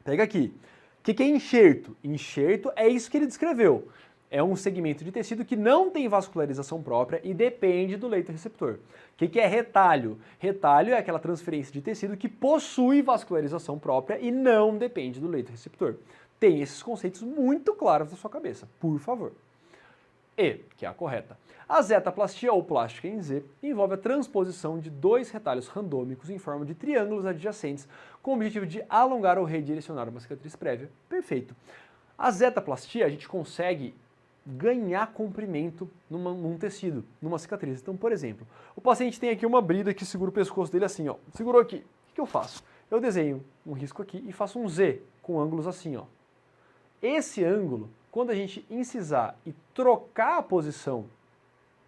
pega aqui. O que é enxerto? Enxerto é isso que ele descreveu. É um segmento de tecido que não tem vascularização própria e depende do leito receptor. O que é retalho? Retalho é aquela transferência de tecido que possui vascularização própria e não depende do leito receptor. Tem esses conceitos muito claros na sua cabeça, por favor. E, que é a correta. A zetaplastia ou plástica em Z envolve a transposição de dois retalhos randômicos em forma de triângulos adjacentes com o objetivo de alongar ou redirecionar uma cicatriz prévia. Perfeito. A zetaplastia a gente consegue ganhar comprimento num tecido, numa cicatriz. Então, por exemplo, o paciente tem aqui uma brida que segura o pescoço dele assim, ó. Segurou aqui. O que eu faço? Eu desenho um risco aqui e faço um Z com ângulos assim, ó. Esse ângulo, quando a gente incisar e trocar a posição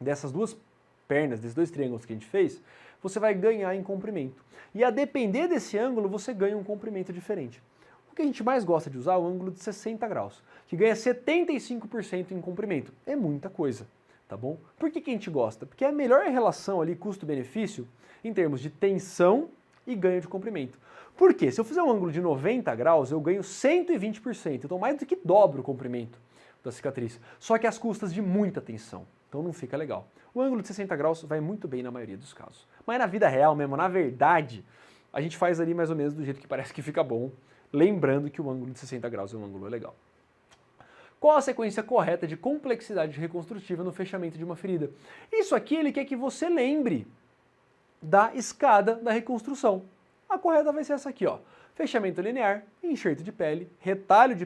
dessas duas pernas, desses dois triângulos que a gente fez, você vai ganhar em comprimento. E a depender desse ângulo, você ganha um comprimento diferente. O que a gente mais gosta de usar é o ângulo de 60 graus, que ganha 75% em comprimento. É muita coisa, tá bom? Por que a gente gosta? Porque é a melhor relação ali custo-benefício em termos de tensão e ganho de comprimento. Por quê? Se eu fizer um ângulo de 90 graus, eu ganho 120%, então mais do que dobro o comprimento da cicatriz. Só que às custas de muita tensão, então não fica legal. O ângulo de 60 graus vai muito bem na maioria dos casos. Mas na vida real mesmo, na verdade, a gente faz ali mais ou menos do jeito que parece que fica bom, lembrando que o ângulo de 60 graus é um ângulo legal. Qual a sequência correta de complexidade reconstrutiva no fechamento de uma ferida? Isso aqui ele quer que você lembre da escada da reconstrução. A correta vai ser essa aqui, ó. Fechamento linear, enxerto de pele, retalho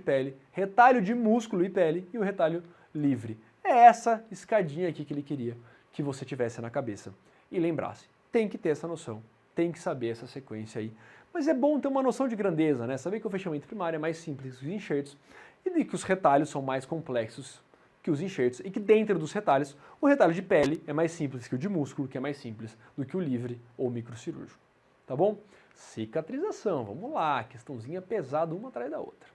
de músculo e pele e o retalho livre. É essa escadinha aqui que ele queria que você tivesse na cabeça. E lembrasse, tem que ter essa noção, tem que saber essa sequência aí. Mas é bom ter uma noção de grandeza, né? Saber que o fechamento primário é mais simples que os enxertos e de que os retalhos são mais complexos que os enxertos e que dentro dos retalhos, o retalho de pele é mais simples que o de músculo, que é mais simples do que o livre ou microcirúrgico. Tá bom? Cicatrização, vamos lá, questãozinha pesada uma atrás da outra.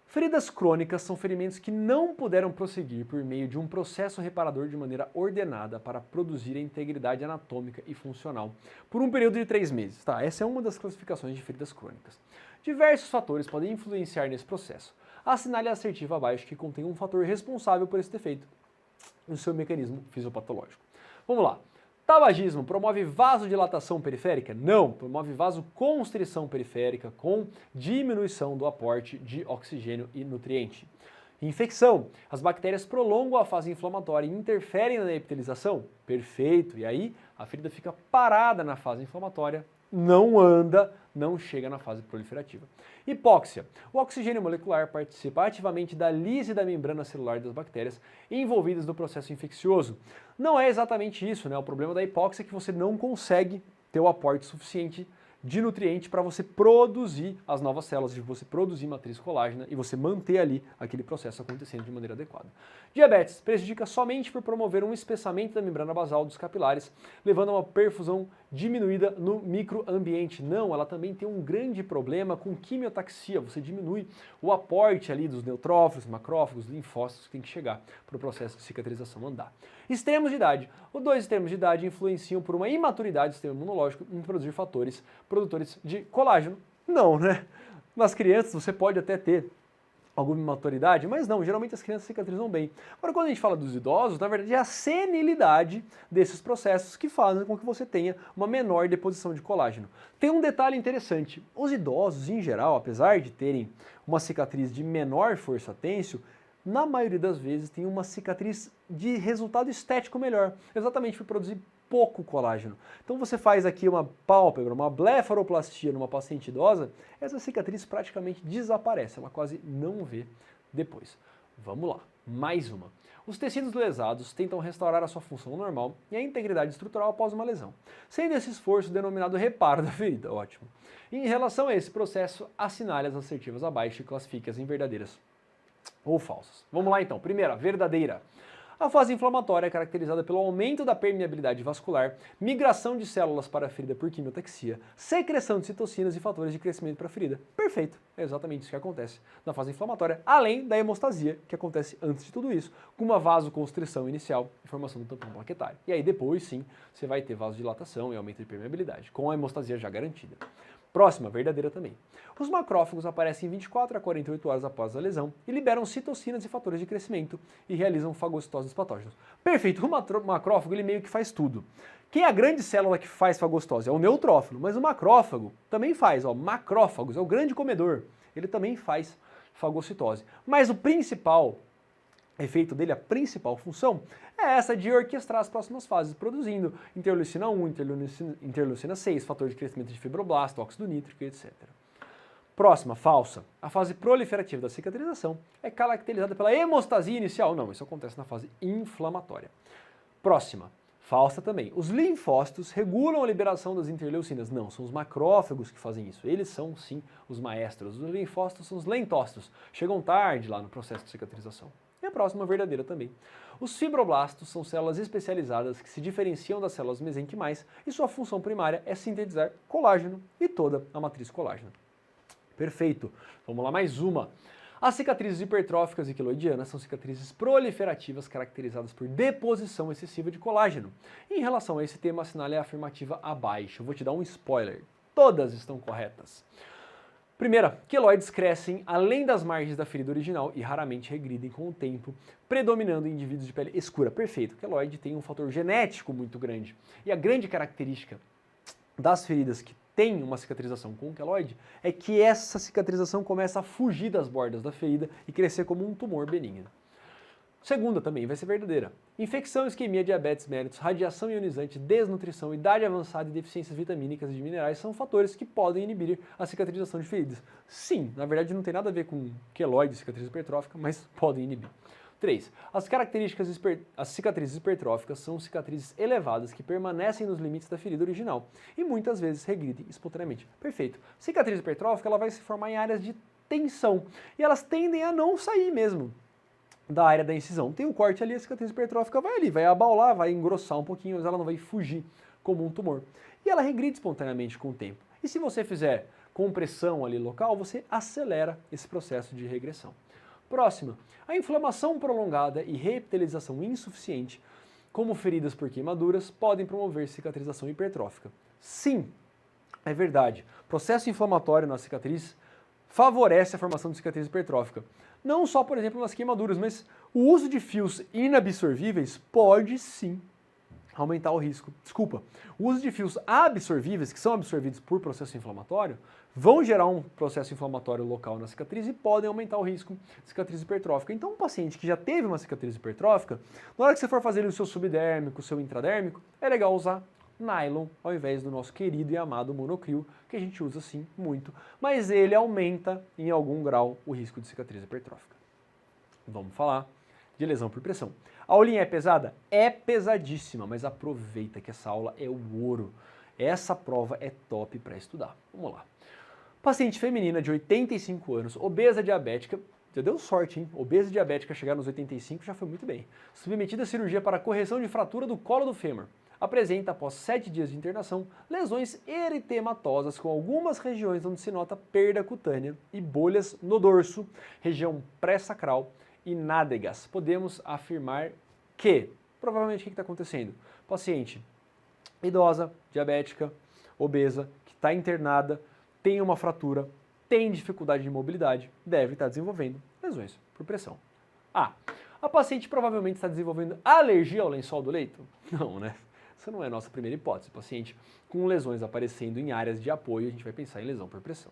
Feridas crônicas são ferimentos que não puderam prosseguir por meio de um processo reparador de maneira ordenada para produzir a integridade anatômica e funcional por um período de 3 meses. Tá? Essa é uma das classificações de feridas crônicas. Diversos fatores podem influenciar nesse processo. Assinale a assertiva abaixo que contém um fator responsável por esse defeito no seu mecanismo fisiopatológico. Vamos lá. Tabagismo promove vasodilatação periférica? Não, promove vasoconstrição periférica com diminuição do aporte de oxigênio e nutriente. Infecção. As bactérias prolongam a fase inflamatória e interferem na epitelização? Perfeito. E aí a ferida fica parada na fase inflamatória, não anda, não chega na fase proliferativa. Hipóxia. O oxigênio molecular participa ativamente da lise da membrana celular das bactérias envolvidas no processo infeccioso. Não é exatamente isso, né? O problema da hipóxia é que você não consegue ter o aporte suficiente de nutriente para você produzir as novas células, de você produzir matriz colágena e você manter ali aquele processo acontecendo de maneira adequada. Diabetes prejudica somente por promover um espessamento da membrana basal dos capilares, levando a uma perfusão diminuída no microambiente. Não, ela também tem um grande problema com quimiotaxia, você diminui o aporte ali dos neutrófilos, macrófagos, linfócitos que tem que chegar para o processo de cicatrização andar. Extremos de idade. Os 2 extremos de idade influenciam por uma imaturidade do sistema imunológico em produzir fatores produtores de colágeno. Não, né? Nas crianças você pode até ter alguma imaturidade, mas não, geralmente as crianças cicatrizam bem. Agora, quando a gente fala dos idosos, na verdade é a senilidade desses processos que fazem com que você tenha uma menor deposição de colágeno. Tem um detalhe interessante, os idosos em geral, apesar de terem uma cicatriz de menor força têncil, na maioria das vezes tem uma cicatriz de resultado estético melhor, exatamente por produzir pouco colágeno. Então você faz aqui uma pálpebra, uma blefaroplastia numa paciente idosa, essa cicatriz praticamente desaparece, ela quase não vê depois. Vamos lá. Mais uma. Os tecidos lesados tentam restaurar a sua função normal e a integridade estrutural após uma lesão, sendo esse esforço denominado reparo da ferida. Ótimo. E em relação a esse processo, assinale as assertivas abaixo e classifique-as em verdadeiras ou falsas. Vamos lá então. Primeira, verdadeira. A fase inflamatória é caracterizada pelo aumento da permeabilidade vascular, migração de células para a ferida por quimiotaxia, secreção de citocinas e fatores de crescimento para a ferida. Perfeito, é exatamente isso que acontece na fase inflamatória, além da hemostasia, que acontece antes de tudo isso, com uma vasoconstrição inicial e formação do tampão plaquetário. E aí depois, sim, você vai ter vasodilatação e aumento de permeabilidade, com a hemostasia já garantida. Próxima, verdadeira também. Os macrófagos aparecem 24 a 48 horas após a lesão e liberam citocinas e fatores de crescimento e realizam fagocitose dos patógenos. Perfeito, o macrófago ele meio que faz tudo. Quem é a grande célula que faz fagocitose? É o neutrófilo, mas o macrófago também faz, macrófagos, é o grande comedor, ele também faz fagocitose. Mas o principal efeito dele, a principal função, é essa de orquestrar as próximas fases, produzindo interleucina 1, interleucina 6, fator de crescimento de fibroblasto, óxido nítrico, etc. Próxima, falsa. A fase proliferativa da cicatrização é caracterizada pela hemostasia inicial. Não, isso acontece na fase inflamatória. Próxima, falsa também. Os linfócitos regulam a liberação das interleucinas. Não, são os macrófagos que fazem isso. Eles são, sim, os maestros. Os linfócitos são os lentócitos. Chegam tarde lá no processo de cicatrização. E a próxima, verdadeira também. Os fibroblastos são células especializadas que se diferenciam das células mesenquimais e sua função primária é sintetizar colágeno e toda a matriz colágena. Perfeito. Vamos lá, mais uma. As cicatrizes hipertróficas e quiloidianas são cicatrizes proliferativas caracterizadas por deposição excessiva de colágeno. Em relação a esse tema, assinale a afirmativa abaixo. Eu vou te dar um spoiler. Todas estão corretas. Primeira, queloides crescem além das margens da ferida original e raramente regridem com o tempo, predominando em indivíduos de pele escura. Perfeito, o queloide tem um fator genético muito grande. E a grande característica das feridas que têm uma cicatrização com queloide é que essa cicatrização começa a fugir das bordas da ferida e crescer como um tumor benigno. Segunda também vai ser verdadeira. Infecção, isquemia, diabetes mellitus, radiação ionizante, desnutrição, idade avançada e deficiências vitamínicas e de minerais são fatores que podem inibir a cicatrização de feridas. Sim, na verdade não tem nada a ver com queloide, cicatriz hipertrófica, mas podem inibir. 3. As cicatrizes hipertróficas são cicatrizes elevadas que permanecem nos limites da ferida original e muitas vezes regridem espontaneamente. Perfeito. Cicatriz hipertrófica ela vai se formar em áreas de tensão e elas tendem a não sair mesmo da área da incisão. Tem um corte ali, a cicatriz hipertrófica vai ali, vai abaular, vai engrossar um pouquinho, mas ela não vai fugir como um tumor. E ela regride espontaneamente com o tempo. E se você fizer compressão ali local, você acelera esse processo de regressão. Próxima, a inflamação prolongada e reepitelização insuficiente, como feridas por queimaduras, podem promover cicatrização hipertrófica. Sim, é verdade. Processo inflamatório na cicatriz favorece a formação de cicatriz hipertrófica. Não só, por exemplo, nas queimaduras, mas o uso de fios inabsorvíveis pode sim aumentar o risco. Desculpa, o uso de fios absorvíveis, que são absorvidos por processo inflamatório, vão gerar um processo inflamatório local na cicatriz e podem aumentar o risco de cicatriz hipertrófica. Então, um paciente que já teve uma cicatriz hipertrófica, na hora que você for fazer o seu subdérmico, o seu intradérmico, é legal usar nylon ao invés do nosso querido e amado monocrio, que a gente usa sim muito, mas ele aumenta em algum grau o risco de cicatriz hipertrófica. Vamos falar de lesão por pressão. A aulinha é pesada? É pesadíssima, mas aproveita que essa aula é o ouro. Essa prova é top para estudar. Vamos lá. Paciente feminina de 85 anos, obesa diabética, já deu sorte, hein? Obesa diabética chegar nos 85 já foi muito bem. Submetida à cirurgia para correção de fratura do colo do fêmur. Apresenta, após 7 dias de internação, lesões eritematosas com algumas regiões onde se nota perda cutânea e bolhas no dorso, região pré-sacral e nádegas. Podemos afirmar que, provavelmente, o que está acontecendo? Paciente idosa, diabética, obesa, que está internada, tem uma fratura, tem dificuldade de mobilidade, deve estar desenvolvendo lesões por pressão. A paciente provavelmente está desenvolvendo alergia ao lençol do leito? Não, né? Essa não é a nossa primeira hipótese. Paciente com lesões aparecendo em áreas de apoio, a gente vai pensar em lesão por pressão.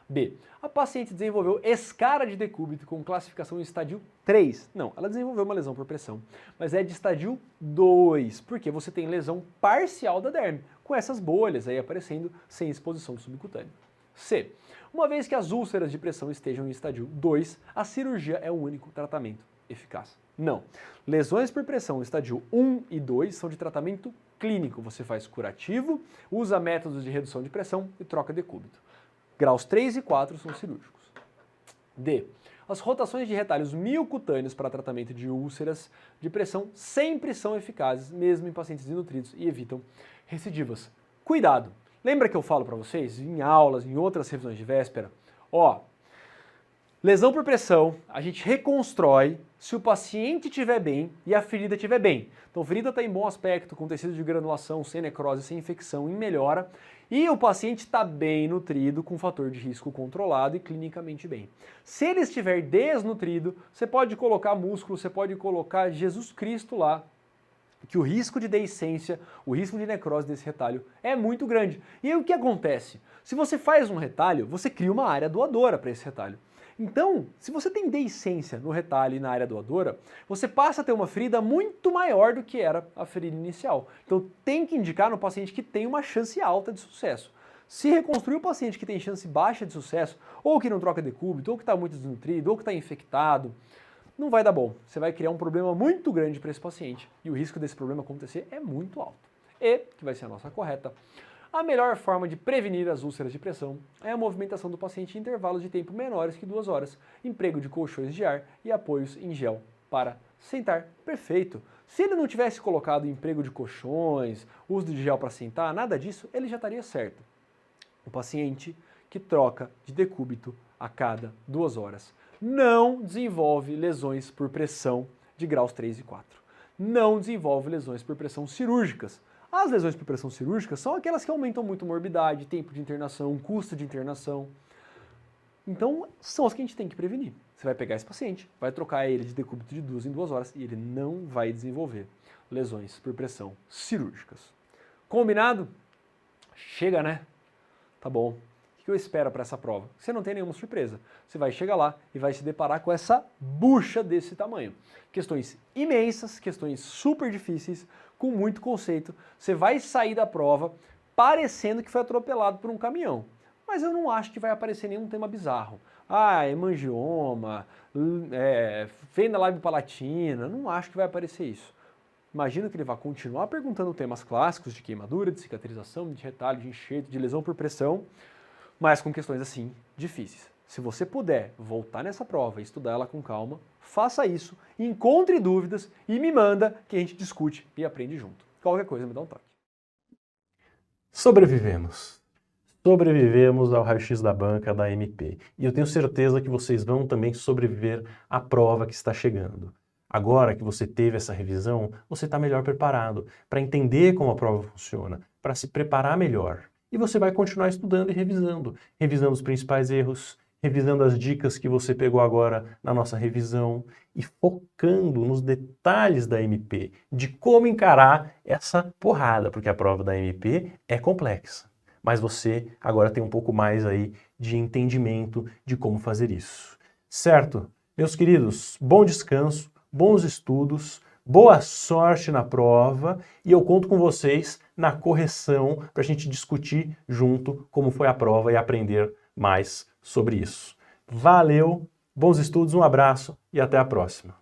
B. A paciente desenvolveu escara de decúbito com classificação em estádio 3. Não, ela desenvolveu uma lesão por pressão, mas é de estádio 2, porque você tem lesão parcial da derme, com essas bolhas aí aparecendo sem exposição do subcutâneo. C. Uma vez que as úlceras de pressão estejam em estádio 2, a cirurgia é o único tratamento eficaz. Não. Lesões por pressão estadio 1 e 2 são de tratamento clínico. Você faz curativo, usa métodos de redução de pressão e troca decúbito. Graus 3 e 4 são cirúrgicos. D. As rotações de retalhos miocutâneos para tratamento de úlceras de pressão sempre são eficazes, mesmo em pacientes desnutridos, e evitam recidivas. Cuidado! Lembra que eu falo para vocês, em aulas, em outras revisões de véspera? Ó, lesão por pressão, a gente reconstrói se o paciente estiver bem e a ferida estiver bem. Então, a ferida está em bom aspecto, com tecido de granulação, sem necrose, sem infecção, em melhora, e o paciente está bem nutrido, com fator de risco controlado e clinicamente bem. Se ele estiver desnutrido, você pode colocar músculo, você pode colocar Jesus Cristo lá, que o risco de deiscência, o risco de necrose desse retalho é muito grande. E aí o que acontece? Se você faz um retalho, você cria uma área doadora para esse retalho. Então, se você tem deiscência no retalho e na área doadora, você passa a ter uma ferida muito maior do que era a ferida inicial. Então, tem que indicar no paciente que tem uma chance alta de sucesso. Se reconstruir o paciente que tem chance baixa de sucesso, ou que não troca decúbito, ou que está muito desnutrido, ou que está infectado, não vai dar bom. Você vai criar um problema muito grande para esse paciente e o risco desse problema acontecer é muito alto. E, que vai ser a nossa correta, a melhor forma de prevenir as úlceras de pressão é a movimentação do paciente em intervalos de tempo menores que 2 horas, emprego de colchões de ar e apoios em gel para sentar. Perfeito! Se ele não tivesse colocado emprego de colchões, uso de gel para sentar, nada disso, ele já estaria certo. O paciente que troca de decúbito a cada 2 horas não desenvolve lesões por pressão de graus 3 e 4. Não desenvolve lesões por pressão cirúrgicas. As lesões por pressão cirúrgica são aquelas que aumentam muito a morbidade, tempo de internação, custo de internação. Então, são as que a gente tem que prevenir. Você vai pegar esse paciente, vai trocar ele de decúbito de 2 em 2 horas e ele não vai desenvolver lesões por pressão cirúrgicas. Combinado? Chega, né? Tá bom. O que eu espero para essa prova? Você não tem nenhuma surpresa. Você vai chegar lá e vai se deparar com essa bucha desse tamanho. Questões imensas, questões super difíceis, com muito conceito. Você vai sair da prova parecendo que foi atropelado por um caminhão. Mas eu não acho que vai aparecer nenhum tema bizarro. Ah, hemangioma, fenda labiopalatina, não acho que vai aparecer isso. Imagino que ele vai continuar perguntando temas clássicos de queimadura, de cicatrização, de retalho, de enxerto, de lesão por pressão, mas com questões assim difíceis. Se você puder voltar nessa prova e estudar ela com calma, faça isso, encontre dúvidas e me manda que a gente discute e aprende junto. Qualquer coisa me dá um toque. Sobrevivemos. Sobrevivemos ao raio-x da banca da MP. E eu tenho certeza que vocês vão também sobreviver à prova que está chegando. Agora que você teve essa revisão, você está melhor preparado para entender como a prova funciona, para se preparar melhor. E você vai continuar estudando e revisando os principais erros, revisando as dicas que você pegou agora na nossa revisão e focando nos detalhes da MP, de como encarar essa porrada, porque a prova da MP é complexa. Mas você agora tem um pouco mais aí de entendimento de como fazer isso. Certo? Meus queridos, bom descanso, bons estudos, boa sorte na prova e eu conto com vocês na correção para a gente discutir junto como foi a prova e aprender mais sobre isso. Valeu, bons estudos, um abraço e até a próxima.